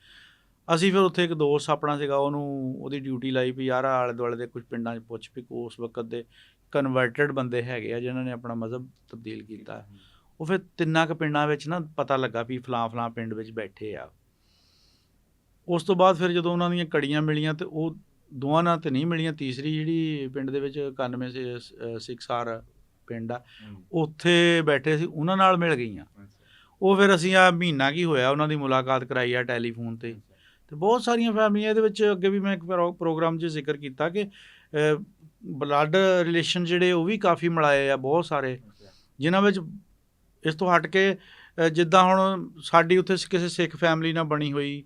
ਅਸੀਂ ਫਿਰ ਉੱਥੇ ਇੱਕ ਦੋਸਤ ਆਪਣਾ ਸੀਗਾ, ਉਹਦੀ ਡਿਊਟੀ ਲਾਈ ਵੀ ਯਾਰ ਆਲੇ ਦੁਆਲੇ ਦੇ ਕੁਝ ਪਿੰਡਾਂ 'ਚ ਪੁੱਛ ਵੀ ਉਸ ਵਕਤ ਦੇ ਕਨਵਰਟਡ ਬੰਦੇ ਹੈਗੇ ਆ ਜਿਨ੍ਹਾਂ ਨੇ ਆਪਣਾ ਮਜ਼ਹਬ ਤਬਦੀਲ ਕੀਤਾ। ਉਹ ਫਿਰ 3 ਕੁ ਪਿੰਡਾਂ ਵਿੱਚ ਨਾ ਪਤਾ ਲੱਗਾ ਵੀ ਫਲਾਂ ਪਿੰਡ ਵਿੱਚ ਬੈਠੇ ਆ। ਉਸ ਤੋਂ ਬਾਅਦ ਫਿਰ ਜਦੋਂ ਉਹਨਾਂ ਦੀਆਂ ਕੜੀਆਂ ਮਿਲੀਆਂ ਤੇ ਉਹ ਦੋਵਾਂ ਨਾਲ ਤਾਂ ਨਹੀਂ ਮਿਲੀਆਂ, ਤੀਸਰੀ ਜਿਹੜੀ ਪਿੰਡ ਦੇ ਵਿੱਚ 91 ਸਿਕਸਾਰ ਪਿੰਡ ਆ, ਉੱਥੇ ਬੈਠੇ ਸੀ, ਉਹਨਾਂ ਨਾਲ ਮਿਲ ਗਈਆਂ। ਉਹ ਫਿਰ ਅਸੀਂ ਆ ਮਹੀਨਾ ਕੀ ਹੋਇਆ ਉਹਨਾਂ ਦੀ ਮੁਲਾਕਾਤ ਕਰਾਈ ਆ ਟੈਲੀਫੋਨ ਤੇ। ਤੇ ਬਹੁਤ ਸਾਰੀਆਂ ਫੈਮਲੀਆਂ ਇਹਦੇ ਵਿੱਚ, ਅੱਗੇ ਵੀ ਮੈਂ ਇੱਕ ਪ੍ਰੋਗਰਾਮ 'ਚ ਜ਼ਿਕਰ ਕੀਤਾ ਕਿ ਬਲੱਡ ਰਿਲੇਸ਼ਨ ਜਿਹੜੇ ਉਹ ਵੀ ਕਾਫੀ ਮਿਲਾਏ ਆ ਬਹੁਤ ਸਾਰੇ, ਜਿਨ੍ਹਾਂ ਵਿੱਚ ਇਸ ਤੋਂ ਹਟ ਕੇ ਜਿੱਦਾਂ ਹੁਣ ਸਾਡੀ ਉੱਥੇ ਕਿਸੇ ਸਿੱਖ ਫੈਮਿਲੀ ਨਾਲ ਬਣੀ ਹੋਈ,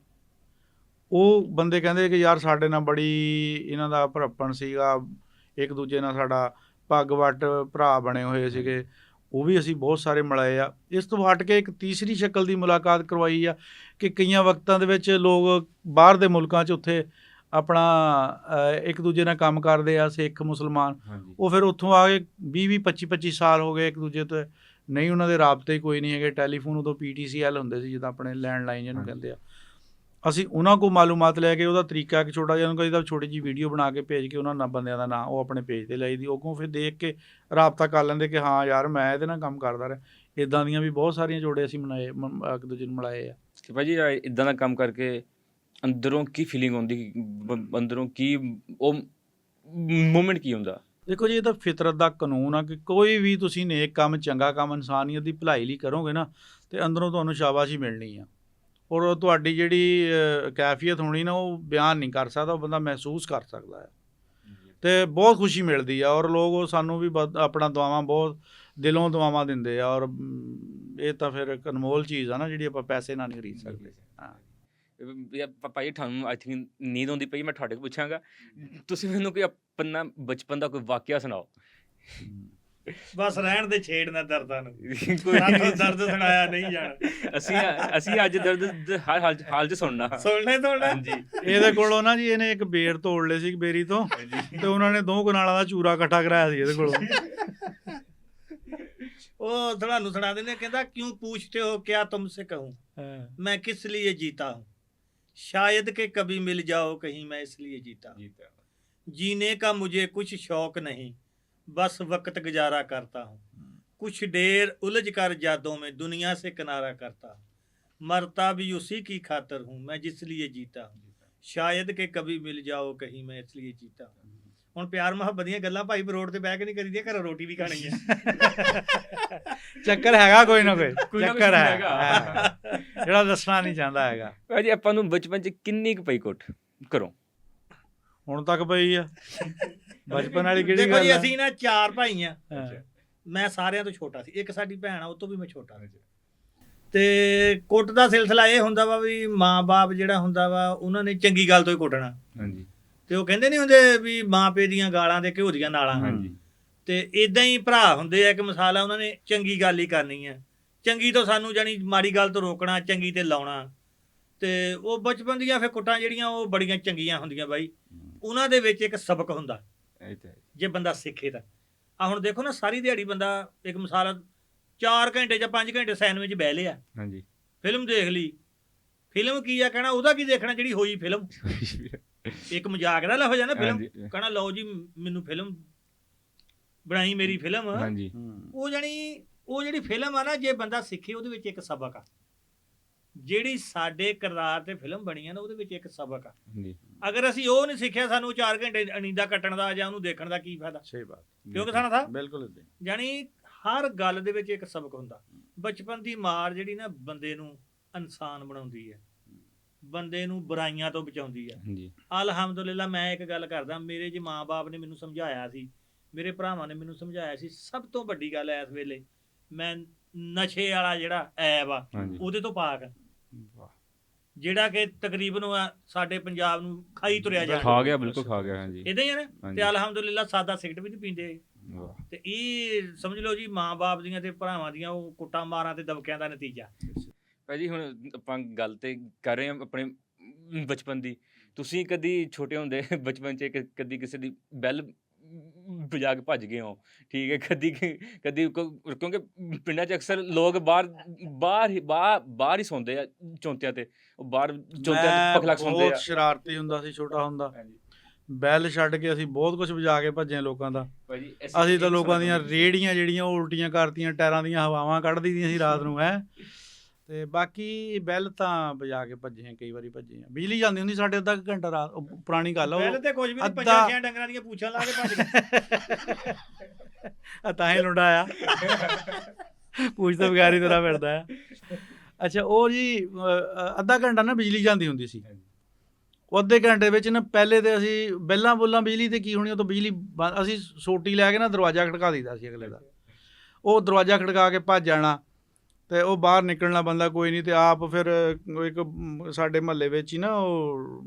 ਉਹ ਬੰਦੇ ਕਹਿੰਦੇ ਕਿ ਯਾਰ ਸਾਡੇ ਨਾਲ ਬੜੀ ਇਹਨਾਂ ਦਾ ਭਰਪਣ ਸੀਗਾ, ਇੱਕ ਦੂਜੇ ਨਾਲ ਸਾਡਾ ਪੱਗ ਵੱਟ ਭਰਾ ਬਣੇ ਹੋਏ ਸੀਗੇ, ਉਹ ਵੀ ਅਸੀਂ ਬਹੁਤ ਸਾਰੇ ਮਿਲਾਏ ਆ। ਇਸ ਤੋਂ ਹਟ ਕੇ ਇੱਕ ਤੀਸਰੀ ਸ਼ਕਲ ਦੀ ਮੁਲਾਕਾਤ ਕਰਵਾਈ ਆ ਕਿ ਕਈਆਂ ਵਕਤਾਂ ਦੇ ਵਿੱਚ ਲੋਕ ਬਾਹਰ ਦੇ ਮੁਲਕਾਂ 'ਚ ਉੱਥੇ ਆਪਣਾ ਇੱਕ ਦੂਜੇ ਨਾਲ ਕੰਮ ਕਰਦੇ ਆ, ਸਿੱਖ ਮੁਸਲਮਾਨ, ਉਹ ਫਿਰ ਉੱਥੋਂ ਆ ਕੇ 20-25 ਸਾਲ ਹੋ ਗਏ ਇੱਕ ਦੂਜੇ ਤੋਂ ਨਹੀਂ, ਉਹਨਾਂ ਦੇ ਰਾਬਤੇ ਕੋਈ ਨਹੀਂ ਹੈਗੇ। ਟੈਲੀਫੋਨ ਉਦੋਂ PTCL ਹੁੰਦੇ ਸੀ, ਜਿੱਦਾਂ ਆਪਣੇ ਲੈਂਡਲਾਈਨ ਜਿਹਨੂੰ ਕਹਿੰਦੇ ਆ। ਅਸੀਂ ਉਹਨਾਂ ਕੋਲ ਮਾਲੂਮਾਤ ਲੈ ਕੇ ਉਹਦਾ ਤਰੀਕਾ ਇੱਕ ਛੋਟਾ ਜਿਹਾ, ਉਹਨੂੰ ਕਦੀ ਤਾਂ ਛੋਟੀ ਜਿਹੀ ਵੀਡੀਓ ਬਣਾ ਕੇ ਭੇਜ ਕੇ ਉਹਨਾਂ ਬੰਦਿਆਂ ਦਾ ਨਾਂ ਉਹ ਆਪਣੇ ਪੇਜ 'ਤੇ ਲਾਈ ਦੀ, ਉਹ ਕੋਲ ਫਿਰ ਦੇਖ ਕੇ ਰਾਬਤਾ ਕਰ ਲੈਂਦੇ ਕਿ ਹਾਂ ਯਾਰ ਮੈਂ ਇਹਦੇ ਨਾਲ ਕੰਮ ਕਰਦਾ ਰਿਹਾ। ਇੱਦਾਂ ਦੀਆਂ ਵੀ ਬਹੁਤ ਸਾਰੀਆਂ ਜੋੜੇ ਅਸੀਂ ਬਣਾਏ, ਇੱਕ ਦੂਜੇ ਨੂੰ ਮਿਲਾਏ ਆ। ਕਿ ਭਾਅ ਜੀ ਇੱਦਾਂ ਦਾ ਕੰਮ ਕਰਕੇ ਅੰਦਰੋਂ ਕੀ ਫੀਲਿੰਗ ਹੁੰਦੀ, ਅੰਦਰੋਂ ਕੀ ਉਹ ਮੂਮੈਂਟ ਕੀ ਹੁੰਦਾ? ਦੇਖੋ ਜੀ, ਇਹ ਤਾਂ ਫਿਤਰਤ ਦਾ ਕਾਨੂੰਨ ਆ ਕਿ ਕੋਈ ਵੀ ਤੁਸੀਂ ਨੇਕ ਕੰਮ, ਚੰਗਾ ਕੰਮ, ਇਨਸਾਨੀਅਤ ਦੀ ਭਲਾਈ ਲਈ ਕਰੋਗੇ ਨਾ, ਤੇ ਅੰਦਰੋਂ ਤੁਹਾਨੂੰ ਸ਼ਾਬਾਸ਼ੀ ਮਿਲਣੀ ਆ। ਔਰ ਤੁਹਾਡੀ ਜਿਹੜੀ ਕੈਫੀਅਤ ਹੋਣੀ ਨਾ, ਉਹ ਬਿਆਨ ਨਹੀਂ ਕਰ ਸਕਦਾ, ਉਹ ਬੰਦਾ ਮਹਿਸੂਸ ਕਰ ਸਕਦਾ ਹੈ, ਤੇ ਬਹੁਤ ਖੁਸ਼ੀ ਮਿਲਦੀ ਆ। ਔਰ ਲੋਕ ਉਹ ਸਾਨੂੰ ਵੀ ਆਪਣਾ ਦੁਆਵਾਂ ਬਹੁਤ ਦਿਲੋਂ ਦੁਆਵਾਂ ਦਿੰਦੇ ਆ। ਔਰ ਇਹ ਤਾਂ ਫਿਰ ਇੱਕ ਅਨਮੋਲ ਚੀਜ਼ ਆ ਨਾ, ਜਿਹੜੀ ਆਪਾਂ ਪੈਸੇ ਨਾਲ ਨਹੀਂ ਖਰੀਦ ਸਕਦੇ। ਹਾਂ ਭਾਈ ਤੁਹਾਨੂੰ ਆਈ ਥਿੰਕ ਨੀਂਦ ਆਉਂਦੀ ਪਈ, ਮੈਂ ਤੁਹਾਡੇ ਕੋਲ ਪੁੱਛਾਂਗਾ, ਤੁਸੀਂ ਮੈਨੂੰ ਕੋਈ ਆਪਣਾ ਬਚਪਨ ਦਾ ਕੋਈ ਵਾਕਿਆ ਸੁਣਾਓ। ਬਸ ਰਹਿਣ ਦੇ, ਛੇੜ ਨਾ ਦਰਦਾਂ ਨੂੰ, ਕੋਈ ਦਰਦ ਸੁਣਾਇਆ ਨਹੀਂ ਜਾਣਾ। ਅਸੀਂ ਅੱਜ ਦਰਦ ਹਰ ਹਾਲ 'ਚ ਸੁਣਨਾ ਹਾਂਜੀ। ਇਹਦੇ ਕੋਲੋਂ ਨਾ ਜੀ, ਇਹਨੇ ਇੱਕ ਬੇਰ ਤੋੜ ਲਏ ਸੀ ਬੇਰੀ ਤੋਂ, ਤੇ ਉਹਨਾਂ ਨੇ 2 ਕਨਾਲਾਂ ਦਾ ਚੂਰਾ ਇਕੱਠਾ ਕਰਾਇਆ ਸੀ ਇਹਦੇ ਕੋਲੋਂ। ਉਹ ਤੁਹਾਨੂੰ ਸੁਣਾ ਦਿੰਦੇ, ਕਹਿੰਦਾ ਕਿਉਂ पूछते हो क्या तुमसे कहूँ, मैं किस लिए जीता हूँ, शायद के कभी मिल जाओ कहीं, मैं इसलिए जीता हूँ, जीने का मुझे कुछ शौक नहीं, बस वक्त गुजारा करता हूँ, कुछ देर उलझ कर यादों में दुनिया से किनारा करता हूँ, मरता भी उसी की खातर हूँ, मैं जिस लिए जीता हूँ, शायद के कभी मिल जाओ कहीं, मैं इसलिए जीता हूँ। ਹੁਣ ਪਿਆਰ ਮੁਹੱਬਤ ਦੀਆਂ ਗੱਲਾਂ ਭਾਈ ਰੋਡ ਤੇ ਬਹਿ ਕੇ ਨਹੀਂ ਕਰੀਦੀਆਂ, ਘਰੋਂ ਰੋਟੀ ਵੀ ਖਾਣੀ ਹੈ। ਚੱਕਰ ਹੈਗਾ ਕੋਈ ਨਾ ਕੋਈ ਨਾ ਚੱਕਰ ਹੈ ਜਿਹੜਾ ਦੱਸਣਾ ਨਹੀਂ ਚਾਹੁੰਦਾ ਹੈਗਾ। ਭਾਜੀ ਆਪਾਂ ਨੂੰ ਬਚਪਨ 'ਚ ਕਿੰਨੀ ਕੁ ਪਈ ਕੁੱਟ ਕਰੋ? ਹੁਣ ਤੱਕ ਪਈ ਆ। ਬਚਪਨ ਵਾਲੀ ਕਿਹੜੀ ਦੇਖੋ ਗੱਲ ਜੀ, ਆ? ਅਸੀਂ ਨਾ 4 ਭਾਈ ਆ, ਮੈਂ ਸਾਰਿਆਂ ਤੋਂ ਛੋਟਾ ਸੀ, ਇੱਕ ਸਾਡੀ ਭੈਣ ਆ, ਉਹ ਤੋਂ ਵੀ ਮੈਂ ਛੋਟਾ। ਤੇ ਕੁੱਟ ਦਾ ਸਿਲਸਿਲਾ ਇਹ ਹੁੰਦਾ ਵਾ ਵੀ ਮਾਂ-ਬਾਪ ਜਿਹੜਾ ਹੁੰਦਾ ਵਾ, ਉਹਨਾਂ ਨੇ ਚੰਗੀ ਗੱਲ ਤੋਂ ਹੀ ਕੁੱਟਣਾ। ਹਾਂਜੀ। ਤੇ ਉਹ ਕਹਿੰਦੇ ਨਹੀਂ ਹੁੰਦੇ ਵੀ ਮਾਂ ਪਿਓ ਦੀਆਂ ਗਾਲਾਂ ਦੇ ਘਿਓ ਦੀਆਂ ਨਾਲਾਂ। ਹਾਂਜੀ। ਤੇ ਇਦਾਂ ਹੀ ਭਰਾ ਹੁੰਦੇ ਆ, ਇੱਕ ਮਿਸਾਲ ਆ, ਉਹਨਾਂ ਨੇ ਚੰਗੀ ਗੱਲ ਹੀ ਕਰਨੀ ਆ, ਚੰਗੀ ਤੋਂ ਸਾਨੂੰ ਜਾਣੀ ਮਾੜੀ ਗੱਲ ਤੋਂ ਰੋਕਣਾ, ਚੰਗੀ ਤੇ ਲਾਉਣਾ। ਤੇ ਉਹ ਬਚਪਨ ਦੀਆਂ ਫਿਰ ਕੁੱਟਾਂ ਜਿਹੜੀਆਂ ਉਹ ਬੜੀਆਂ ਚੰਗੀਆਂ ਹੁੰਦੀਆਂ ਬਾਈ, ਉਹਨਾਂ ਦੇ ਵਿੱਚ ਇੱਕ ਸਬਕ ਹੁੰਦਾ ਜੇ ਬੰਦਾ ਸਿੱਖੇ ਤਾਂ। ਆ ਹੁਣ ਦੇਖੋ ਨਾ, ਸਾਰੀ ਦਿਹਾੜੀ ਬੰਦਾ ਇੱਕ ਮਿਸਾਲ 4 ਘੰਟੇ ਜਾਂ 5 ਘੰਟੇ ਸਿਨੇਮੇ 'ਚ ਬਹਿ ਲਿਆ, ਹਾਂਜੀ, ਫਿਲਮ ਦੇਖ ਲਈ। ਫਿਲਮ ਕੀ ਆ ਕਹਿਣਾ, ਉਹਦਾ ਕੀ ਦੇਖਣਾ ਜਿਹੜੀ ਹੋਈ ਫਿਲਮ। ਇੱਕ ਮਜ਼ਾਕ ਨਾਲ ਹੋ ਜਾਂਦਾ ਫਿਲਮ, ਕਹਿਣਾ ਲਓ ਜੀ ਮੈਨੂੰ ਫਿਲਮ ਬਣਾਈ, ਮੇਰੀ ਫਿਲਮ। ਉਹ ਜਿਹੜੀ ਫਿਲਮ ਆ ਨਾ, ਜੇ ਬੰਦਾ ਸਿੱਖੇ, ਉਹਦੇ ਵਿੱਚ ਇੱਕ ਸਬਕ ਆ। ਜਿਹੜੀ ਸਾਡੇ ਕਿਰਦਾਰ ਤੇ ਫਿਲਮ ਬਣੀ ਆ ਨਾ, ਉਹਦੇ ਵਿੱਚ ਇੱਕ ਸਬਕ ਆ। ਅਗਰ ਅਸੀਂ ਉਹ ਨਹੀਂ ਸਿੱਖਿਆ, ਸਾਨੂੰ 4 ਘੰਟੇ ਅਨੀਂਦਾ ਕੱਟਣ ਦਾ ਜਾਂ ਉਹਨੂੰ ਦੇਖਣ ਦਾ ਕੀ ਫਾਇਦਾ? ਸਹੀ ਬਾਤ, ਕਿਉਂਕਿ ਸਾਨੂੰ ਥਾ ਬਿਲਕੁਲ ਜਾਣੀ ਹਰ ਗੱਲ ਦੇ ਵਿੱਚ ਇੱਕ ਸਬਕ ਹੁੰਦਾ। ਬਚਪਨ ਦੀ ਮਾਰ ਜਿਹੜੀ ਨਾ, ਬੰਦੇ ਨੂੰ ਇਨਸਾਨ ਬਣਾਉਂਦੀ ਹੈ, ਬੰਦੇ ਨੂੰ ਬੁਰਾਈਆਂ ਤੋਂ ਬਚਾਉਂਦੀ ਆ। ਅਲਹਮਦੁਲਿਲਾ, ਮੈਂ ਇੱਕ ਗੱਲ ਕਰਦਾ, ਮੇਰੇ ਜੇ ਮਾਂ-ਬਾਪ ਨੇ ਮੈਨੂੰ ਸਮਝਾਇਆ ਸੀ, ਮੇਰੇ ਭਰਾਵਾਂ ਨੇ ਮੈਨੂੰ ਸਮਝਾਇਆ ਸੀ, ਸਭ ਤੋਂ ਵੱਡੀ ਗੱਲ ਇਸ ਵੇਲੇ ਮੈਂ ਨਸ਼ੇ ਵਾਲਾ ਜਿਹੜਾ ਐਬ ਆ ਉਹਦੇ ਤੋਂ ਪਾਕ, ਜਿਹੜਾ ਕਿ ਤਕਰੀਬਨ ਸਾਡੇ ਪੰਜਾਬ ਨੂੰ ਖਾਈ ਤੁਰਿਆ ਜਾਂਦਾ, ਖਾ ਗਿਆ, ਬਿਲਕੁਲ ਖਾ ਗਿਆ। ਹਾਂਜੀ, ਇਦਾਂ ਹੀ ਆ ਨਾ। ਤੇ ਅਲਹਮਦੁਲਿਲਾ ਸਾਦਾ ਸਿਗਰਟ ਵੀ ਨਹੀਂ ਪੀਂਦੇ। ਤੇ ਇਹ ਸਮਝ ਲਓ ਜੀ, ਮਾਂ-ਬਾਪ ਦੀਆਂ ਤੇ ਭਰਾਵਾਂ ਦੀਆਂ ਉਹ ਕੁੱਟਾਂ ਮਾਰਾਂ ਤੇ ਦਬਕਿਆਂ ਦਾ ਨਤੀਜਾ। ਭਾਜੀ ਹੁਣ ਆਪਾਂ ਗੱਲ ਤੇ ਕਰ ਰਹੇ ਹਾਂ ਆਪਣੇ ਬਚਪਨ ਦੀ। ਤੁਸੀਂ ਕਦੀ ਛੋਟੇ ਹੁੰਦੇ ਬਚਪਨ 'ਚ ਕਦੀ ਕਿਸੇ ਦੀ ਬੈਲ ਵਜਾ ਕੇ ਭੱਜ ਗਏ ਹੋ? ਠੀਕ ਹੈ, ਕਦੀ ਕਿਉਂਕਿ ਪਿੰਡਾਂ 'ਚ ਅਕਸਰ ਲੋਕ ਬਾਹਰ ਹੀ ਸੌਂਦੇ ਆ ਚੌਂਤਿਆਂ ਤੇ, ਉਹ ਬਾਹਰ ਚੌਂਤਿਆਂ ਤੇ ਪਖਲਕ ਸੌਂਦੇ ਆ। ਬਹੁਤ ਸ਼ਰਾਰਤੀ ਹੁੰਦਾ ਸੀ ਛੋਟਾ ਹੁੰਦਾ, ਬੈਲ ਛੱਡ ਕੇ ਅਸੀਂ ਬਹੁਤ ਕੁਝ ਵਜਾ ਕੇ ਭੱਜੇ ਲੋਕਾਂ ਦਾ। ਅਸੀਂ ਤਾਂ ਲੋਕਾਂ ਦੀਆਂ ਰੇਹੜੀਆਂ ਜਿਹੜੀਆਂ ਉਹ ਉਲਟੀਆਂ ਕਰਤੀਆਂ, ਟਾਇਰਾਂ ਦੀਆਂ ਹਵਾਵਾਂ ਕੱਢਦੀ ਦੀਆਂ ਸੀ ਰਾਤ ਨੂੰ। ਤੇ ਬਾਕੀ ਬੈਲ ਤਾਂ ਵਜਾ ਕੇ ਭੱਜੇ ਆ, ਕਈ ਵਾਰੀ ਭੱਜੇ ਆ। ਬਿਜਲੀ ਜਾਂਦੀ ਹੁੰਦੀ ਸਾਡੇ ਅੱਧਾ ਘੰਟਾ ਰਾਤ, ਪੁਰਾਣੀ ਗੱਲ ਆ। ਬੈਲ ਤੇ ਕੁਝ ਵੀ ਨਹੀਂ, 5-6 ਡੰਗਰਾਂ ਦੀਆਂ ਪੂਛਾਂ ਲਾ ਕੇ ਭੱਜ ਗਏ। ਤਾਂ ਹੀ ਲੁੰਡਾ ਆ, ਪੂਛ ਤੋਂ ਬਗੈਰ ਹੀ ਤੁਰਾ ਫਿਰਦਾ ਆ। ਅੱਛਾ, ਉਹ ਜੀ ਅੱਧਾ ਘੰਟਾ ਨਾ ਬਿਜਲੀ ਜਾਂਦੀ ਹੁੰਦੀ ਸੀ। ਉਹ ਅੱਧੇ ਘੰਟੇ ਵਿੱਚ ਨਾ, ਪਹਿਲੇ ਤੇ ਅਸੀਂ ਬੈਲਾਂ ਬੁੱਲਾਂ ਬਿਜਲੀ ਤੇ ਕੀ ਹੋਣੀ, ਉਹ ਤੋਂ ਬਿਜਲੀ ਅਸੀਂ ਸੋਟੀ ਲੈ ਕੇ ਨਾ ਦਰਵਾਜ਼ਾ ਖੜਕਾ ਦਈਦਾ ਸੀ ਅਗਲੇ ਦਾ। ਉਹ ਦਰਵਾਜ਼ਾ ਖੜਕਾ ਕੇ ਭੱਜ ਜਾਣਾ, ਤੇ ਉਹ ਬਾਹਰ ਨਿਕਲਣਾ ਬੰਦਾ ਕੋਈ ਨਹੀਂ, ਤੇ ਆਪ ਫਿਰ ਇੱਕ ਸਾਡੇ ਮਹੱਲੇ ਵਿੱਚ ਹੀ ਨਾ ਉਹ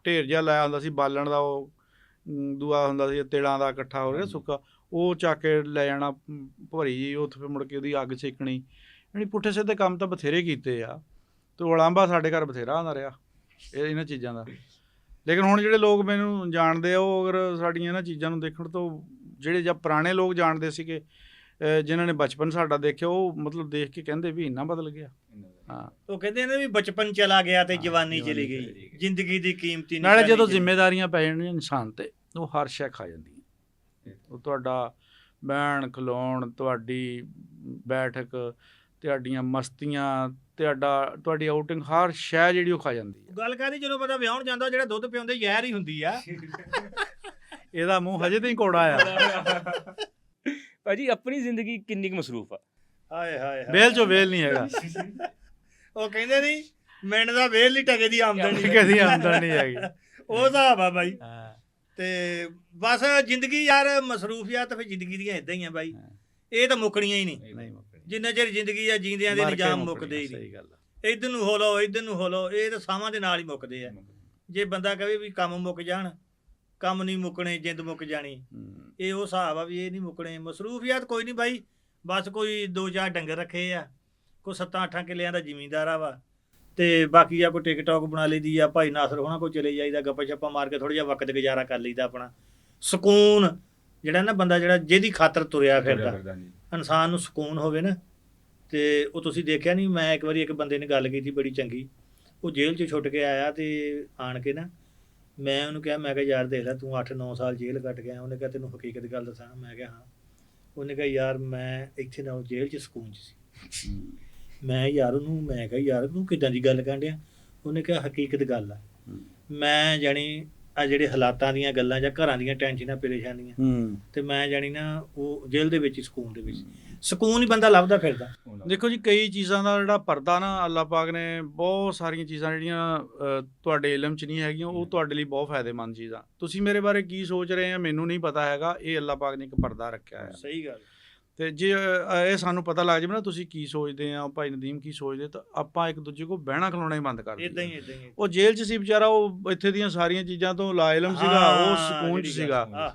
ਢੇਰ ਜਿਹਾ ਲਾਇਆ ਹੁੰਦਾ ਸੀ ਬਾਲਣ ਦਾ, ਉਹ ਦੂਆ ਹੁੰਦਾ ਸੀ ਤਿਲਾਂ ਦਾ ਇਕੱਠਾ ਹੋ ਰਿਹਾ ਸੁੱਕਾ, ਉਹ ਚੱਕ ਕੇ ਲੈ ਜਾਣਾ ਭਰੀ ਜੀ, ਉੱਥੇ ਫਿਰ ਮੁੜ ਕੇ ਉਹਦੀ ਅੱਗ ਸੇਕਣੀ। ਯਾਨੀ ਪੁੱਠੇ ਸਿੱਧੇ ਕੰਮ ਤਾਂ ਬਥੇਰੇ ਕੀਤੇ ਆ, ਤੇ ਉਲਾਂਭਾ ਸਾਡੇ ਘਰ ਬਥੇਰਾ ਆਉਂਦਾ ਰਿਹਾ ਇਹਨਾਂ ਚੀਜ਼ਾਂ ਦਾ। ਲੇਕਿਨ ਹੁਣ ਜਿਹੜੇ ਲੋਕ ਮੈਨੂੰ ਜਾਣਦੇ ਆ, ਉਹ ਅਗਰ ਸਾਡੀਆਂ ਇਹਨਾਂ ਚੀਜ਼ਾਂ ਨੂੰ ਦੇਖਣ ਤੋਂ, ਜਿਹੜੇ ਜਾਂ ਪੁਰਾਣੇ ਲੋਕ ਜਾਣਦੇ ਸੀਗੇ ਜਿਨ੍ਹਾਂ ਨੇ ਬਚਪਨ ਸਾਡਾ ਦੇਖਿਆ, ਉਹ ਮਤਲਬ ਦੇਖ ਕੇ ਕਹਿੰਦੇ ਵੀ ਇੰਨਾ ਬਦਲ ਗਿਆ। ਹਾਂ, ਉਹ ਕਹਿੰਦੇ ਨੇ ਵੀ ਬਚਪਨ ਚਲਾ ਗਿਆ ਤੇ ਜਵਾਨੀ ਚਲੀ ਗਈ, ਜ਼ਿੰਦਗੀ ਦੀ ਕੀਮਤੀ ਨਾਲੇ ਨਿਸ਼ਾਨੀ ਜਦੋਂ ਚਲੀ ਜ਼ਿੰਮੇਵਾਰੀਆਂ ਪੈ ਜਾਣੀਆਂ ਇਨਸਾਨ ਤੇ, ਉਹ ਹਰ ਸ਼ੈ ਖਾ ਜਾਂਦੀ ਹੈ। ਉਹ ਤੁਹਾਡਾ ਬਹਿਣ ਖਲੋਣ, ਤੁਹਾਡੀ ਬੈਠਕ, ਤੁਹਾਡੀਆਂ ਮਸਤੀਆਂ, ਤੁਹਾਡੀ ਆਊਟਿੰਗ, ਹਰ ਸ਼ੈ ਜਿਹੜੀ ਉਹ ਖਾ ਜਾਂਦੀ ਹੈ। ਗੱਲ ਕਰਦੀ ਜਦੋਂ ਬੰਦਾ ਵਿਆਹਣ ਜਾਂਦਾ, ਜਿਹੜਾ ਦੁੱਧ ਪਿਆਉਂਦੇ ਜ਼ਹਿਰ ਹੀ ਹੁੰਦੀ ਆ। ਇਹਦਾ ਮੂੰਹ ਹਜੇ ਤਾਈਂ ਕੋੜਾ ਆ। ਭਾਜੀ ਆਪਣੀ ਜ਼ਿੰਦਗੀ ਕਿੰਨੀ ਕੁ ਮਸਰੂਫ ਆ। ਹਾਏ ਹਾਏ ਵੇਲ ਚੋਂ ਵੇਲ ਨਹੀਂ ਹੈਗਾ, ਉਹ ਕਹਿੰਦੇ ਨਹੀਂ ਮਿੰਟ ਦਾ ਵੇਲ ਨਹੀਂ ਟਕੇ ਦੀ ਆਮਦਨ ਨਹੀਂ, ਕਦੀ ਆਮਦਨ ਨਹੀਂ ਹੈਗੀ। ਉਹ ਹਿਸਾਬ ਆ ਬਾਈ। ਹਾਂ, ਤੇ ਬਸ ਜ਼ਿੰਦਗੀ ਯਾਰ ਮਸਰੂਫੀਅਤ ਫਿਰ ਜ਼ਿੰਦਗੀ ਦੀਆਂ ਇਦਾਂ ਹੀ ਆ ਬਾਈ, ਇਹ ਤਾਂ ਮੁੱਕਣੀਆਂ ਹੀ ਨਹੀਂ। ਨਹੀਂ ਮੁੱਕਣੀ। ਜਿੰਨਾ ਚਿਰ ਜ਼ਿੰਦਗੀ ਆ ਜੀਂਦਿਆਂ ਦੇ ਨਿਜ਼ਾਮ ਮੁੱਕਦੇ ਹੀ ਸਹੀ ਨਹੀਂ। ਗੱਲ ਆ। ਇੱਧਰ ਨੂੰ ਹੋ ਲਓ ਇੱਧਰ ਨੂੰ ਹੋ ਲਓ, ਇਹ ਤਾਂ ਸਾਵਾਂ ਦੇ ਨਾਲ ਹੀ ਮੁੱਕਦੇ ਆ। ਜੇ ਬੰਦਾ ਕਹੇ ਵੀ ਕੰਮ ਮੁੱਕ ਜਾਣ, ਕੰਮ ਨਹੀਂ ਮੁੱਕਣੇ, ਜਿੰਦ ਮੁੱਕ ਜਾਣੀ, ਇਹ ਉਹ ਹਿਸਾਬ ਆ ਵੀ ਇਹ ਨਹੀਂ ਮੁੱਕਣੇ। ਮਸਰੂਫੀਅਤ ਕੋਈ ਨਹੀਂ ਬਾਈ, ਬਸ ਕੋਈ 2-4 ਡੰਗਰ ਰੱਖੇ ਆ, ਕੋਈ 7-8 ਕਿੱਲਿਆਂ ਦਾ ਜ਼ਿਮੀਂਦਾਰ ਆ ਵਾ, ਤੇ ਬਾਕੀ ਆ ਕੋਈ ਟਿਕਟੌਕ ਬਣਾ ਲਈਦੀ ਆ, ਭਾਈ ਨਾਸਰ ਹੋਣਾ ਕੋਈ ਚਲੇ ਜਾਈਦਾ, ਗੱਪਾਂ ਛੱਪਾਂ ਮਾਰ ਕੇ ਥੋੜ੍ਹਾ ਜਿਹਾ ਵਕਤ ਗੁਜ਼ਾਰਾ ਕਰ ਲਈਦਾ ਆਪਣਾ। ਸਕੂਨ ਜਿਹੜਾ ਨਾ ਬੰਦਾ ਜਿਹੜਾ ਜਿਹਦੀ ਖਾਤਰ ਤੁਰਿਆ ਫਿਰਦਾ, ਇਨਸਾਨ ਨੂੰ ਸਕੂਨ ਹੋਵੇ ਨਾ। ਤੇ ਉਹ ਤੁਸੀਂ ਦੇਖਿਆ ਨਹੀਂ, ਮੈਂ ਇੱਕ ਵਾਰੀ ਇੱਕ ਬੰਦੇ ਨੇ ਗੱਲ ਕੀਤੀ ਬੜੀ ਚੰਗੀ, ਉਹ ਜੇਲ੍ਹ 'ਚ ਛੁੱਟ ਕੇ ਆਇਆ, ਤੇ ਆਣ ਕੇ ਨਾ ਮੈਂ ਉਹਨੂੰ ਕਿਹਾ, ਮੈਂ ਕਿਹਾ ਯਾਰ ਦੇਖ ਲੈ ਤੂੰ 8-9 ਸਾਲ ਜੇਲ੍ਹ ਕੱਟ ਗਿਆ। ਉਹਨੇ ਕਿਹਾ ਤੈਨੂੰ ਹਕੀਕਤ ਗੱਲ ਦੱਸਾਂ? ਮੈਂ ਕਿਹਾ ਹਾਂ। ਉਹਨੇ ਕਿਹਾ ਯਾਰ ਮੈਂ ਇੱਥੇ ਨਾ ਜੇਲ੍ਹ 'ਚ ਸਕੂਨ 'ਚ ਸੀ। ਮੈਂ ਯਾਰ ਉਹਨੂੰ ਮੈਂ ਕਿਹਾ ਯਾਰ ਤੂੰ ਕਿੱਦਾਂ ਦੀ ਗੱਲ ਕਰਨ ਡਿਆ? ਉਹਨੇ ਕਿਹਾ ਹਕੀਕਤ ਗੱਲ ਆ, ਮੈਂ ਜਾਣੀ ਆ ਜਿਹੜੇ ਹਾਲਾਤਾਂ ਦੀਆਂ ਗੱਲਾਂ ਜਾਂ ਘਰਾਂ ਦੀਆਂ ਟੈਨਸ਼ਨਾਂ ਪਰੇਸ਼ਾਨੀਆਂ, ਤੇ ਮੈਂ ਜਾਣੀ ਨਾ ਉਹ ਜੇਲ੍ਹ ਦੇ ਵਿੱਚ ਹੀ ਸਕੂਨ ਦੇ ਵਿੱਚ ਸਕੂਨ ਹੀ ਬੰਦਾ ਲੱਭਦਾ ਫਿਰਦਾ। ਦੇਖੋ ਜੀ, ਕਈ ਚੀਜ਼ਾਂ ਦਾ ਜਿਹੜਾ ਪਰਦਾ ਨਾ ਅੱਲਾਹ ਪਾਕ ਨੇ, ਬਹੁਤ ਸਾਰੀਆਂ ਚੀਜ਼ਾਂ ਜਿਹੜੀਆਂ ਤੁਹਾਡੇ ਇਲਮ 'ਚ ਨਹੀਂ ਹੈਗੀਆਂ, ਉਹ ਤੁਹਾਡੇ ਲਈ ਬਹੁਤ ਫਾਇਦੇਮੰਦ ਚੀਜ਼ਾਂ। ਤੁਸੀਂ ਮੇਰੇ ਬਾਰੇ ਕੀ ਸੋਚ ਰਹੇ ਆ ਮੈਨੂੰ ਨਹੀਂ ਪਤਾ ਹੈਗਾ, ਇਹ ਅੱਲਾਹ ਪਾਕ ਨੇ ਇੱਕ ਪਰਦਾ ਰੱਖਿਆ ਹੈ। ਸਹੀ ਗੱਲ। ਤੇ ਜੇ ਇਹ ਸਾਨੂੰ ਪਤਾ ਲੱਗ ਜਾਵੇ ਨਾ ਤੁਸੀਂ ਕੀ ਸੋਚਦੇ ਆ, ਭਾਈ ਨਦੀਮ ਕੀ ਸੋਚਦੇ, ਤਾਂ ਆਪਾਂ ਇੱਕ ਦੂਜੇ ਕੋਲ ਬਹਿਣਾ ਖਲੋਣਾ ਹੀ ਬੰਦ ਕਰ ਇਦਾਂ ਦਈਏ। ਹੀ ਇਦਾਂ ਹੀ। ਉਹ ਜੇਲ੍ਹ 'ਚ ਸੀ ਵਿਚਾਰਾ, ਉਹ ਇੱਥੇ ਦੀਆਂ ਸਾਰੀਆਂ ਚੀਜ਼ਾਂ ਤੋਂ ਲਾਇਲਮ ਸੀਗਾ, ਉਹ ਸਕੂਨ 'ਚ ਸੀਗਾ।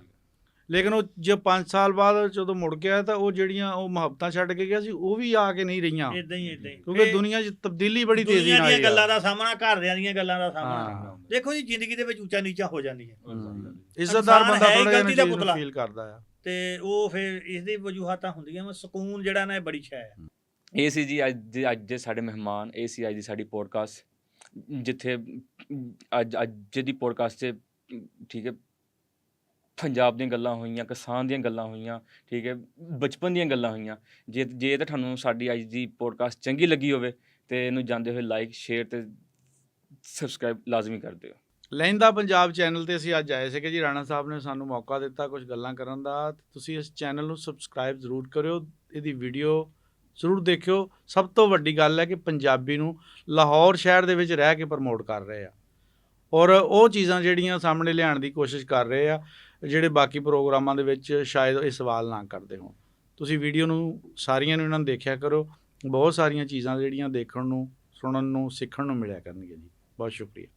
ਲੇਕਿਨ ਉਹ ਜੇ 5 ਸਾਲ ਬਾਅਦ ਜਦੋਂ ਮੁੜ ਗਿਆ, ਤਾਂ ਉਹ ਜਿਹੜੀਆਂ ਉਹ ਮੁਹੱਬਤਾਂ ਛੱਡ ਕੇ ਗਿਆ ਸੀ, ਉਹ ਵੀ ਆ ਕੇ ਨਹੀਂ ਰਹੀਆਂ। ਇਦਾਂ ਹੀ ਇਦਾਂ ਹੀ, ਕਿਉਂਕਿ ਦੁਨੀਆ 'ਚ ਤਬਦੀਲੀ ਬੜੀ ਤੇਜ਼ੀ ਨਾਲ ਦੁਨੀਆ ਦੀਆਂ ਆਈ ਗੱਲਾਂ ਆ। ਦਾ ਸਾਹਮਣਾ, ਘਰਦਿਆਂ ਦੀਆਂ ਗੱਲਾਂ ਦਾ ਹਾਂ। ਸਾਹਮਣਾ। ਦੇਖੋ ਜੀ ਜ਼ਿੰਦਗੀ ਦੇ ਵਿੱਚ ਉੱਚਾ ਨੀਚਾ ਹੋ ਜਾਂਦੀ ਹੈ। ਇੱਜ਼ਤਦਾਰ ਇਨਸਾਨ ਬੰਦਾ ਹੈ ਹੀ ਥੋੜਾ ਗਲਤੀ ਦਾ ਜਿਹਾ ਪੁਤਲਾ। ਫੀਲ ਕਰਦਾ ਆ, ਤੇ ਉਹ ਫਿਰ ਇਸ ਦੀ ਵਜੂਹਾਤਾਂ ਹੁੰਦੀਆਂ ਵਾ। ਸਕੂਨ ਜਿਹੜਾ ਨਾ ਇਹ ਬੜੀ ਸ਼ੈ ਹੈ। ਇਹ ਸੀ ਜੀ ਅੱਜ ਦੇ ਸਾਡੇ ਮਹਿਮਾਨ, ਇਹ ਸੀ ਅੱਜ ਦੀ ਸਾਡੀ ਪੋਡਕਾਸਟ, ਜਿੱਥੇ ਅੱਜ ਦੀ ਪੋਡਕਾਸਟ 'ਚ ਠੀਕ ਹੈ ਪੰਜਾਬ ਦੀਆਂ ਗੱਲਾਂ ਹੋਈਆਂ, ਕਿਸਾਨ ਦੀਆਂ ਗੱਲਾਂ ਹੋਈਆਂ, ਠੀਕ ਹੈ ਬਚਪਨ ਦੀਆਂ ਗੱਲਾਂ ਹੋਈਆਂ। ਜੇ ਤਾਂ ਤੁਹਾਨੂੰ ਸਾਡੀ ਅੱਜ ਦੀ ਪੋਡਕਾਸਟ ਚੰਗੀ ਲੱਗੀ ਹੋਵੇ, ਤੇ ਇਹਨੂੰ ਜਾਂਦੇ ਹੋਏ ਲਾਈਕ, ਸ਼ੇਅਰ ਤੇ ਸਬਸਕ੍ਰਾਈਬ ਲਾਜ਼ਮੀ ਕਰ ਦਿਓ। ਲਹਿੰਦਾ ਪੰਜਾਬ ਚੈਨਲ ਤੇ ਅਸੀਂ ਅੱਜ ਆਏ ਸੀਗੇ ਜੀ, ਰਾਣਾ ਸਾਹਿਬ ਨੇ ਸਾਨੂੰ ਮੌਕਾ ਦਿੱਤਾ ਕੁਝ ਗੱਲਾਂ ਕਰਨ ਦਾ। ਤੁਸੀਂ ਇਸ ਚੈਨਲ ਨੂੰ ਸਬਸਕ੍ਰਾਈਬ ਜ਼ਰੂਰ ਕਰਿਓ, ਇਹਦੀ ਵੀਡੀਓ ਜ਼ਰੂਰ ਦੇਖਿਓ। ਸਭ ਤੋਂ ਵੱਡੀ ਗੱਲ ਹੈ ਕਿ ਪੰਜਾਬੀ ਨੂੰ ਲਾਹੌਰ ਸ਼ਹਿਰ ਦੇ ਵਿੱਚ ਰਹਿ ਕੇ ਪ੍ਰਮੋਟ ਕਰ ਰਹੇ ਆ, ਔਰ ਉਹ ਚੀਜ਼ਾਂ ਜਿਹੜੀਆਂ ਸਾਹਮਣੇ ਲਿਆਉਣ ਦੀ ਕੋਸ਼ਿਸ਼ ਕਰ ਰਹੇ ਆ, ਜਿਹੜੇ ਬਾਕੀ ਪ੍ਰੋਗਰਾਮਾਂ ਦੇ ਵਿੱਚ ਸ਼ਾਇਦ ਇਹ ਸਵਾਲ ਨਾ ਕਰਦੇ ਹੋਣ। ਤੁਸੀਂ ਵੀਡੀਓ ਨੂੰ ਸਾਰੀਆਂ ਨੂੰ ਇਹਨਾਂ ਨੂੰ ਦੇਖਿਆ ਕਰੋ, ਬਹੁਤ ਸਾਰੀਆਂ ਚੀਜ਼ਾਂ ਜਿਹੜੀਆਂ ਦੇਖਣ ਨੂੰ, ਸੁਣਨ ਨੂੰ, ਸਿੱਖਣ ਨੂੰ ਮਿਲਿਆ ਕਰਨਗੀਆਂ ਜੀ। ਬਹੁਤ ਸ਼ੁਕਰੀਆ।